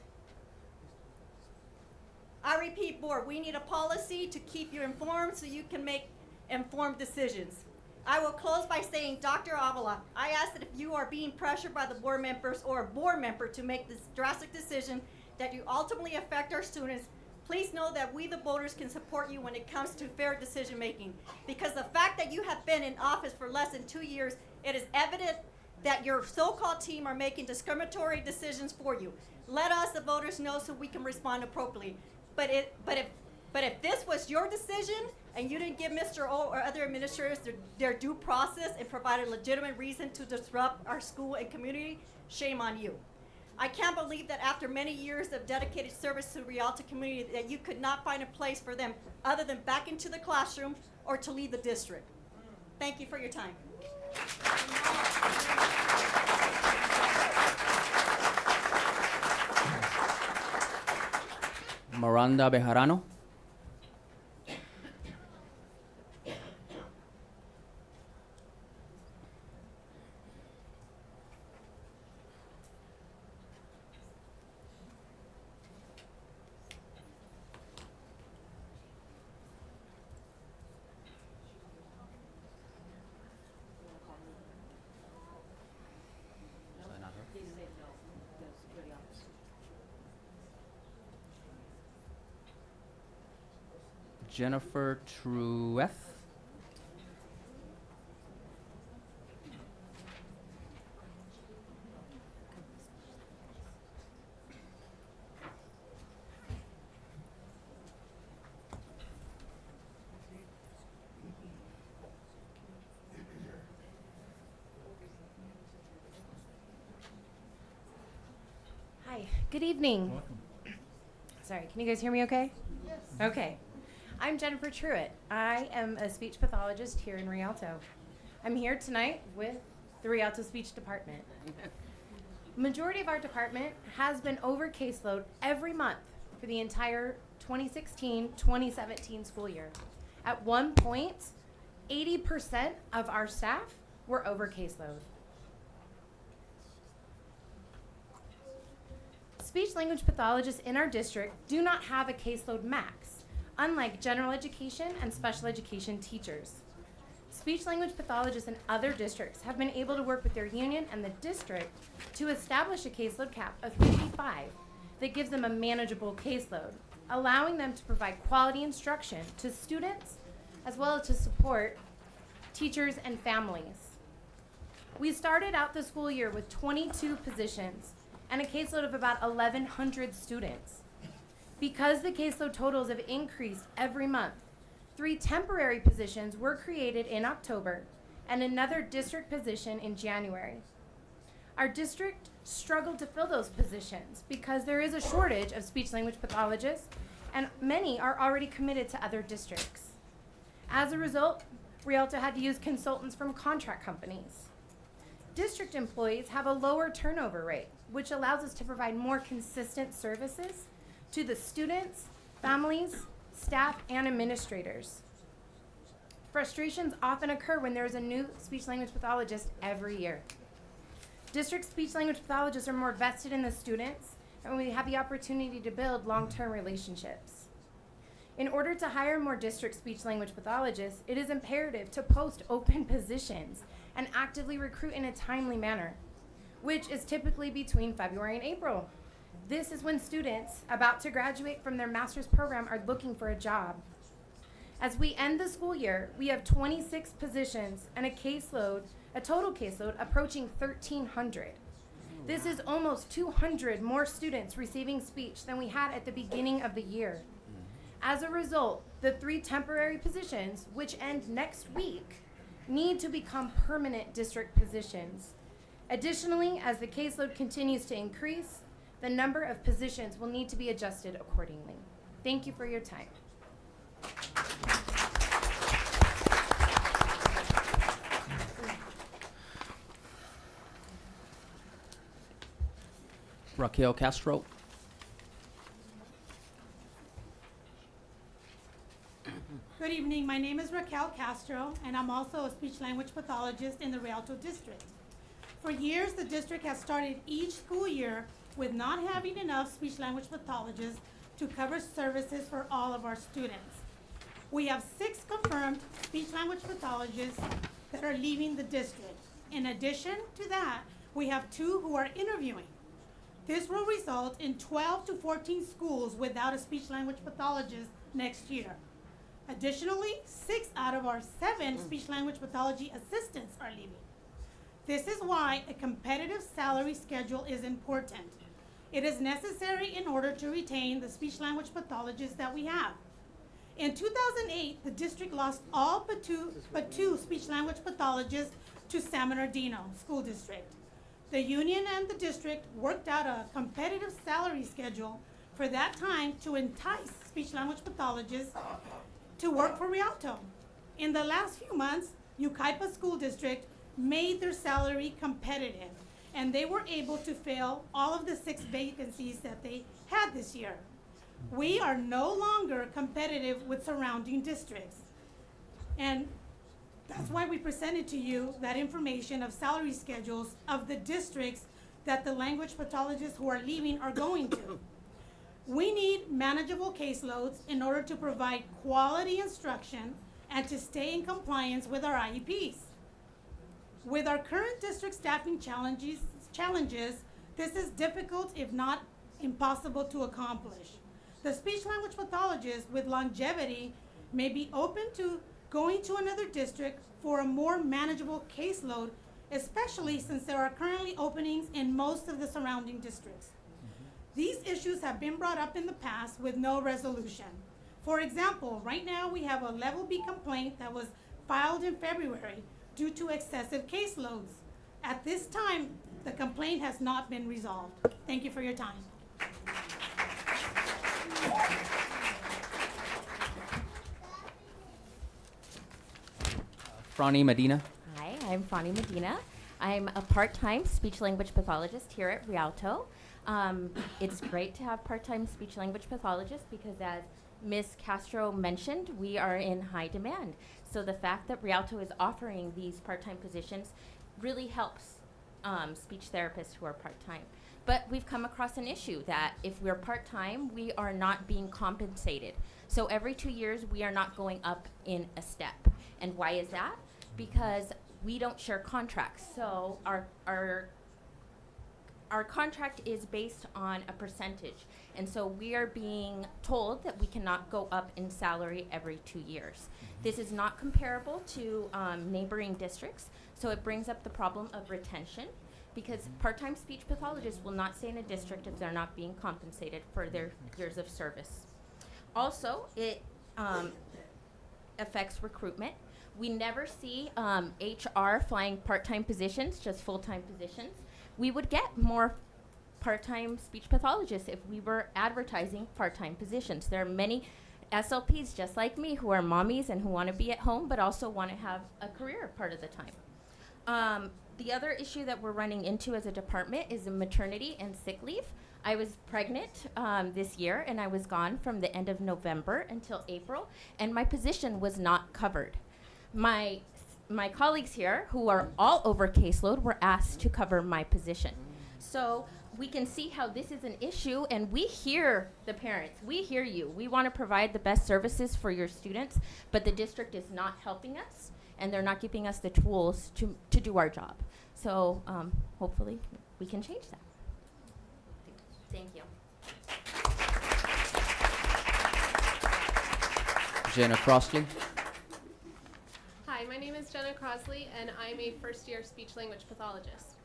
I repeat, board, we need a policy to keep you informed so you can make informed decisions. I will close by saying, Dr. Avila, I ask that if you are being pressured by the board members or a board member to make this drastic decision that you ultimately affect our students, please know that we the voters can support you when it comes to fair decision making. Because the fact that you have been in office for less than 2 years, it is evident that your so-called team are making discriminatory decisions for you. Let us, the voters, know so we can respond appropriately. But if this was your decision and you didn't give Mr. O or other administrators their due process and provide a legitimate reason to disrupt our school and community, shame on you. I can't believe that after many years of dedicated service to the Rialto community that you could not find a place for them other than back into the classroom or to leave the district. Thank you for your time. Miranda Bejarano. Jennifer Trueth. Hi, good evening. Sorry, can you guys hear me okay? Yes. Okay. I'm Jennifer Truitt. I am a speech pathologist here in Rialto. I'm here tonight with the Rialto Speech Department. Majority of our department has been over caseload every month for the entire 2016-2017 school year. At one point, 80% of our staff were over caseload. Speech language pathologists in our district do not have a caseload max, unlike general education and special education teachers. Speech language pathologists in other districts have been able to work with their union and the district to establish a caseload cap of 55 that gives them a manageable caseload, allowing them to provide quality instruction to students as well as to support teachers and families. We started out the school year with 22 positions and a caseload of about 1,100 students. Because the caseload totals have increased every month, 3 temporary positions were created in October and another district position in January. Our district struggled to fill those positions because there is a shortage of speech language pathologists and many are already committed to other districts. As a result, Rialto had to use consultants from contract companies. District employees have a lower turnover rate, which allows us to provide more consistent services to the students, families, staff, and administrators. Frustrations often occur when there is a new speech language pathologist every year. District speech language pathologists are more vested in the students, and we have the opportunity to build long-term relationships. In order to hire more district speech language pathologists, it is imperative to post open positions and actively recruit in a timely manner, which is typically between February and April. This is when students about to graduate from their master's program are looking for a job. As we end the school year, we have 26 positions and a total caseload approaching 1,300. This is almost 200 more students receiving speech than we had at the beginning of the year. As a result, the 3 temporary positions, which end next week, need to become permanent district positions. Additionally, as the caseload continues to increase, the number of positions will need to be adjusted accordingly. Thank you for your time. Raquel Castro. Good evening. My name is Raquel Castro, and I'm also a speech language pathologist in the Rialto district. For years, the district has started each school year with not having enough speech language pathologists to cover services for all of our students. We have 6 confirmed speech language pathologists that are leaving the district. In addition to that, we have 2 who are interviewing. This will result in 12 to 14 schools without a speech language pathologist next year. Additionally, 6 out of our 7 speech language pathology assistants are leaving. This is why a competitive salary schedule is important. It is necessary in order to retain the speech language pathologists that we have. In 2008, the district lost all but two speech language pathologists to San Bernardino School District. The union and the district worked out a competitive salary schedule for that time to entice speech-language pathologists to work for Rialto. In the last few months, Yucaipa School District made their salary competitive, and they were able to fill all of the 6 vacancies that they had this year. We are no longer competitive with surrounding districts. And that's why we presented to you that information of salary schedules of the districts that the language pathologists who are leaving are going to. We need manageable caseloads in order to provide quality instruction and to stay in compliance with our IEPs. With our current district staffing challenges, this is difficult, if not impossible, to accomplish. The speech-language pathologist with longevity may be open to going to another district for a more manageable caseload, especially since there are currently openings in most of the surrounding districts. These issues have been brought up in the past with no resolution. For example, right now we have a level B complaint that was filed in February due to excessive caseloads. At this time, the complaint has not been resolved. Thank you for your time. Franny Medina. Hi, I'm Fanny Medina. I'm a part-time speech-language pathologist here at Rialto. It's great to have part-time speech-language pathologists because, as Ms. Castro mentioned, we are in high demand. So the fact that Rialto is offering these part-time positions really helps speech therapists who are part-time. But we've come across an issue that if we're part-time, we are not being compensated. So every 2 years, we are not going up in a step. And why is that? Because we don't share contracts. So our contract is based on a percentage. And so we are being told that we cannot go up in salary every 2 years. This is not comparable to neighboring districts. So it brings up the problem of retention, because part-time speech pathologists will not stay in a district if they're not being compensated for their years of service. Also, it affects recruitment. We never see HR flying part-time positions, just full-time positions. We would get more part-time speech pathologists if we were advertising part-time positions. There are many SLPs just like me who are mommies and who want to be at home but also want to have a career part of the time. The other issue that we're running into as a department is maternity and sick leave. I was pregnant this year, and I was gone from the end of November until April, and my position was not covered. My colleagues here, who are all over caseload, were asked to cover my position. So we can see how this is an issue, and we hear the parents. We hear you. We want to provide the best services for your students, but the district is not helping us, and they're not giving us the tools to do our job. So hopefully we can change that. Thank you. Jenna Crossley. Hi, my name is Jenna Crossley, and I'm a first-year speech-language pathologist.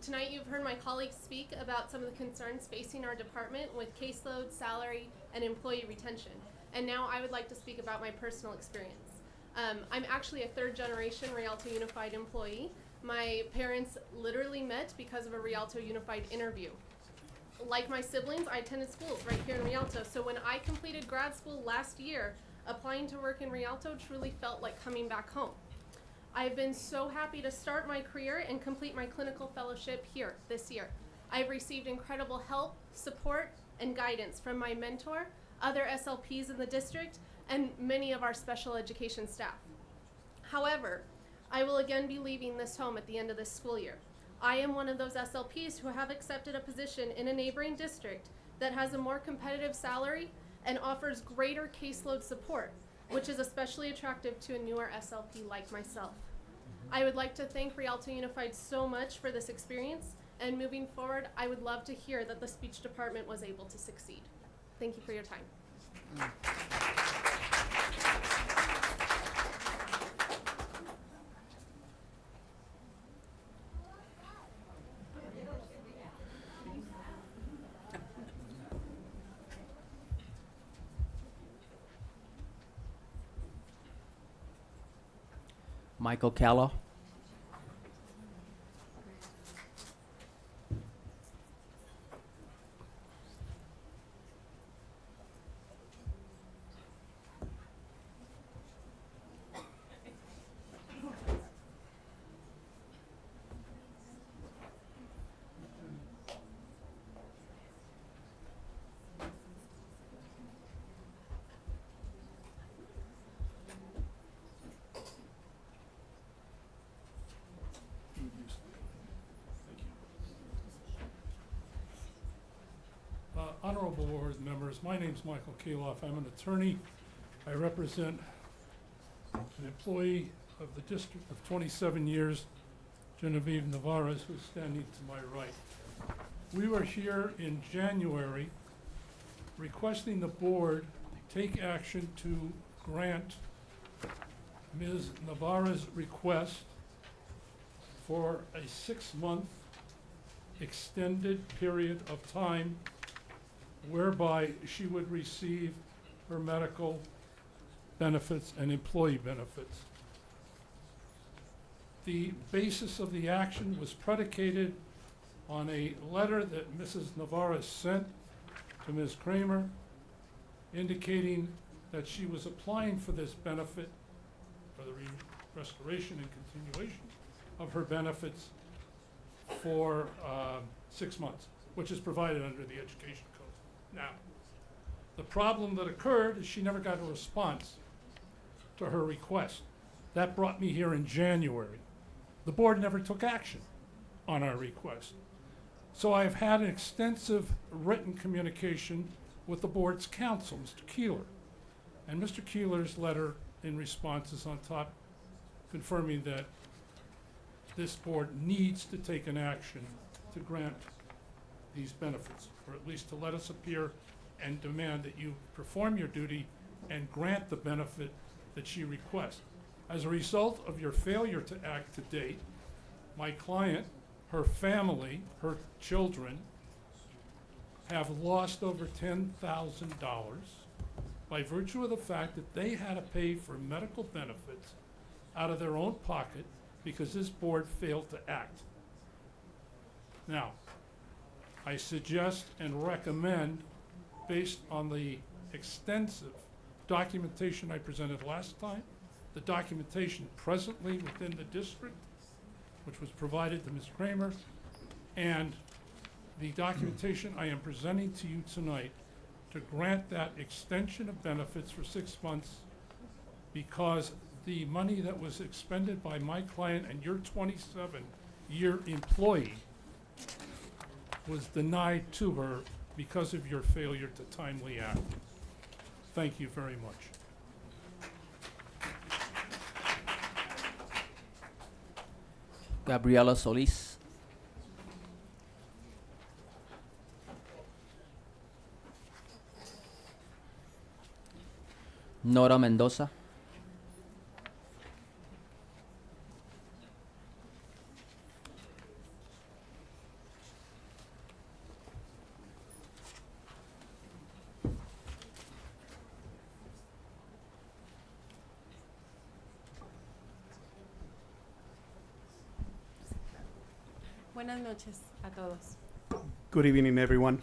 Tonight you've heard my colleagues speak about some of the concerns facing our department with caseload, salary, and employee retention. And now I would like to speak about my personal experience. I'm actually a third-generation Rialto Unified employee. My parents literally met because of a Rialto Unified interview. Like my siblings, I attended schools right here in Rialto. So when I completed grad school last year, applying to work in Rialto truly felt like coming back home. I've been so happy to start my career and complete my clinical fellowship here this year. I've received incredible help, support, and guidance from my mentor, other SLPs in the district, and many of our special education staff. However, I will again be leaving this home at the end of this school year. I am one of those SLPs who have accepted a position in a neighboring district that has a more competitive salary and offers greater caseload support, which is especially attractive to a newer SLP like myself. I would like to thank Rialto Unified so much for this experience, and moving forward, I would love to hear that the speech department was able to succeed. Thank you for your time. Michael Calla. honorable board members, my name's Michael Kaloff. I'm an attorney. I represent an employee of the district of 27 years, Genevieve Navarez, who's standing to my right. We were here in January requesting the board take action to grant Ms. Navarez's request for a 6-month extended period of time whereby she would receive her medical benefits and employee benefits. The basis of the action was predicated on a letter that Mrs. Navarez sent to Ms. Kramer indicating that she was applying for this benefit, for the restoration and continuation of her benefits for 6 months, which is provided under the Education Code. Now, the problem that occurred is she never got a response to her request. That brought me here in January. The board never took action on our request. So I've had an extensive written communication with the board's counsel, Mr. Keeler. And Mr. Keeler's letter in response is on top, confirming that this board needs to take an action to grant these benefits, or at least to let us appear and demand that you perform your duty and grant the benefit that she requests. As a result of your failure to act to date, my client, her family, her children, have lost over $10,000 by virtue of the fact that they had to pay for medical benefits out of their own pocket because this board failed to act. Now, I suggest and recommend, based on the extensive documentation I presented last time, the documentation presently within the district, which was provided to Ms. Kramer, and the documentation I am presenting to you tonight, to grant that extension of benefits for 6 months, because the money that was expended by my client and your 27-year employee was denied to her because of your failure to timely act. Thank you very much. Gabriela Solis. Nora Mendoza. Buenas noches a todos. Good evening, everyone.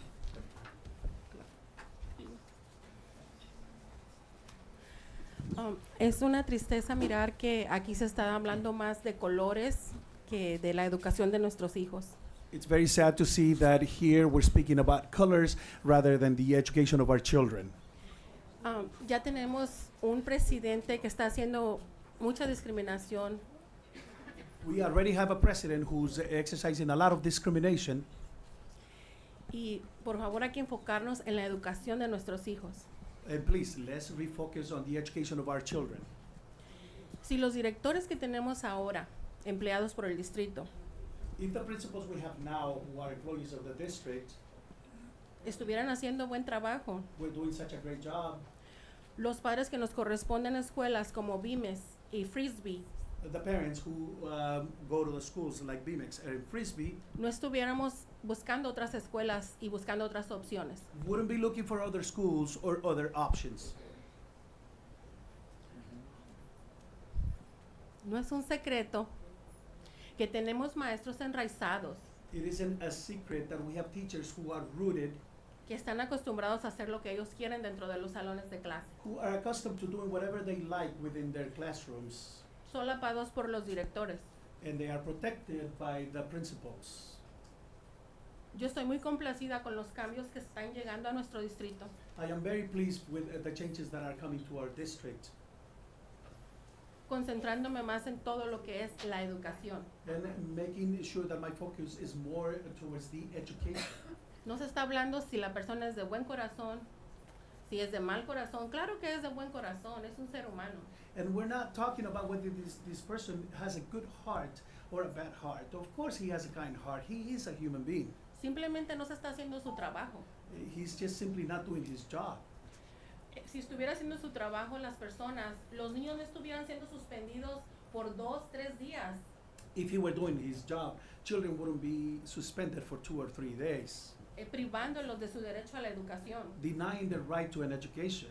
Es una tristeza mirar que aquí se está hablando más de colores que de la educación de nuestros hijos. It's very sad to see that here we're speaking about colors rather than the education of our children. Ya tenemos un presidente que está haciendo mucha discriminación. We already have a president who's exercising a lot of discrimination. Y por favor hay que enfocarnos en la educación de nuestros hijos. And please, let's refocus on the education of our children. Si los directores que tenemos ahora, empleados por el distrito, If the principals we have now, who are employees of the district, estuvieran haciendo buen trabajo, we're doing such a great job, los padres que nos corresponden a escuelas como Vimes y Frisbee, the parents who go to the schools like BMX and Frisbee, no estuviéramos buscando otras escuelas y buscando otras opciones. wouldn't be looking for other schools or other options. No es un secreto que tenemos maestros enraizados It isn't a secret that we have teachers who are rooted, que están acostumbrados a hacer lo que ellos quieren dentro de los salones de clase, who are accustomed to doing whatever they like within their classrooms, solapados por los directores. and they are protected by the principals. Yo estoy muy complacida con los cambios que están llegando a nuestro distrito. I am very pleased with the changes that are coming to our district, concentrándome más en todo lo que es la educación. and making sure that my focus is more towards the education. No se está hablando si la persona es de buen corazón, si es de mal corazón. Claro que es de buen corazón, es un ser humano. And we're not talking about whether this person has a good heart or a bad heart. Of course he has a kind heart. He is a human being. Simplemente no se está haciendo su trabajo. He's just simply not doing his job. Si estuviera haciendo su trabajo las personas, los niños no estuvieran siendo suspendidos por 2, 3 días. If he were doing his job, children wouldn't be suspended for 2 or 3 days, Privándolos de su derecho a la educación. denying their right to an education.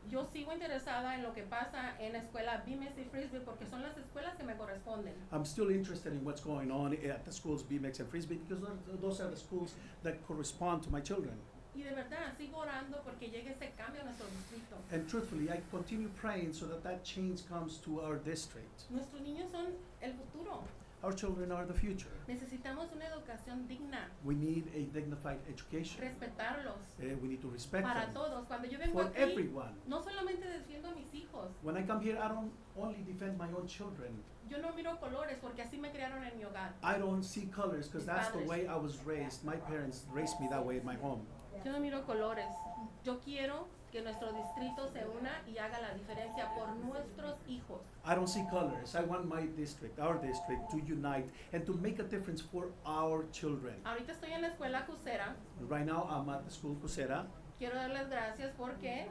Yo sigo interesada en lo que pasa en la escuela Bimes y Frisbee porque son las escuelas que me corresponden. I'm still interested in what's going on at the schools BMX and Frisbee because those are the schools that correspond to my children. Y de verdad sigo orando porque llegue ese cambio a nuestro distrito. And truthfully, I continue praying so that change comes to our district. Nuestros niños son el futuro. Our children are the future. Necesitamos una educación digna. We need a dignified education. Respetarlos. We need to respect Para them. todos. Cuando yo vengo For aquí, everyone. no solamente defiendo a mis hijos. When I come here, I don't only defend my own children. Yo no miro colores porque así me criaron en mi hogar. I don't see colors because Mis that's the padres. way I was raised. My parents raised me that way in my home. Yo no miro colores. Yo quiero que nuestro distrito se una y haga la diferencia por nuestros hijos. I don't see colors. I want my district, our district, to unite and to make a difference for our children. Ahorita estoy en la escuela Cusera. Right now, I'm at the school Cusera, Quiero darles gracias porque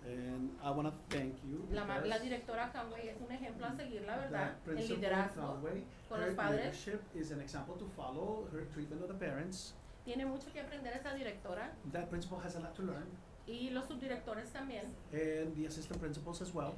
and I want to thank you. la because directora Conway es un ejemplo a seguir, la verdad, that el principal liderazgo Conway, con her los padres. leadership is an example to follow, her treatment of the parents. Tiene mucho que aprender esa directora That principal has a lot to learn, y los subdirectores también. and the assistant principals as well.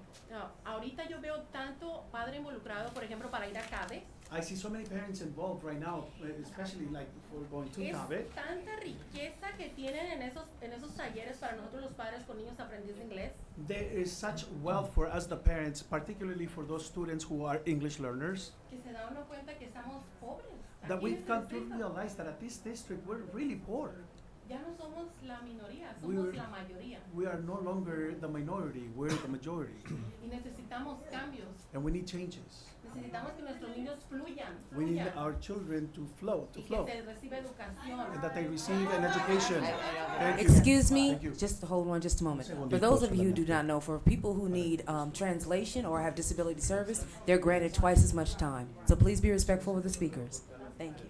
Ahorita yo veo tanto padre involucrado, por ejemplo, para ir a CABE. I see so many parents involved right now, especially like for going to Es CABE. tanta riqueza que tienen en esos talleres para nosotros los padres con niños aprendiz de inglés. There is such wealth for us, the parents, particularly for those students who are English learners, Que se da uno cuenta que estamos pobres. that Aquí we've en come el to distrito. realize that at this district we're really poor. Ya no somos la minoría, somos We're- la mayoría. We are no longer the minority, we're the majority. Y necesitamos cambios. And we need changes. Necesitamos que nuestros niños fluyan, We need fluyan. our children to flow, Y to que flow. se reciba educación. And that they receive an education. Thank you. Excuse me, Thank you. just hold on just a moment. Segundo, For those of por you who favor. do not know, for people who need translation or have disability service, they're granted twice as much time. So please be respectful with the speakers. Thank you.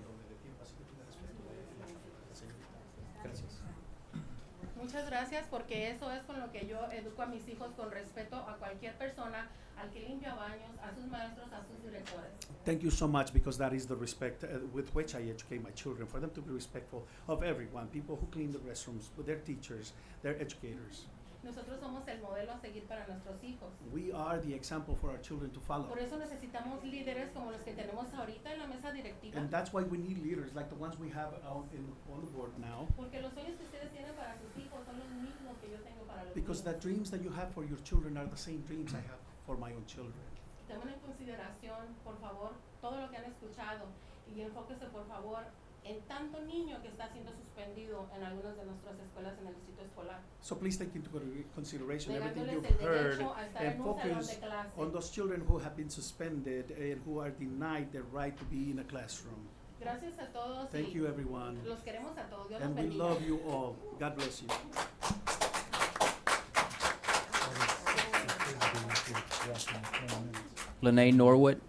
Muchas gracias porque eso es con lo que yo educo a mis hijos con respeto a cualquier persona, al que limpia baños, a sus maestros, a sus directores. Thank you so much because that is the respect with which I educate my children, for them to be respectful of everyone, people who clean the restrooms, with their teachers, their educators. Nosotros somos el modelo a seguir para nuestros hijos. We are the example for our children to follow. Por eso necesitamos líderes como los que tenemos ahorita en la mesa directiva. And that's why we need leaders like the ones we have on the board now. Porque los sueños que ustedes tienen para sus hijos son los mismos que yo tengo para los Because the míos. dreams that you have for your children are the same dreams I have for my own children. Tomen en consideración, por favor, todo lo que han escuchado y enfóquese, por favor, en tanto niño que está siendo suspendido en algunas de nuestras escuelas en el distrito escolar. So please take into consideration everything Negándoles you've el heard derecho a estar and en un salón focus de clase. on those children who have been suspended and who are denied their right to be in a classroom. Gracias a todos. Thank y you, everyone. Los queremos a todos. Dios And los we bendiga. love you all. God bless you. Lene Norwood.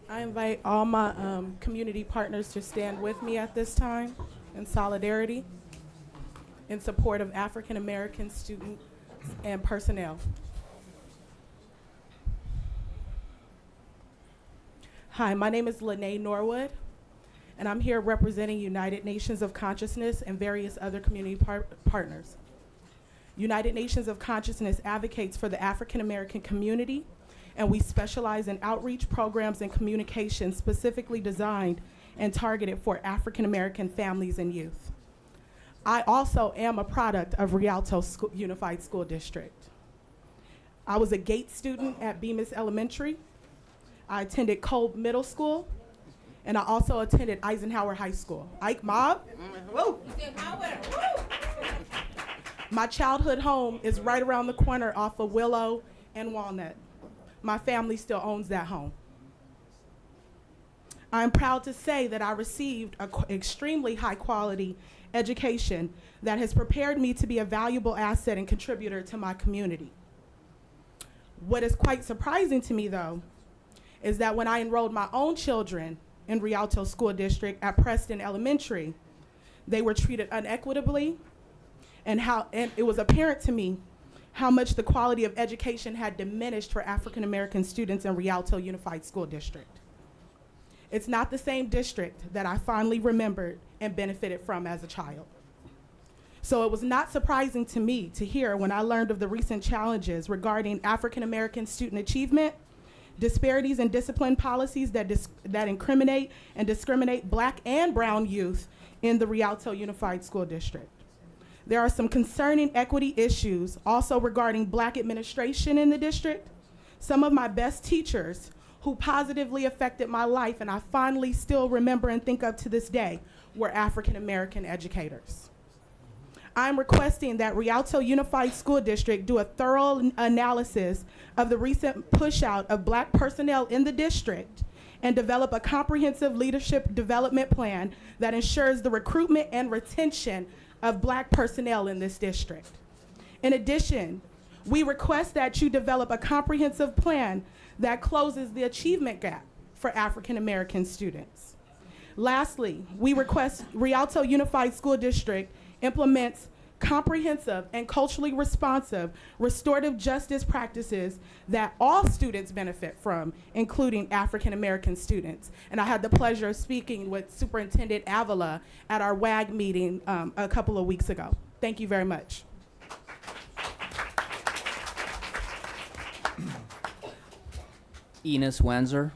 I invite all my community partners to stand with me at this time in solidarity in support of African American students and personnel. Hi, my name is Lene Norwood, and I'm here representing United Nations of Consciousness and various other community partners. United Nations of Consciousness advocates for the African American community, and we specialize in outreach programs and communication specifically designed and targeted for African American families and youth. I also am a product of Rialto Unified School District. I was a GATE student at Bemis Elementary. I attended Kolb Middle School, and I also attended Eisenhower High School. Ike Mob. Woo. My childhood home is right around the corner off of Willow and Walnut. My family still owns that home. I'm proud to say that I received an extremely high quality education that has prepared me to be a valuable asset and contributor to my community. What is quite surprising to me, though, is that when I enrolled my own children in Rialto School District at Preston Elementary, they were treated unequitably, and it was apparent to me how much the quality of education had diminished for African American students in Rialto Unified School District. It's not the same district that I fondly remembered and benefited from as a child. So it was not surprising to me to hear when I learned of the recent challenges regarding African American student achievement, disparities in discipline policies that incriminate and discriminate Black and brown youth in the Rialto Unified School District. There are some concerning equity issues also regarding Black administration in the district. Some of my best teachers who positively affected my life and I fondly still remember and think of to this day were African American educators. I'm requesting that Rialto Unified School District do a thorough analysis of the recent push out of Black personnel in the district and develop a comprehensive leadership development plan that ensures the recruitment and retention of Black personnel in this district. In addition, we request that you develop a comprehensive plan that closes the achievement gap for African American students. Lastly, we request Rialto Unified School District implements comprehensive and culturally responsive restorative justice practices that all students benefit from, including African American students. And I had the pleasure of speaking with Superintendent Avila at our WAG meeting a couple of weeks ago. Thank you very much. Enos Wanzer.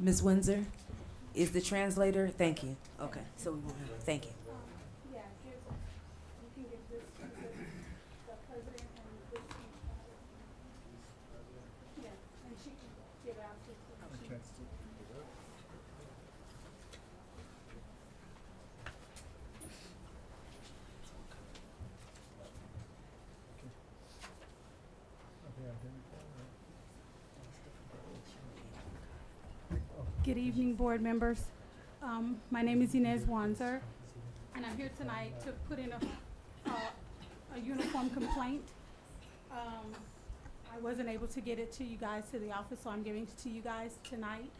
Ms. Windsor, is the translator? Thank you. Okay, so we won't have, thank you. Good evening, board members. My name is Inez Wanzer, and I'm here tonight to put in a uniform complaint. I wasn't able to get it to you guys, to the office, so I'm giving it to you guys tonight.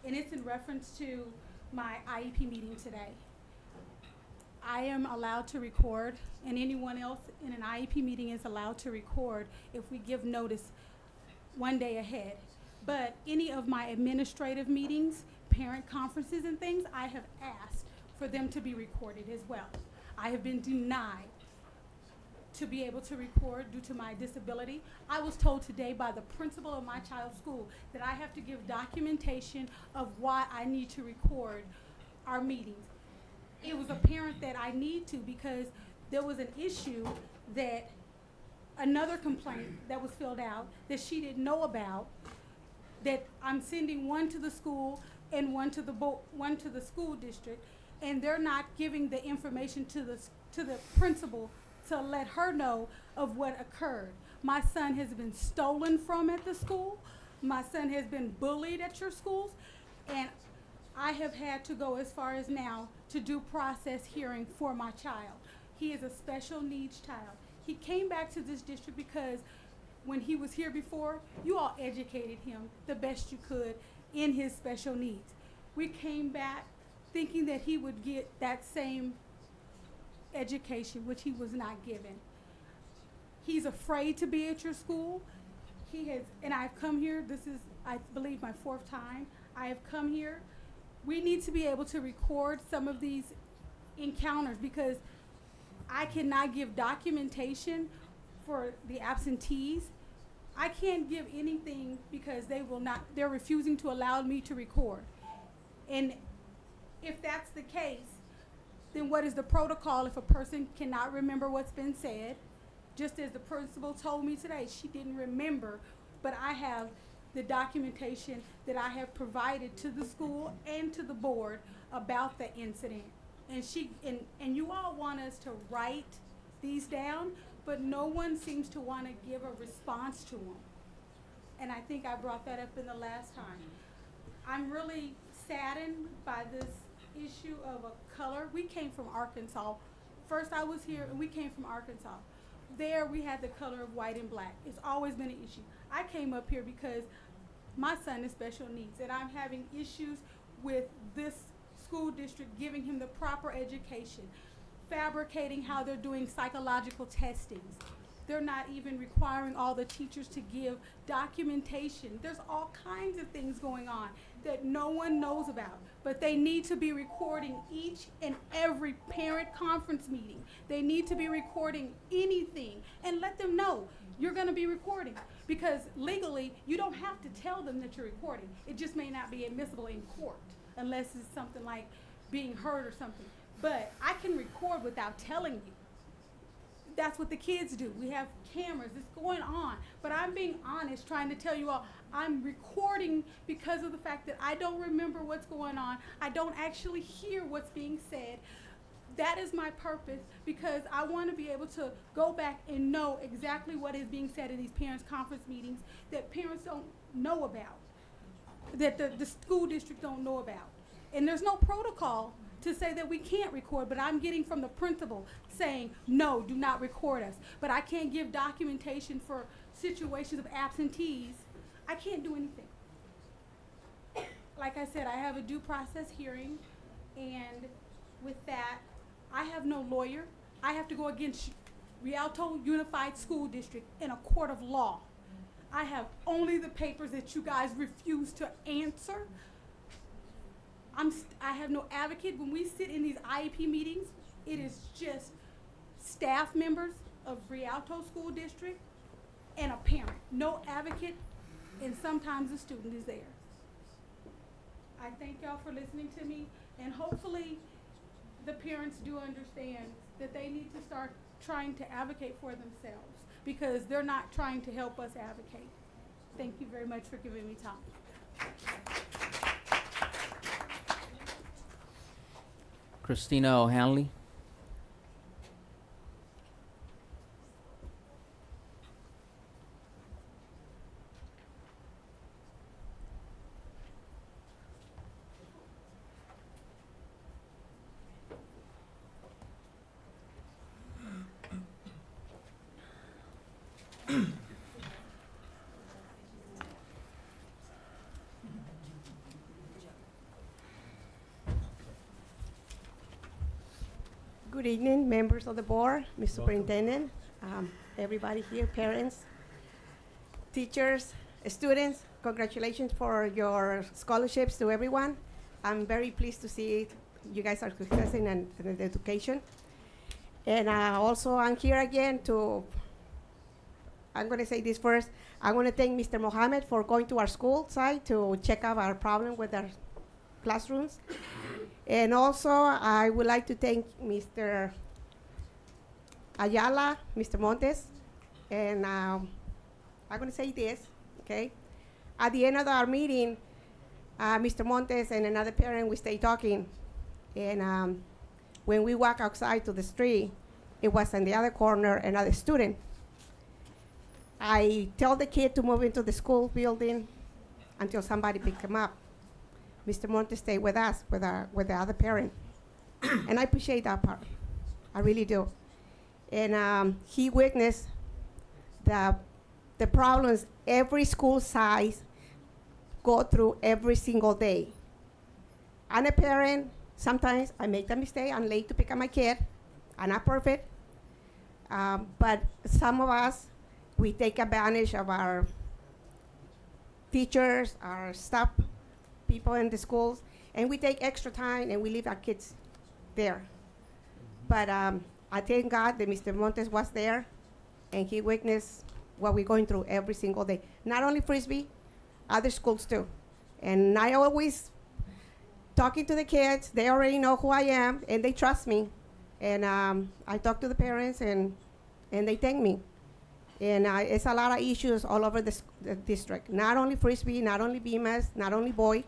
And it's in reference to my IEP meeting today. I am allowed to record, and anyone else in an IEP meeting is allowed to record if we give notice one day ahead. But any of my administrative meetings, parent conferences and things, I have asked for them to be recorded as well. I have been denied to be able to record due to my disability. I was told today by the principal of my child's school that I have to give documentation of why I need to record our meetings. It was apparent that I need to because there was an issue that another complaint that was filled out that she didn't know about, that I'm sending one to the school and one to the school district, and they're not giving the information to the principal to let her know of what occurred. My son has been stolen from at the school. My son has been bullied at your schools, and I have had to go as far as now to do process hearing for my child. He is a special needs child. He came back to this district because when he was here before, you all educated him the best you could in his special needs. We came back thinking that he would get that same education, which he was not given. He's afraid to be at your school. And I've come here, this is, I believe, my 4th time. I have come here. We need to be able to record some of these encounters because I cannot give documentation for the absentees. I can't give anything because they're refusing to allow me to record. And if that's the case, then what is the protocol if a person cannot remember what's been said? Just as the principal told me today, she didn't remember, but I have the documentation that I have provided to the school and to the board about the incident. And you all want us to write these down, but no one seems to want to give a response to them. And I think I brought that up in the last time. I'm really saddened by this issue of a color. We came from Arkansas. First I was here and we came from Arkansas. There we had the color of white and black. It's always been an issue. I came up here because my son is special needs and I'm having issues with this school district giving him the proper education, fabricating how they're doing psychological testings. They're not even requiring all the teachers to give documentation. There's all kinds of things going on that no one knows about, but they need to be recording each and every parent conference meeting. They need to be recording anything and let them know you're gonna be recording, because legally you don't have to tell them that you're recording. It just may not be admissible in court unless it's something like being heard or something. But I can record without telling you. That's what the kids do. We have cameras, it's going on. But I'm being honest, trying to tell you all, I'm recording because of the fact that I don't remember what's going on. I don't actually hear what's being said. That is my purpose, because I want to be able to go back and know exactly what is being said in these parents' conference meetings that parents don't know about, that the school district don't know about. And there's no protocol to say that we can't record, but I'm getting from the principal saying, no, do not record us. But I can't give documentation for situations of absentees. I can't do anything. Like I said, I have a due process hearing, and with that, I have no lawyer. I have to go against Rialto Unified School District in a court of law. I have only the papers that you guys refuse to answer. I have no advocate. When we sit in these IEP meetings, it is just staff members of Rialto School District and a parent. No advocate, and sometimes a student is there. I thank y'all for listening to me, and hopefully the parents do understand that they need to start trying to advocate for themselves, because they're not trying to help us advocate. Thank you very much for giving me time. Christina O'Hanley. Good evening, members of the board, Mr. Superintendent, everybody here, parents, teachers, students. Congratulations for your scholarships to everyone. I'm very pleased to see you guys are successful in education. And also, I'm here again I'm going to say this first. I want to thank Mr. Mohammed for going to our school site to check out our problem with our classrooms. And also, I would like to thank Mr. Ayala, Mr. Montes, and I'm going to say this, okay? At the end of our meeting, Mr. Montes and another parent, we stay talking, and when we walk outside to the street, it was in the other corner another student. I tell the kid to move into the school building until somebody pick him up. Mr. Montes stayed with us, with the other parent. And I appreciate that part. I really do. And he witnessed the problems every school size go through every single day. I'm a parent. Sometimes I make the mistake. I'm late to pick up my kid. I'm not perfect. But some of us, we take advantage of our teachers, our staff, people in the schools, and we take extra time and we leave our kids there. But I thank God that Mr. Montes was there, and he witnessed what we're going through every single day. Not only Frisbee, other schools too. And I always talking to the kids, they already know who I am and they trust me. And I talk to the parents and they thank me. And it's a lot of issues all over the district. Not only Frisbee, not only Bemis, not only Boyd,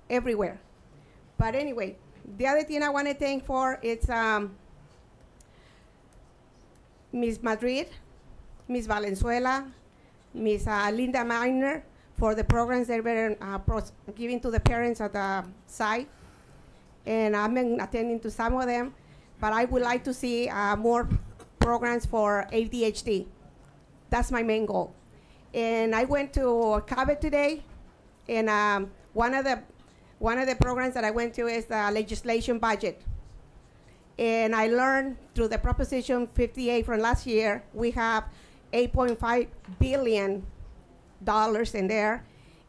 everywhere. But anyway, the other thing I want to thank for is Ms. Madrid, Ms. Valenzuela, Ms. Linda Miner for the programs they were giving to the parents at the site. And I've been attending to some of them, but I would like to see more programs for ADHD. That's my main goal. And I went to Cabot today, and one of the programs that I went to is the legislation budget. And I learned through the Proposition 58 from last year, we have $8.5 billion in there.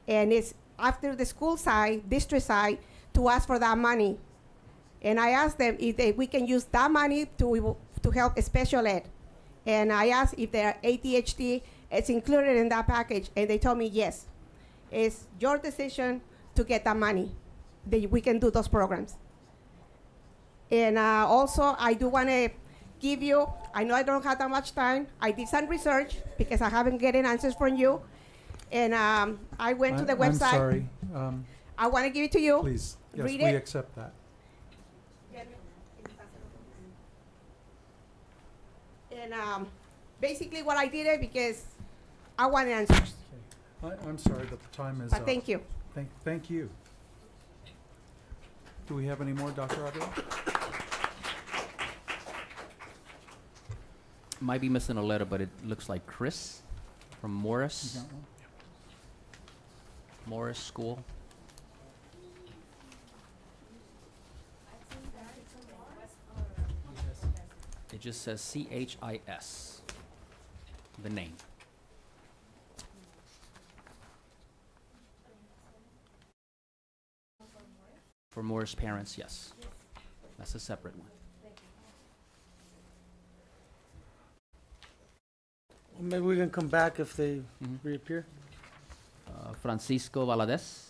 And it's after the school side, district side, to ask for that money. And I asked them if we can use that money to help special ed. And I asked if their ADHD is included in that package, and they told me yes. It's your decision to get that money. We can do those programs. And also, I do want to give you, I know I don't have that much time. I did some research because I haven't gotten answers from you. And I went to the website. I'm sorry. I want to give it to you. Please, yes, Read we it. accept that. And basically what I did it because I want answers. I'm sorry, but the time is But up. thank you. Thank you. Do we have any more, Dr. Avila? Might be missing a letter, but it looks like Chris from Morris. You got one? Morris School. It just says CHIS, the name. For Morris parents, yes. That's a separate one. Well, maybe we can come back if they Mhm. reappear. Francisco Valadez.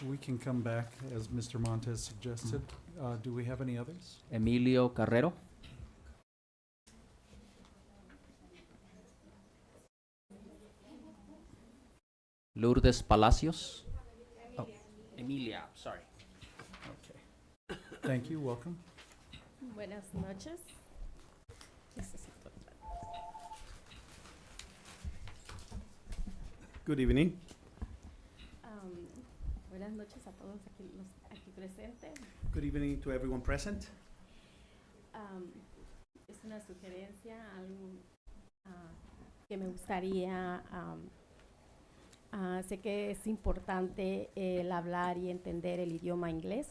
We can come back, as Mr. Montez suggested. Do we have any others? Emilio Carrero. Lourdes Palacios. Oh, Emilia, sorry. Okay. Thank you, welcome. Buenas noches. Good evening. Buenas noches a todos aquí presentes. Good evening to everyone present. Es una sugerencia, algo que me gustaría. Sé que es importante el hablar y entender el idioma inglés.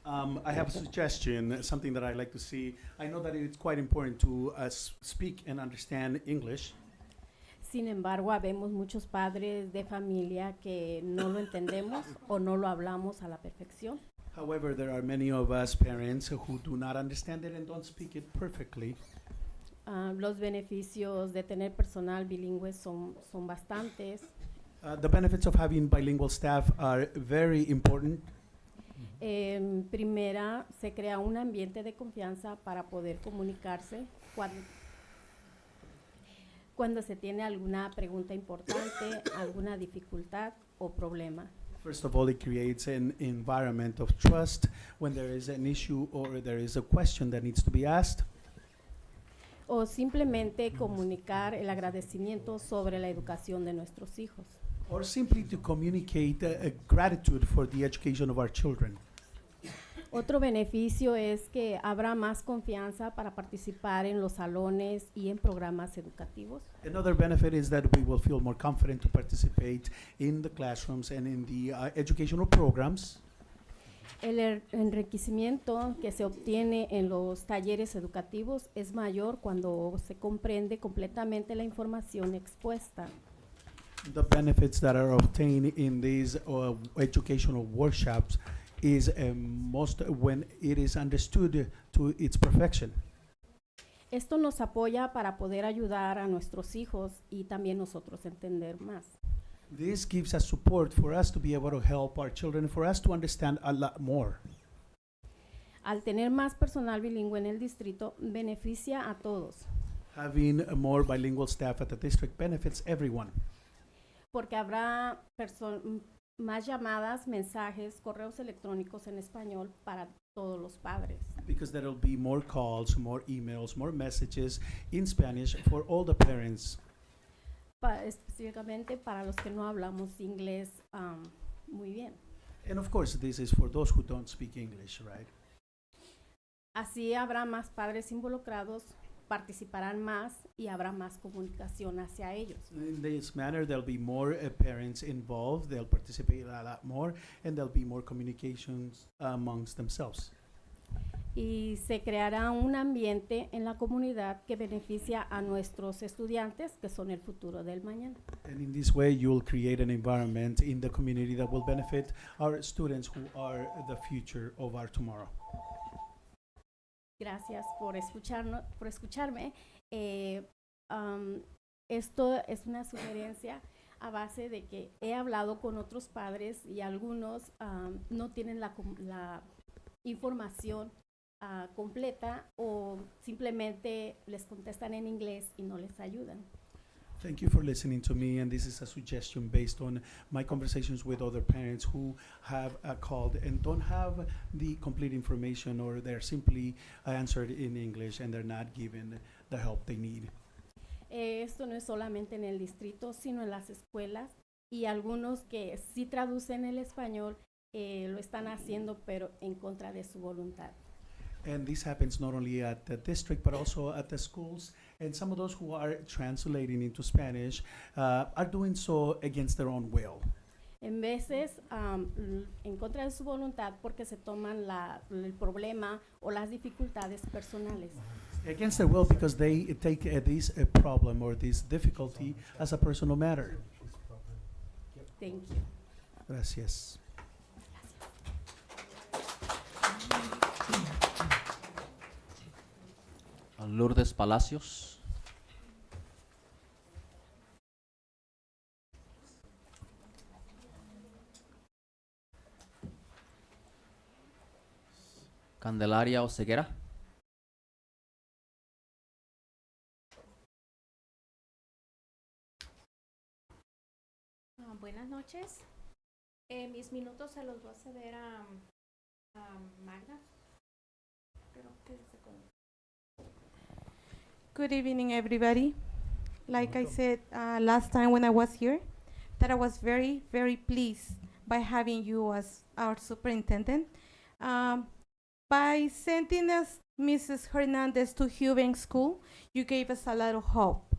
I have a suggestion, something that I'd like to see. I know that it's quite important to speak and understand English. Sin embargo, habemos muchos padres de familia que no lo entendemos o no lo hablamos a la perfección. However, there are many of us parents who do not understand it and don't speak it perfectly. Los beneficios de tener personal bilingüe son bastantes. The benefits of having bilingual staff are very important. Primera, se crea un ambiente de confianza para poder comunicarse cuando se tiene alguna pregunta importante, alguna dificultad o problema. First of all, it creates an environment of trust when there is an issue or there is a question that needs to be asked. O simplemente comunicar el agradecimiento sobre la educación de nuestros hijos. Or simply to communicate gratitude for the education of our children. Otro beneficio es que habrá más confianza para participar en los salones y en programas educativos. Another benefit is that we will feel more confident to participate in the classrooms and in the educational programs. El enriquecimiento que se obtiene en los talleres educativos es mayor cuando se comprende completamente la información expuesta. The benefits that are obtained in these educational workshops is most when it is understood to its perfection. Esto nos apoya para poder ayudar a nuestros hijos y también nosotros entender más. This gives us support for us to be able to help our children, for us to understand a lot more. Al tener más personal bilingüe en el distrito, beneficia a todos, Having a more bilingual staff at the district benefits everyone. porque habrá más llamadas, mensajes, correos electrónicos en español para todos los padres. Because there will be more calls, more emails, more messages in Spanish for all the parents. Específicamente para los que no hablamos inglés muy bien. And of course, this is for those who don't speak English, right? Así habrá más padres involucrados, participarán más y habrá más comunicación hacia ellos. In this manner, there'll be more parents involved, they'll participate a lot more, and there'll be more communications amongst themselves. Y se creará un ambiente en la comunidad que beneficia a nuestros estudiantes, que son el futuro del mañana. And in this way, you'll create an environment in the community that will benefit our students who are the future of our tomorrow. Gracias por escucharme. Esto es una sugerencia a base de que he hablado con otros padres y algunos no tienen la información completa o simplemente les contestan en inglés y no les ayudan. Thank you for listening to me, and this is a suggestion based on my conversations with other parents who have called and don't have the complete information, or they're simply answered in English and they're not given the help they need. Esto no es solamente en el distrito, sino en las escuelas, y algunos que sí traducen el español lo están haciendo, pero en contra de su voluntad. And this happens not only at the district, but also at the schools. And some of those who are translating into Spanish are doing so against their own will. En veces en contra de su voluntad porque se toman el problema o las dificultades personales. Against their will because they take this problem or this difficulty as a personal matter. Thank you. Gracias. Lourdes Palacios. Candelaria Oseguera. Buenas noches. Mis minutos se los voy a ceder a Magda. Pero quédese con... Good evening, everybody. Like I said last time when I was here, that I was very, very pleased by having you as our superintendent. By sending us Mrs. Hernandez to Eubank School, you gave us a lot of hope.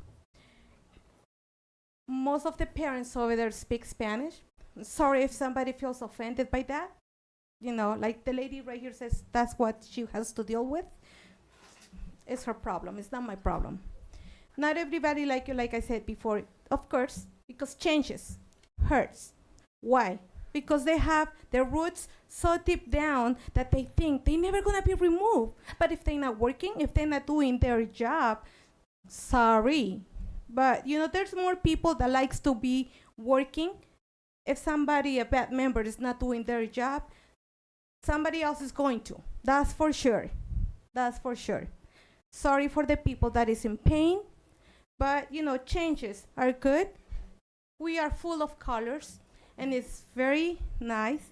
Most of the parents over there speak Spanish. Sorry if somebody feels offended by that. You know, like the lady right here says, that's what she has to deal with. It's her problem, it's not my problem. Not everybody like you, like I said before, of course, because changes hurts. Why? Because they have their roots so deep down that they think they're never gonna be removed. But if they're not working, if they're not doing their job, sorry. But you know, there's more people that likes to be working. If somebody, a bad member, is not doing their job, somebody else is going to. That's for sure. That's for sure. Sorry for the people that is in pain, but you know, changes are good. We are full of colors, and it's very nice.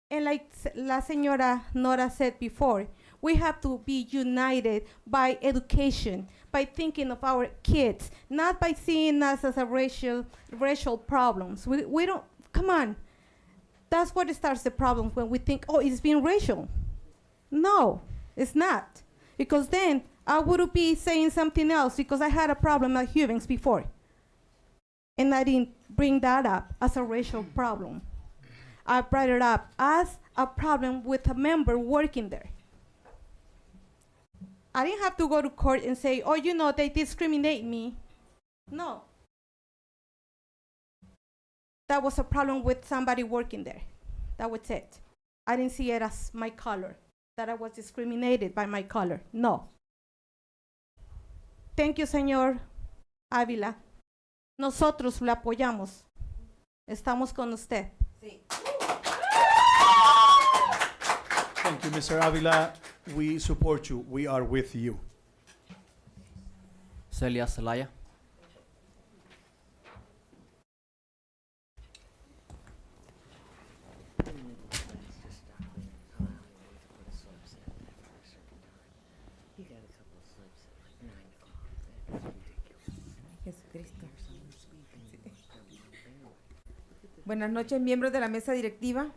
And like la señora Nora said before, we have to be united by education, by thinking of our kids, not by seeing us as a racial problems. We don't, come on. That's what starts the problem when we think, oh, it's being racial. No, it's not. Because then I would be saying something else because I had a problem at Eubanks before. And I didn't bring that up as a racial problem. I brought it up as a problem with a member working there. I didn't have to go to court and say, oh, you know, they discriminate me. No. that was a problem with somebody working there. That was it. I didn't see it as my color, that I was discriminated by my color. No. Thank you, señor Ávila. Nosotros le apoyamos. Estamos con usted. Thank you, Mr. Avila. We support you. We are with you. Celia Zelaya. Jesucristo. Buenas noches, miembros de la mesa directiva.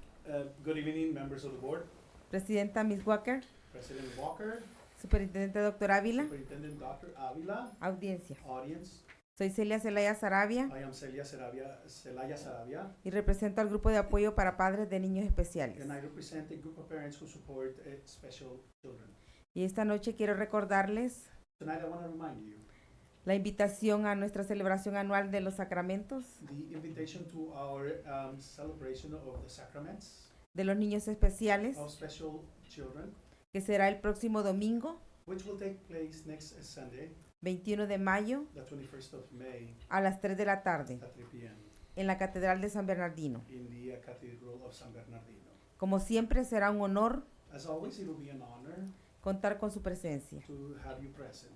Good evening, members of the board. Presidenta Miss Walker. President Walker. Superintendente Dr. Ávila. Superintendent Dr. Avila. Audiencia. Audience. Soy Celia Zelaya Sarabia I am Celia Zelaya Sarabia. y represento al grupo de apoyo para padres de niños especiales. And I represent a group of parents who support special children. Y esta noche quiero recordarles Tonight I want to remind you la invitación a nuestra celebración anual de los sacramentos the invitation to our celebration of the sacraments de los niños especiales, of special children, que será el próximo domingo, which will take place next Sunday, 21 de mayo, the 21st of May, a las 3 de la tarde, at 3 p.m. en la Catedral de San Bernardino. in the Cathedral of San Bernardino. Como siempre, será un honor As always, it will be an honor contar con su presencia. to have you present.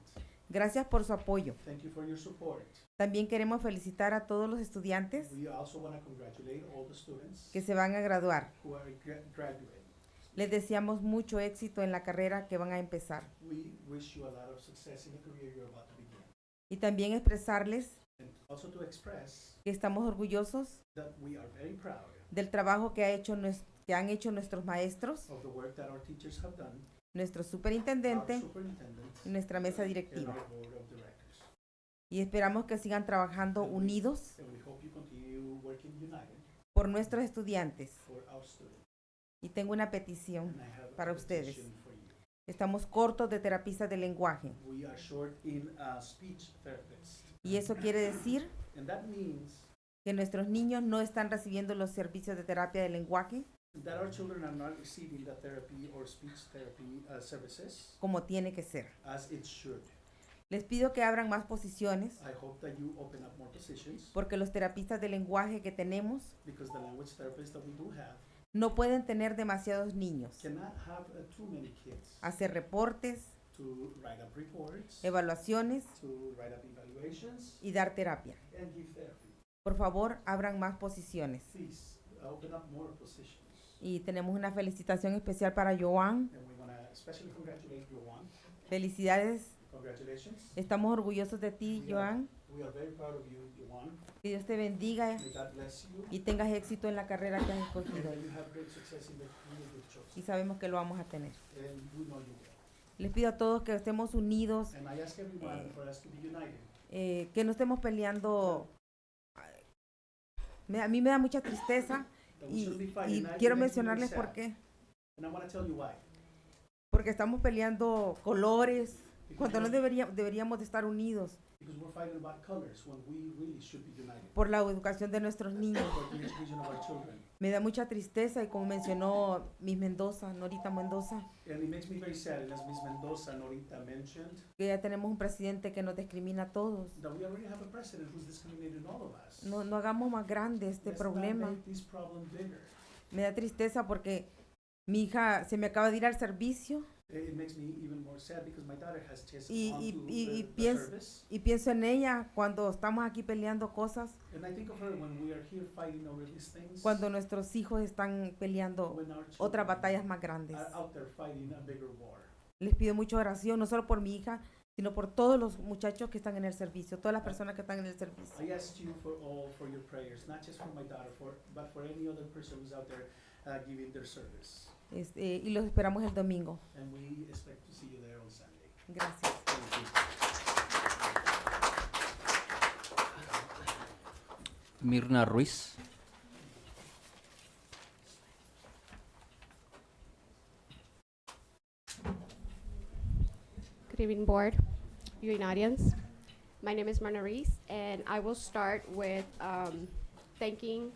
Gracias por su apoyo. Thank you for your support. También queremos felicitar a todos los estudiantes We also want to congratulate all the students que se van a graduar. who are graduating. Les deseamos mucho éxito en la carrera que van a empezar. We wish you a lot of success in the career you're about to begin. Y también expresarles And also to express que estamos orgullosos that we are very proud del trabajo que han hecho nuestros maestros, of the work that our teachers have done, nuestro our superintendente superintendent, y nuestra mesa and directiva. our board of directors. Y esperamos que sigan trabajando unidos And we hope you continue working united por nuestros estudiantes. for our students. Y tengo una petición And I have para a ustedes. petition for you. Estamos cortos de terapistas de lenguaje. We are short in speech therapists. Y eso quiere decir And that means que nuestros niños no están recibiendo los servicios de terapia de lenguaje that our children are not receiving the therapy or speech therapy services como tiene que ser. as it should. Les pido que abran más posiciones I hope that you open up more positions porque los terapistas de lenguaje que tenemos because the language therapists that we do have no pueden tener demasiados niños. cannot have too many kids Hacer reportes, to write up reports, evaluaciones to write up evaluations, y dar terapia. and give therapy. Por favor, abran más posiciones. Please open up more positions. Y tenemos una felicitación especial para Joan. And we want to especially congratulate Joan. Felicidades. Congratulations. Estamos orgullosos de ti, Joan. We are very proud of you, Joan. Que Dios te bendiga May God bless you. y tengas éxito en la carrera que has escogido. And you have great success in the career you've chosen. Y sabemos que lo vamos a tener. And we know you will. Les pido a todos que estemos unidos, And I ask everyone for us to be united. que no estemos peleando. A mí me da mucha tristeza That we shouldn't be y fighting. That quiero makes me very mencionarles sad. por qué. And I want to tell you why. Porque estamos peleando colores cuando no deberíamos de estar unidos Because we're fighting about colors when we really should be united. por la educación de nuestros niños. For the education of our children. Me da mucha tristeza y como mencionó Miss Mendoza, Norita Mendoza, And it makes me very sad, and as Ms. Mendoza Norita mentioned, que ya tenemos un presidente que nos discrimina a todos. that we already have a president who's discriminating all of us. No hagamos más grande este Let's not problema. make this problem bigger. Me da tristeza porque mi hija se me acaba de ir al servicio It makes me even more sad because my daughter has just y, gone y, to y, y the pienso, service. y pienso en ella cuando estamos aquí peleando cosas, And I think of her when we are here fighting over these things. cuando nuestros hijos están peleando When our otras children batallas más grandes. are out there fighting a bigger war. Les pido mucha oración, no solo por mi hija, sino por todos los muchachos que están en el servicio, todas las personas que están en el servicio. I ask you for your prayers, not just for my daughter, but for any other person who's out there giving their service. Y los esperamos el domingo. And we expect to see you there on Sunday. Gracias. Thank you. Mirna Ruiz. Good evening, board, viewing audience. My name is Myrna Reese, and I will start with thanking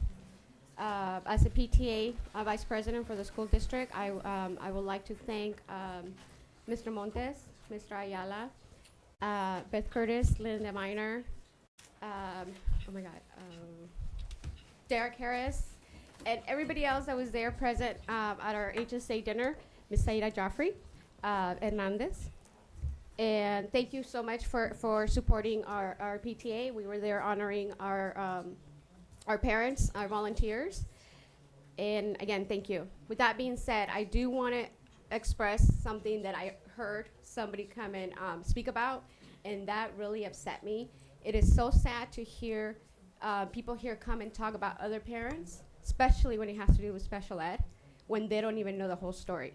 As a PTA vice president for the school district, I would like to thank Mr. Montes, Mr. Ayala, Beth Curtis, Linda Miner, Derek Harris, and everybody else that was there present at our HSA dinner, Ms. Saida Jaffrey, Hernandez. And thank you so much for supporting our PTA. We were there honoring our parents, our volunteers. And again, thank you. With that being said, I do want to express something that I heard somebody come and speak about, and that really upset me. It is so sad to hear people here come and talk about other parents, especially when it has to do with special ed, when they don't even know the whole story.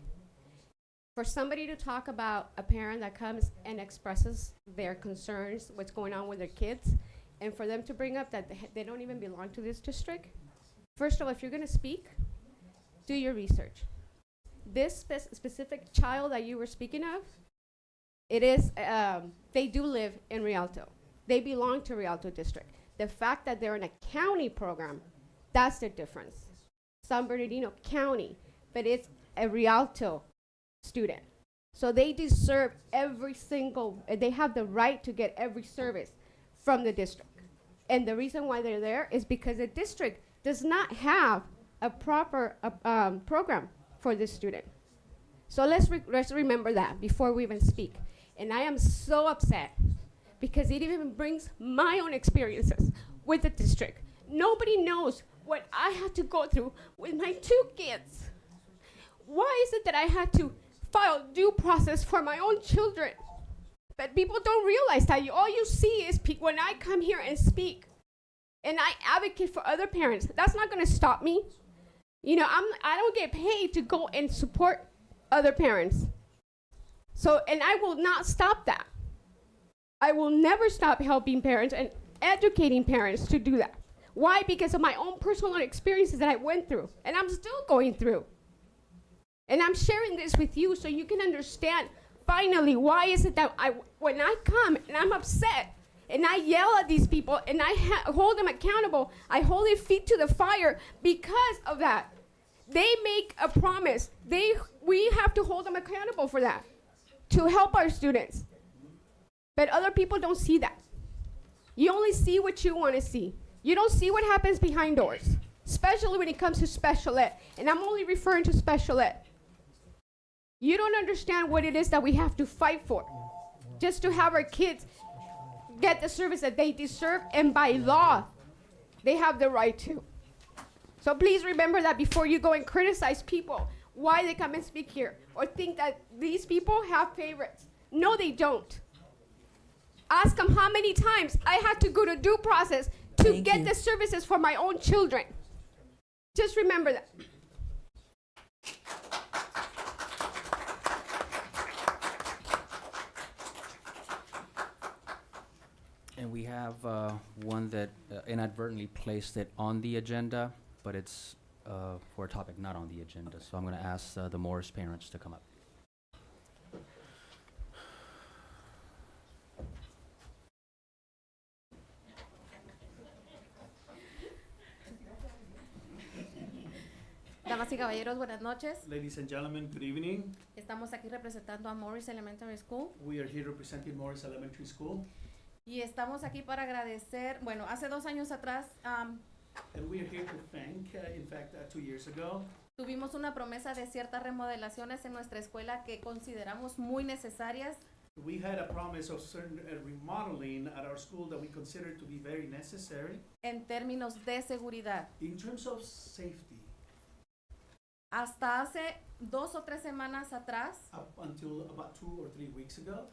For somebody to talk about a parent that comes and expresses their concerns, what's going on with their kids, and for them to bring up that they don't even belong to this district, first of all, if you're going to speak, do your research. This specific child that you were speaking of, it is, they do live in Rialto. They belong to Rialto District. The fact that they're in a county program, that's the difference. San Bernardino County, but it's a Rialto student. So they deserve every single, they have the right to get every service from the district. And the reason why they're there is because the district does not have a proper program for this student. So let's remember that before we even speak. And I am so upset because it even brings my own experiences with the district. Nobody knows what I had to go through with my 2 kids. Why is it that I had to file due process for my own children? But people don't realize that all you see is when I come here and speak and I advocate for other parents, that's not gonna stop me. You know, I don't get paid to go and support other parents. So, and I will not stop that. I will never stop helping parents and educating parents to do that. Why? Because of my own personal experiences that I went through, and I'm still going through. And I'm sharing this with you so you can understand finally why is it that when I come and I'm upset and I yell at these people and I hold them accountable, I hold their feet to the fire because of that. They make a promise. We have to hold them accountable for that to help our students. But other people don't see that. You only see what you want to see. You don't see what happens behind doors, especially when it comes to special ed. And I'm only referring to special ed. You don't understand what it is that we have to fight for just to have our kids get the service that they deserve, and by law, they have the right to. So please remember that before you go and criticize people, why they come and speak here, or think that these people have favorites. No, they don't. Ask them how many times I had to go to due process to get the services for my own children. Just remember that. And we have one that inadvertently placed it on the agenda, but it's for a topic not on the agenda. So I'm going to ask the Morris parents to come up. Damas y caballeros, buenas noches. Ladies and gentlemen, good evening. Estamos aquí representando a Morris Elementary School. We are here representing Morris Elementary School. Y estamos aquí para agradecer, bueno, hace 2 años atrás And we are here to thank, in fact, 2 years ago, tuvimos una promesa de ciertas remodelaciones en nuestra escuela que consideramos muy necesarias. we had a promise of certain remodeling at our school that we considered to be very necessary En términos de seguridad. in terms of safety. Hasta hace 2 o 3 semanas atrás, Up until about 2 or 3 weeks ago,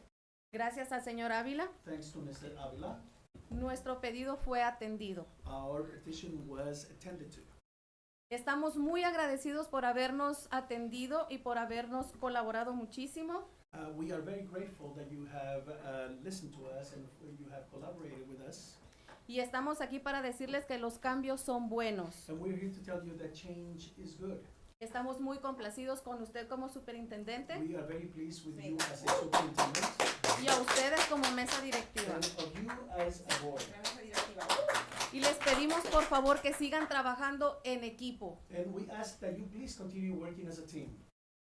gracias al señor Ávila, thanks to Mr. Avila, nuestro pedido fue atendido. our petition was attended to. Estamos muy agradecidos por habernos atendido y por habernos colaborado muchísimo. We are very grateful that you have listened to us and you have collaborated with us. Y estamos aquí para decirles que los cambios son buenos. And we're here to tell you that change is good. Estamos muy complacidos con usted como superintendente We are very pleased with you as a superintendent y a ustedes como mesa directiva. and of you as a board. Y les pedimos por favor que sigan trabajando en equipo, And we ask that you please continue working as a team,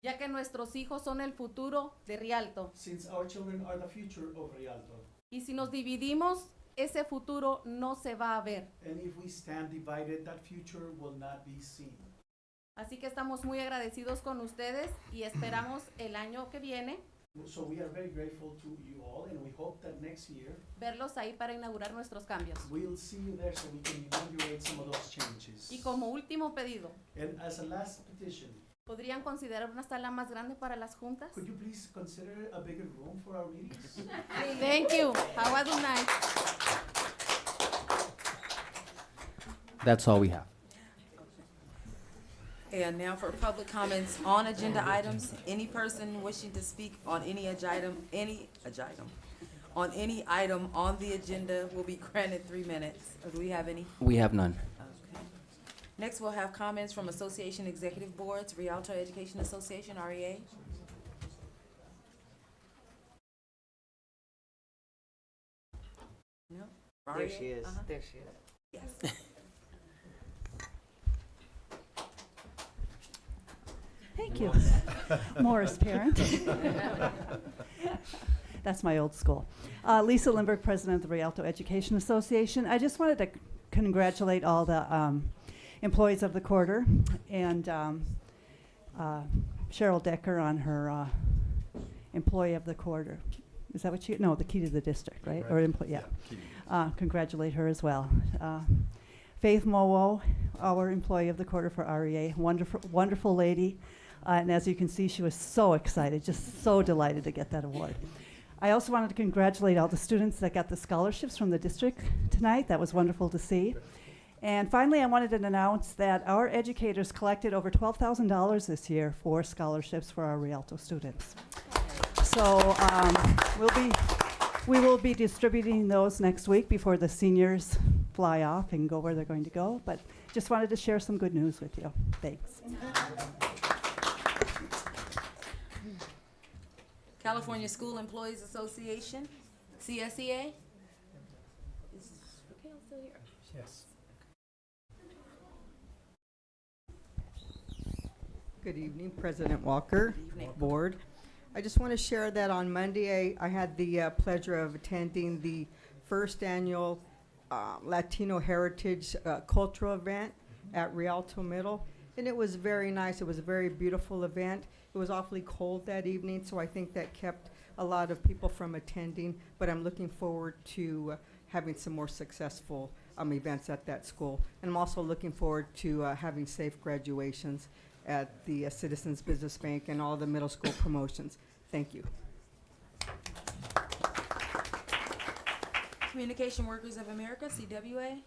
ya que nuestros hijos son el futuro de Rialto. since our children are the future of Rialto. Y si nos dividimos, ese futuro no se va a ver. And if we stand divided, that future will not be seen. Así que estamos muy agradecidos con ustedes y esperamos el año que viene So we are very grateful to you all, and we hope that next year verlos ahí para inaugurar nuestros cambios. we'll see you there so we can inaugurate some of those changes. Y como último pedido, And as a last petition, ¿podrían considerar una sala más grande para las juntas? could you please consider a bigger room for our meetings? Thank you. Have a good night. That's all we have. And now for public comments on agenda items. Any person wishing to speak on any item on the agenda will be granted 3 minutes. Do we have any? We have none. Okay. Next, we'll have comments from Association Executive Boards, Rialto Education Association, REA. No? There REA? she is. Uh-huh. There she is. Yes. Thank you. Morris parent. That's my old school. Lisa Lindbergh, President of the Rialto Education Association. I just wanted to congratulate all the employees of the quarter and Cheryl Decker on her Employee of the Quarter. Is that what no, the key to the district, right? Or yeah. Congratulate her as well. Faith Mowo, our Employee of the Quarter for REA, wonderful lady. And as you can see, she was so excited, just so delighted to get that award. I also wanted to congratulate all the students that got the scholarships from the district tonight. That was wonderful to see. And finally, I wanted to announce that our educators collected over $12,000 this year for scholarships for our Rialto students. So we will be distributing those next week before the seniors fly off and go where they're going to go. But just wanted to share some good news with you. Thanks. California School Employees Association, CSEA. Is Raquel still here? Yes. Good evening, President Walker, Board. I just want to share that on Monday, I had the pleasure of attending the first annual Latino Heritage Cultural Event at Rialto Middle, and it was very nice. It was a very beautiful event. It was awfully cold that evening, so I think that kept a lot of people from attending, but I'm looking forward to having some more successful events at that school. And I'm also looking forward to having safe graduations at the Citizens Business Bank and all the middle school promotions. Thank you. Communication Workers of America, CWA.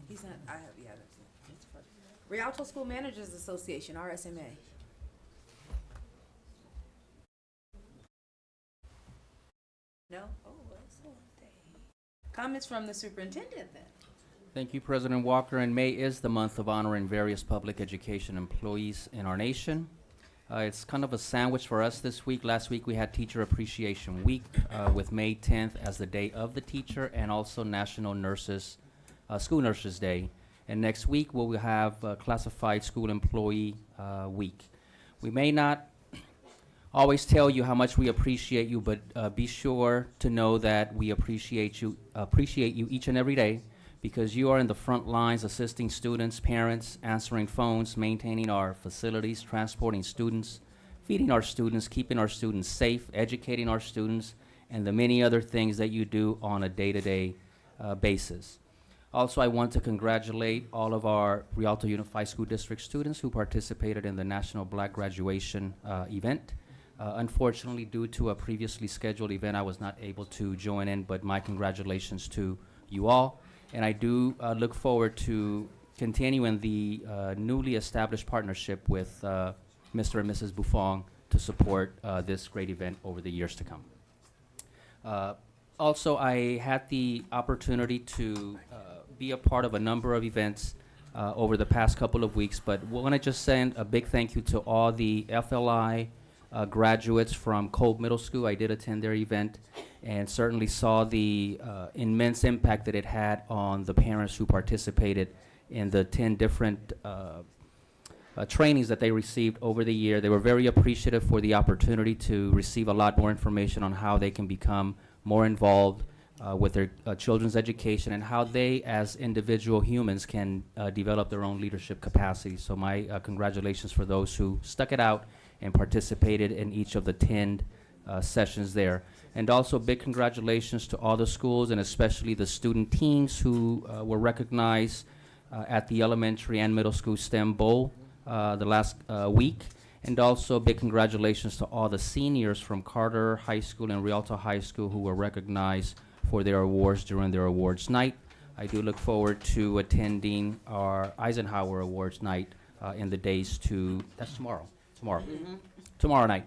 He's not, I have, yeah, that's it. Rialto School Managers Association, RSMA. No? Oh, that's okay. Comments from the superintendent then? Thank you, President Walker. And May is the month of honoring various public education employees in our nation. It's kind of a sandwich for us this week. Last week we had Teacher Appreciation Week with May 10th as the day of the teacher, and also National Nurses, School Nurses Day. And next week we'll have Classified School Employee Week. We may not always tell you how much we appreciate you, but be sure to know that we appreciate you each and every day, because you are in the front lines assisting students, parents, answering phones, maintaining our facilities, transporting students, feeding our students, keeping our students safe, educating our students, and the many other things that you do on a day-to-day basis. Also, I want to congratulate all of our Rialto Unified School District students who participated in the National Black Graduation event. Unfortunately, due to a previously scheduled event, I was not able to join in, but my congratulations to you all. And I do look forward to continuing the newly established partnership with Mr. and Mrs. Buffon to support this great event over the years to come. Also, I had the opportunity to be a part of a number of events over the past couple of weeks, but we want to just send a big thank you to all the FLI, graduates from Cole Middle School. I did attend their event and certainly saw the immense impact that it had on the parents who participated in the 10 different trainings that they received over the year. They were very appreciative for the opportunity to receive a lot more information on how they can become more involved with their children's education and how they as individual humans can develop their own leadership capacity. So my congratulations for those who stuck it out and participated in each of the 10 sessions there. And also big congratulations to all the schools and especially the student teams who were recognized at the elementary and middle school STEM Bowl the last week. And also big congratulations to all the seniors from Carter High School and Rialto High School who were recognized for their awards during their awards night. I do look forward to attending our Eisenhower Awards night in the days that's tomorrow. Tomorrow night.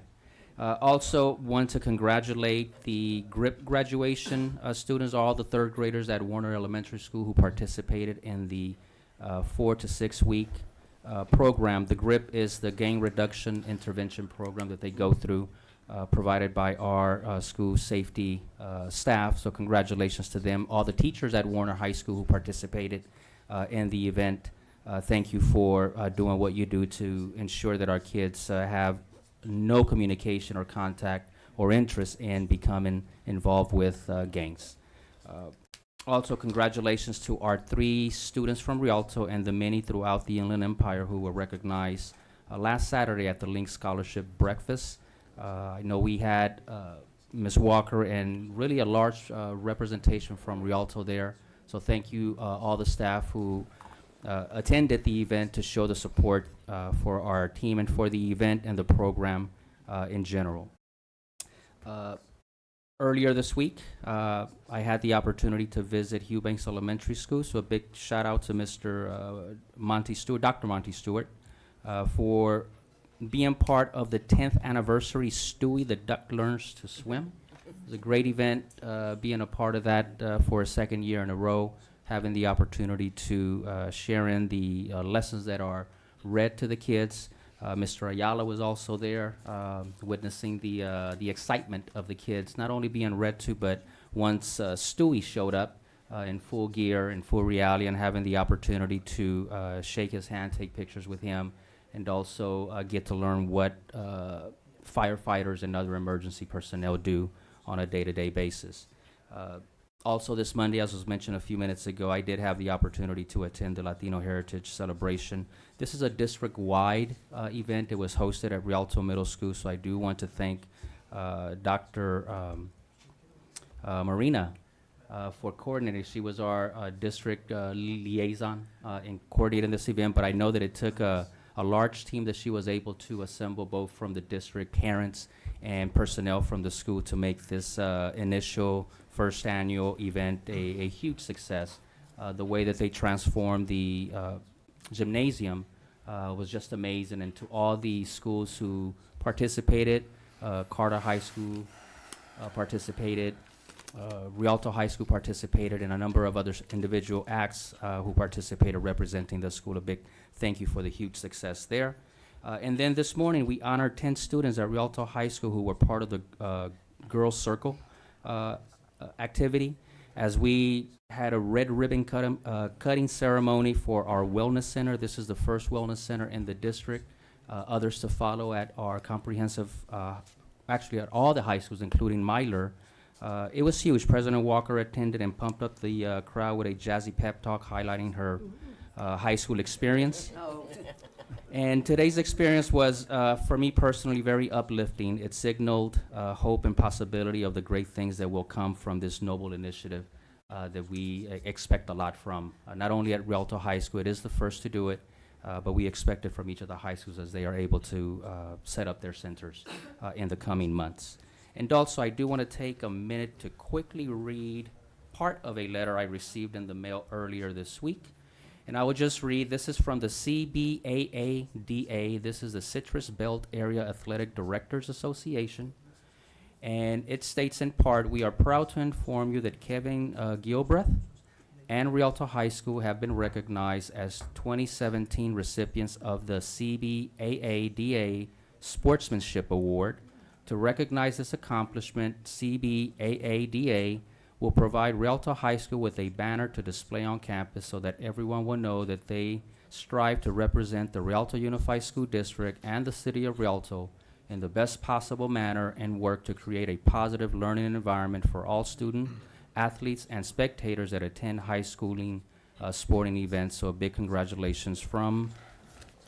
Also want to congratulate the GRIP graduation students, all the third graders at Warner Elementary School who participated in the 4 to 6 week program. The GRIP is the gang reduction intervention program that they go through, provided by our school safety staff. So congratulations to them. All the teachers at Warner High School who participated in the event. Thank you for doing what you do to ensure that our kids have no communication or contact or interest in becoming involved with gangs. Also, congratulations to our 3 students from Rialto and the many throughout the Inland Empire who were recognized last Saturday at the Link Scholarship Breakfast. I know we had Ms. Walker and really a large representation from Rialto there. So thank you all the staff who attended the event to show the support for our team and for the event and the program in general. Earlier this week, I had the opportunity to visit Hugh Banks Elementary School, so a big shout out to Mr. Monty Stewart, Dr. Monty Stewart, for being part of the 10th anniversary Stewie the Duck Learns to Swim. It was a great event, being a part of that for a second year in a row, having the opportunity to share in the lessons that are read to the kids. Mr. Ayala was also there, witnessing the excitement of the kids, not only being read to, but once Stewie showed up in full gear, in full reality, and having the opportunity to shake his hand, take pictures with him, and also get to learn what firefighters and other emergency personnel do on a day-to-day basis. Also this Monday, as was mentioned a few minutes ago, I did have the opportunity to attend the Latino Heritage Celebration. This is a district-wide event. It was hosted at Rialto Middle School, so I do want to thank Dr. Marina for coordinating. She was our district liaison in coordinating this event, but I know that it took a large team that she was able to assemble, both from the district parents and personnel from the school, to make this initial first annual event a huge success. The way that they transformed the gymnasium was just amazing. And to all the schools who participated, Carter High School participated, Rialto High School participated, and a number of other individual acts who participated representing the school. A big thank you for the huge success there. And then this morning, we honored 10 students at Rialto High School who were part of the Girls Circle activity, as we had a red ribbon cutting ceremony for our wellness center. This is the first wellness center in the district. Others to follow at our comprehensive, actually at all the high schools, including Myler. It was huge. President Walker attended and pumped up the crowd with a jazzy pep talk highlighting her high school experience. And today's experience was, for me personally, very uplifting. It signaled hope and possibility of the great things that will come from this noble initiative that we expect a lot from. Not only at Rialto High School, it is the first to do it, but we expect it from each of the high schools as they are able to set up their centers in the coming months. And also, I do want to take a minute to quickly read part of a letter I received in the mail earlier this week. And I will just read, this is from the CBAADA. This is the Citrus Belt Area Athletic Directors Association. And it states in part, we are proud to inform you that Kevin Gilbreth and Rialto High School have been recognized as 2017 recipients of the CBAADA Sportsmanship Award. To recognize this accomplishment, CBAADA will provide Rialto High School with a banner to display on campus so that everyone will know that they strive to represent the Rialto Unified School District and the city of Rialto in the best possible manner and work to create a positive learning environment for all students, athletes, and spectators that attend high schooling sporting events. So a big congratulations from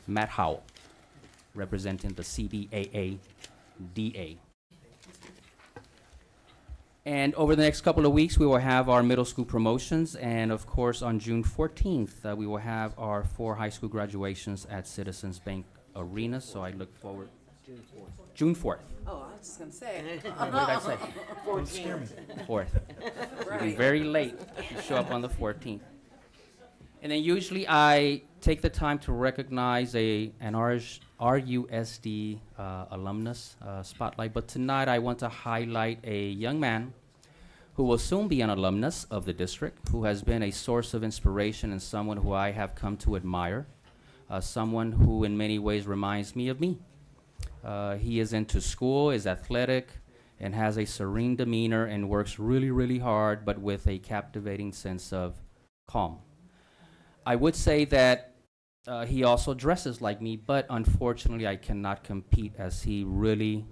Matt Howell, representing the CBAADA. And over the next couple of weeks, we will have our middle school promotions. And of course, on June 14th, we will have our 4 high school graduations at Citizens Bank Arena. So I look forward. June 4th. Oh, I was just gonna say. What did I say? 14th. 4th. It'll be very late if you show up on the 14th. And then usually I take the time to recognize an RUSD alumnus spotlight. But tonight I want to highlight a young man who will soon be an alumnus of the district, who has been a source of inspiration and someone who I have come to admire, someone who in many ways reminds me of me. He is into school, is athletic, and has a serene demeanor and works really, really hard, but with a captivating sense of calm. I would say that he also dresses like me, but unfortunately I cannot compete as he really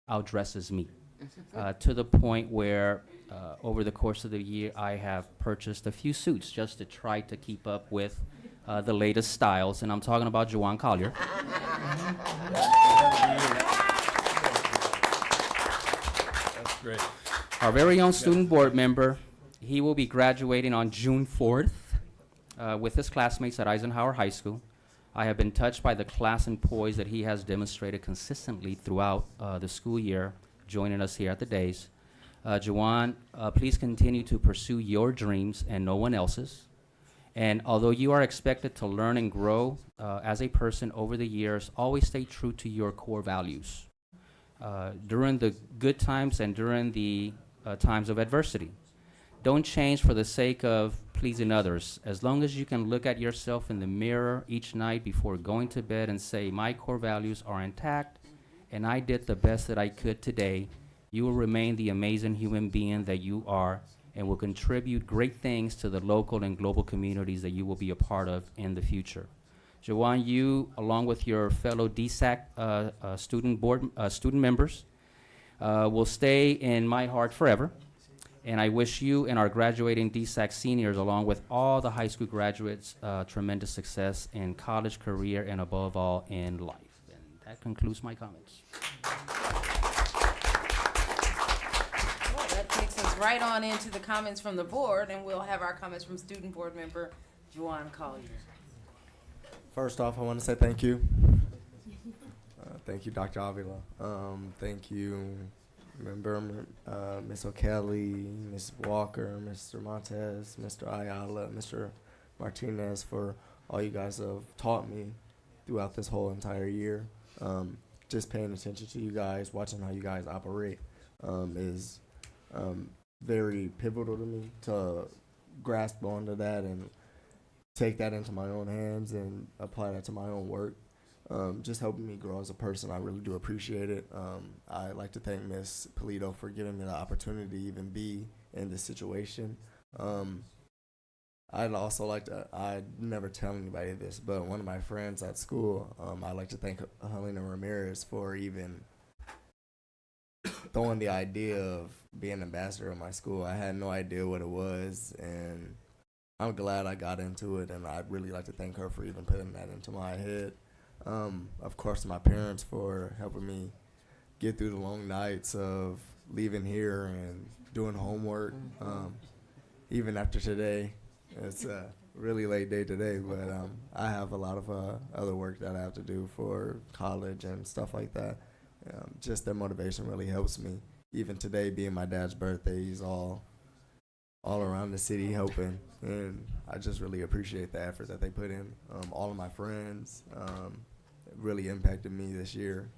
outdresses me to the point where over the course of the year I have purchased a few suits just to try to keep up with the latest styles, and I'm talking about Juwan Collier. That's great. Our very own student board member. He will be graduating on June 4th with his classmates at Eisenhower High School. I have been touched by the class and poise that he has demonstrated consistently throughout the school year, joining us here at the Days. Juwan, please continue to pursue your dreams and no one else's. And although you are expected to learn and grow as a person over the years, always stay true to your core values during the good times and during the times of adversity. Don't change for the sake of pleasing others. As long as you can look at yourself in the mirror each night before going to bed and say, my core values are intact and I did the best that I could today, you will remain the amazing human being that you are and will contribute great things to the local and global communities that you will be a part of in the future. Juwan, you, along with your fellow DSAC student members, will stay in my heart forever. And I wish you and our graduating DSAC seniors, along with all the high school graduates, tremendous success in college, career, and above all, in life. And that concludes my comments. Well, that takes us right on into the comments from the board, and we'll have our comments from student board member Juwan Collier. First off, I want to say thank you. Thank you, Dr. Avila. Thank you, Member Ms. O'Kelly, Ms. Walker, Mr. Montez, Mr. Ayala, Mr. Martinez, for all you guys have taught me throughout this whole entire year. Just paying attention to you guys, watching how you guys operate is very pivotal to me to grasp onto that and take that into my own hands and apply that to my own work. Just helping me grow as a person. I really do appreciate it. I'd like to thank Ms. Polito for giving me the opportunity to even be in this situation. I'd also like to, I never tell anybody this, but one of my friends at school, I'd like to thank Helena Ramirez for even throwing the idea of being ambassador of my school. I had no idea what it was, and I'm glad I got into it, and I'd really like to thank her for even putting that into my head. Of course, my parents for helping me get through the long nights of leaving here and doing homework. Even after today, it's a really late day today, but I have a lot of other work that I have to do for college and stuff like that. Just their motivation really helps me. Even today, being my dad's birthday, he's all around the city helping, and I just really appreciate the effort that they put in. All of my friends really impacted me this year.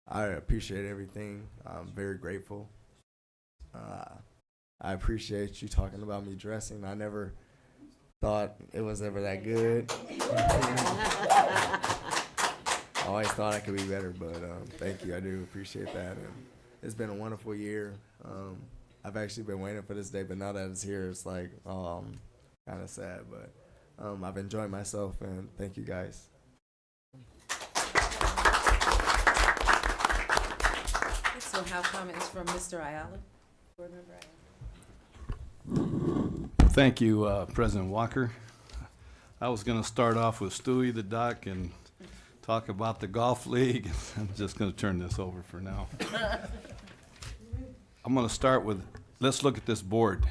I appreciate everything. I'm very grateful. I appreciate you talking about me dressing. I never thought it was ever that good. always thought I could be better, but thank you. I do appreciate that. And it's been a wonderful year. I've actually been waiting for this day, but now that it's here, it's like, kind of sad. But I've enjoyed myself, and thank you guys. Next, we'll have comments from Mr. Ayala. Board Member Ayala. Thank you, President Walker. I was going to start off with Stewie the Duck and talk about the golf league. I'm just going to turn this over for now. I'm going to start with, let's look at this board.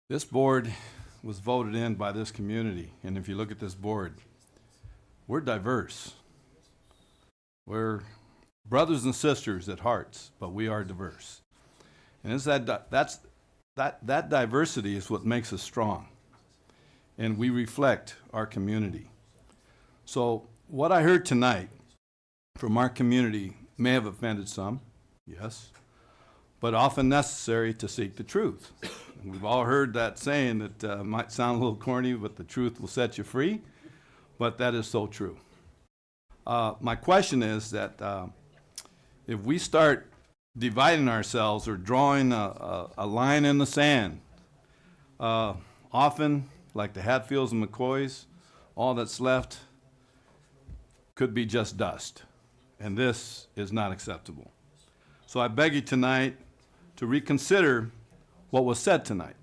This board was voted in by this community, and if you look at this board, we're diverse. We're brothers and sisters at hearts, but we are diverse. And it's that diversity is what makes us strong, and we reflect our community. So what I heard tonight from our community may have offended some, yes, but often necessary to seek the truth. We've all heard that saying that might sound a little corny, but the truth will set you free, but that is so true. My question is that if we start dividing ourselves or drawing a line in the sand, often, like the Hatfields and McCoys, all that's left could be just dust, and this is not acceptable. So I beg you tonight to reconsider what was said tonight.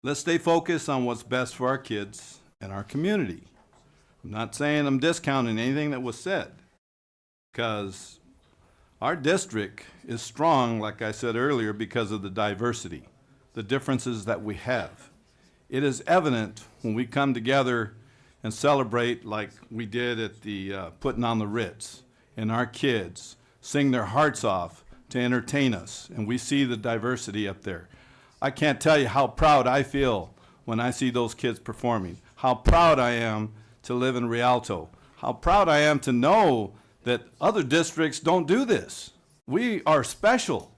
Let's stay focused on what's best for our kids and our community. I'm not saying I'm discounting anything that was said, because our district is strong, like I said earlier, because of the diversity, the differences that we have. It is evident when we come together and celebrate like we did at the putting on the Ritz, and our kids sing their hearts off to entertain us, and we see the diversity up there. I can't tell you how proud I feel when I see those kids performing, how proud I am to live in Rialto, how proud I am to know that other districts don't do this. We are special,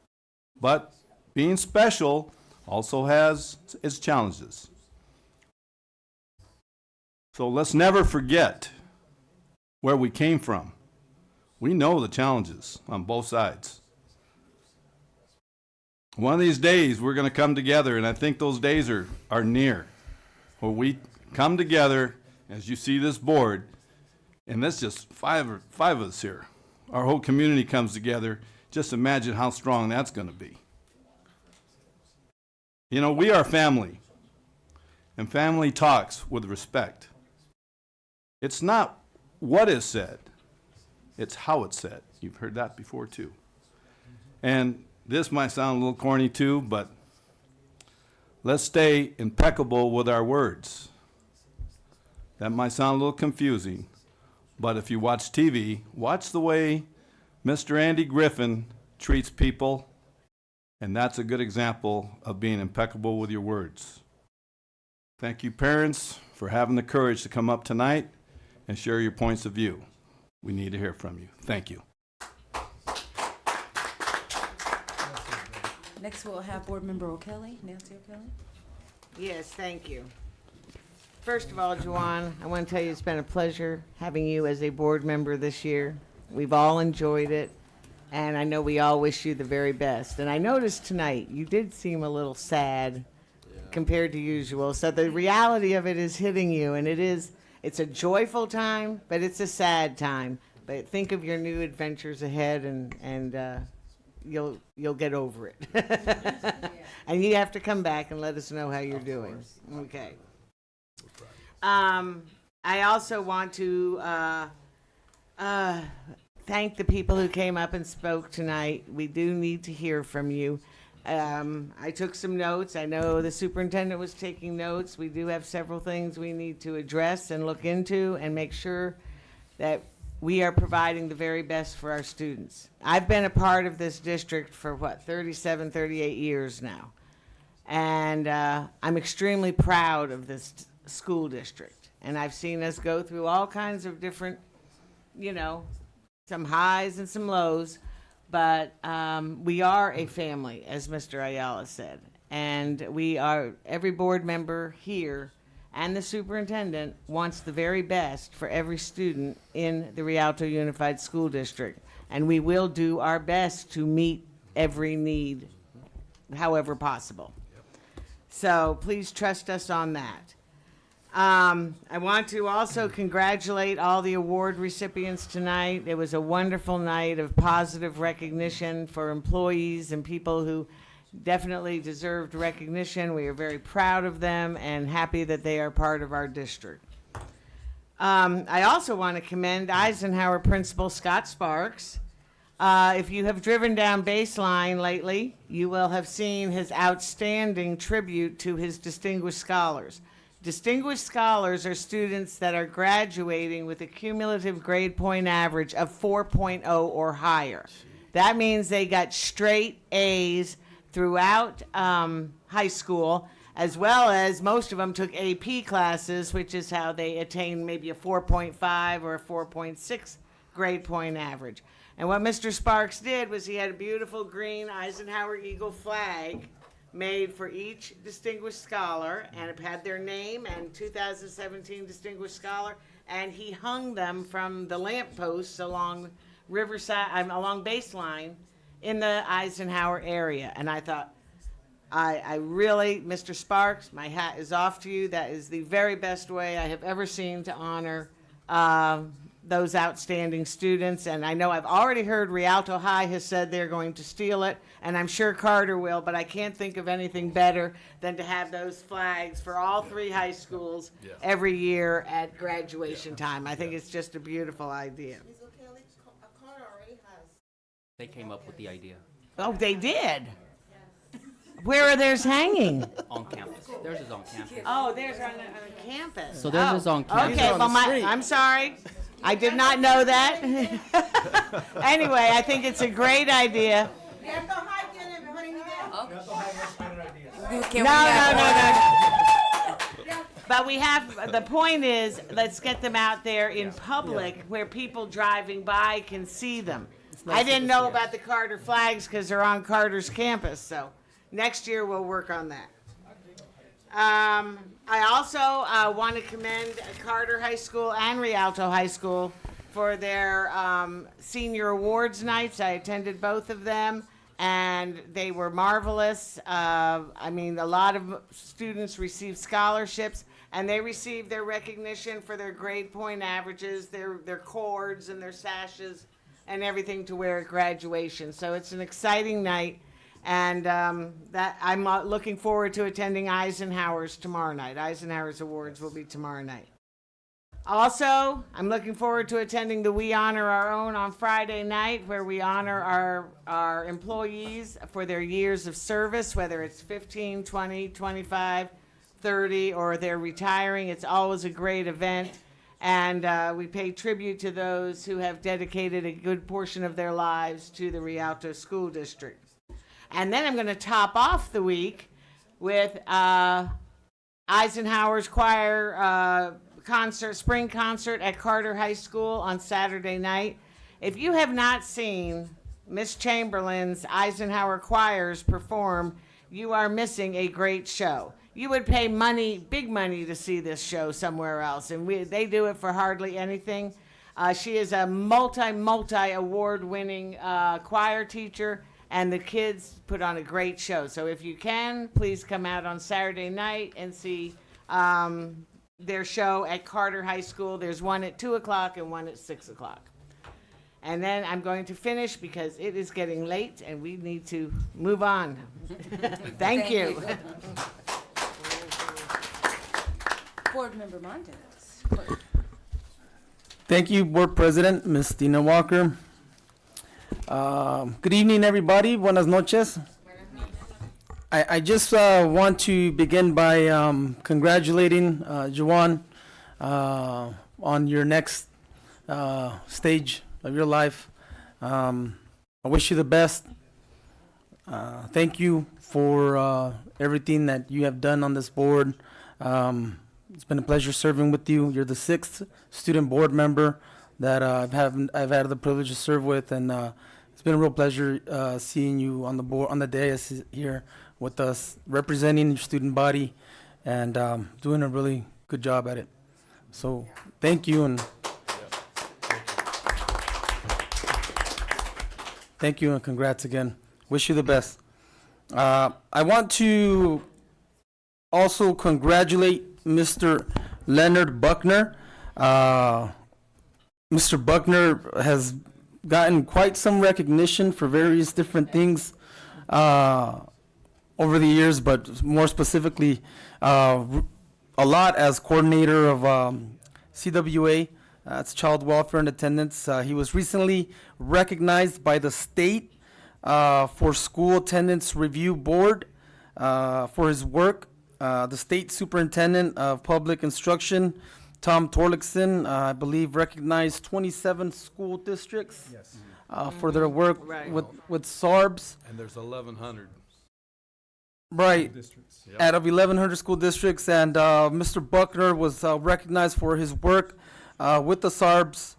but being special also has its challenges. So let's never forget where we came from. We know the challenges on both sides. One of these days we're going to come together, and I think those days are near, where we come together, as you see this board, and that's just five of us here. Our whole community comes together. Just imagine how strong that's going to be. You know, we are family, and family talks with respect. It's not what is said, it's how it's said. You've heard that before too. And this might sound a little corny too, but let's stay impeccable with our words. That might sound a little confusing, but if you watch TV, watch the way Mr. Andy Griffin treats people, and that's a good example of being impeccable with your words. Thank you, parents, for having the courage to come up tonight and share your points of view. We need to hear from you. Thank you. Next, we'll have Board Member O'Kelly, Nancy O'Kelly. Yes, thank you. First of all, Juwan, I want to tell you it's been a pleasure having you as a board member this year. We've all enjoyed it, and I know we all wish you the very best. And I noticed tonight you did seem a little sad compared to usual. So the reality of it is hitting you, and it's a joyful time, but it's a sad time. But think of your new adventures ahead, and you'll get over it. And you have to come back and let us know how you're doing. Okay. I also want to thank the people who came up and spoke tonight. We do need to hear from you. I took some notes. I know the superintendent was taking notes. We do have several things we need to address and look into and make sure that we are providing the very best for our students. I've been a part of this district for 37, 38 years now. And I'm extremely proud of this school district. And I've seen us go through all kinds of different, some highs and some lows. But we are a family, as Mr. Ayala said. And every board member here and the superintendent wants the very best for every student in the Rialto Unified School District. And we will do our best to meet every need however possible. So please trust us on that. I want to also congratulate all the award recipients tonight. It was a wonderful night of positive recognition for employees and people who definitely deserved recognition. We are very proud of them and happy that they are part of our district. I also want to commend Eisenhower Principal Scott Sparks. If you have driven down Baseline lately, you will have seen his outstanding tribute to his distinguished scholars. Distinguished scholars are students that are graduating with a cumulative grade point average of 4.0 or higher. That means they got straight A's throughout high school, as well as most of them took AP classes, which is how they attain maybe a 4.5 or a 4.6 grade point average. And what Mr. Sparks did was he had a beautiful green Eisenhower Eagle flag made for each distinguished scholar, and it had their name and 2017 Distinguished Scholar, and he hung them from the lampposts along Riverside, along Baseline in the Eisenhower area. And I thought, I really, Mr. Sparks, my hat is off to you. That is the very best way I have ever seen to honor those outstanding students. And I know I've already heard Rialto High has said they're going to steal it, and I'm sure Carter will, but I can't think of anything better than to have those flags for all three high schools every year at graduation time. I think it's just a beautiful idea. They came up with the idea. Oh, they did? Where are theirs hanging? On campus. Theirs is on campus. Oh, theirs on campus. So theirs is on campus. Okay, well, I'm sorry. I did not know that. Anyway, I think it's a great idea. No. But we have, the point is, let's get them out there in public where people driving by can see them. I didn't know about the Carter flags because they're on Carter's campus, so next year we'll work on that. I also want to commend Carter High School and Rialto High School for their senior awards nights. I attended both of them, and they were marvelous. I mean, a lot of students received scholarships, and they received their recognition for their grade point averages, their cords and their sashes, and everything to wear at graduation. So it's an exciting night. And that I'm looking forward to attending Eisenhower's tomorrow night. Eisenhower's Awards will be tomorrow night. Also, I'm looking forward to attending the We Honor Our Own on Friday night, where we honor our employees for their years of service, whether it's 15, 20, 25, 30, or they're retiring. It's always a great event. And we pay tribute to those who have dedicated a good portion of their lives to the Rialto School District. And then I'm going to top off the week with Eisenhower's choir concert, spring concert at Carter High School on Saturday night. If you have not seen Miss Chamberlain's Eisenhower choirs perform, you are missing a great show. You would pay money, big money, to see this show somewhere else, and they do it for hardly anything. She is a multi-award-winning choir teacher, and the kids put on a great show. So if you can, please come out on Saturday night and see their show at Carter High School. There's one at 2 o'clock and one at 6 o'clock. And then I'm going to finish because it is getting late and we need to move on. Thank you. Board Member Montes. Thank you, Board President, Ms. Dina Walker. Good evening, everybody. Buenas noches. I just want to begin by congratulating Juwan on your next stage of your life. I wish you the best. Thank you for everything that you have done on this board. It's been a pleasure serving with you. You're the 6th student board member that I've had the privilege to serve with, and it's been a real pleasure seeing you on the board, on the dais here with us, representing your student body, and doing a really good job at it. So thank you, and thank you, and congrats again. Wish you the best. I want to also congratulate Mr. Leonard Buckner. Mr. Buckner has gotten quite some recognition for various different things over the years, but more specifically, a lot as coordinator of CWA, it's Child Welfare and Attendance. He was recently recognized by the state for School Attendance Review Board for his work. The state superintendent of public instruction, Tom Torlakson, I believe, recognized 27 school districts for their work with SARBs. And there's 1,100. Right, Districts. out of 1,100 school districts, and Mr. Buckner was recognized for his work with the SARBs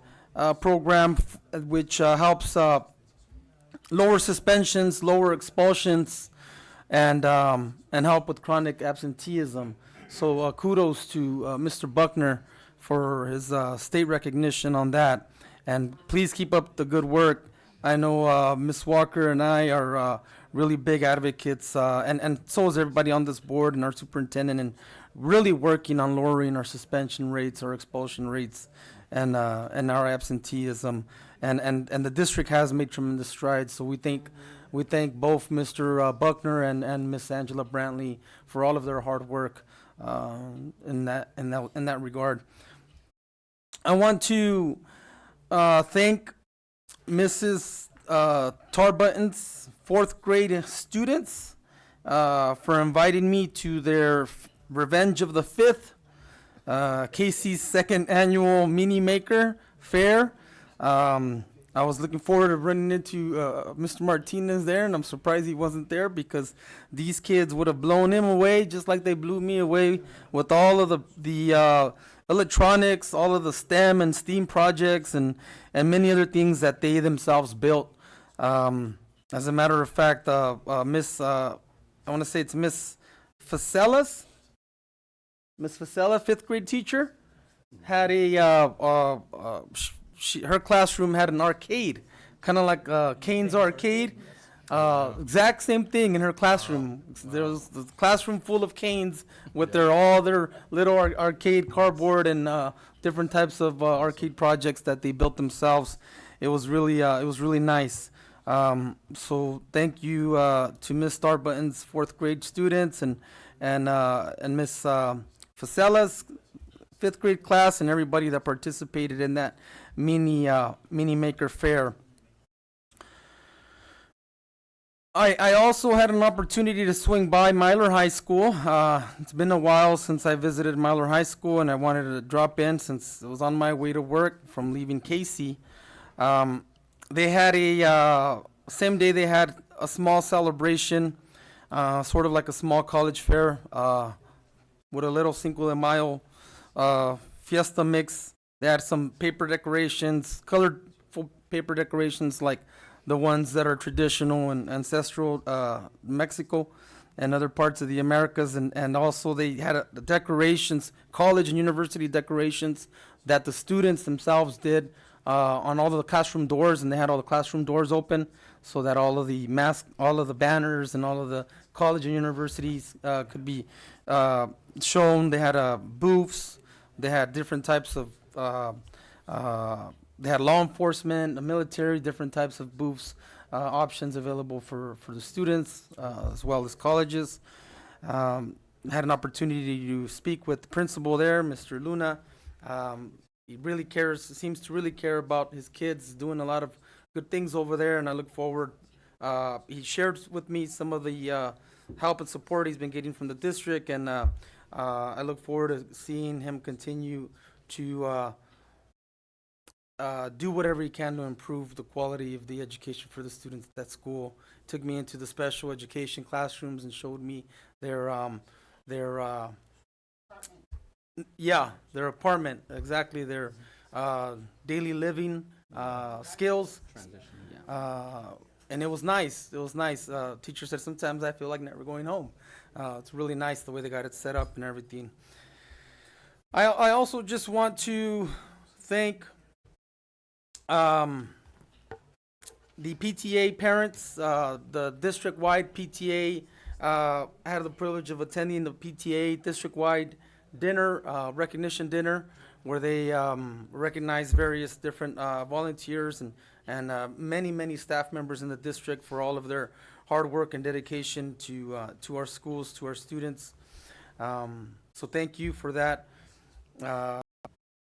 program, which helps lower suspensions, lower expulsions, and help with chronic absenteeism. So kudos to Mr. Buckner for his state recognition on that, and please keep up the good work. I know Ms. Walker and I are really big advocates, and so is everybody on this board and our superintendent, and really working on lowering our suspension rates, our expulsion rates, and our absenteeism. And the district has made tremendous strides. So we thank both Mr. Buckner and Miss Angela Brantley for all of their hard work in that regard. I want to thank Mrs. Tarbutton's 4th grade students for inviting me to their Revenge of the 5th, Casey's 2nd annual Mini Maker Fair. I was looking forward to running into Mr. Martinez there, and I'm surprised he wasn't there, because these kids would have blown him away just like they blew me away with all of the electronics, all of the STEM and STEAM projects, and many other things that they themselves built. As a matter of fact, I want to say it's Miss Facella's, Miss Facella, 5th grade teacher, had her classroom had an arcade, kind of like Kane's Arcade. Exact same thing in her classroom. There was the classroom full of canes with all their little arcade cardboard and different types of arcade projects that they built themselves. It was really nice. So thank you to Miss Starbutton's 4th grade students and Miss Facella's 5th grade class, and everybody that participated in that mini maker fair. I also had an opportunity to swing by Myler High School. It's been a while since I visited Myler High School, and I wanted to drop in since it was on my way to work from leaving Casey. They had same day they had a small celebration, sort of like a small college fair, with a little Cinco de Mayo fiesta mix. They had some paper decorations, colorful paper decorations like the ones that are traditional and ancestral Mexico and other parts of the Americas, and also they had the decorations, college and university decorations that the students themselves did on all of the classroom doors, and they had all the classroom doors open so that all of the banners and all of the college and universities could be shown. They had booths. They had different types of they had law enforcement, the military, different types of booths, options available for the students as well as colleges. Had an opportunity to speak with the principal there, Mr. Luna. He really seems to really care about his kids, doing a lot of good things over there, and I look forward. He shared with me some of the help and support he's been getting from the district, and I look forward to seeing him continue to do whatever he can to improve the quality of the education for the students at that school. Took me into the special education classrooms and showed me their apartment, exactly, their daily living skills. And it was nice. It was nice. Teacher said, sometimes I feel like never going home. It's really nice the way they got it set up and everything. I also just want to thank the PTA parents, the district-wide PTA. I had the privilege of attending the PTA district-wide dinner, recognition dinner, where they recognized various different volunteers and many staff members in the district for all of their hard work and dedication to our schools, to our students. So thank you for that.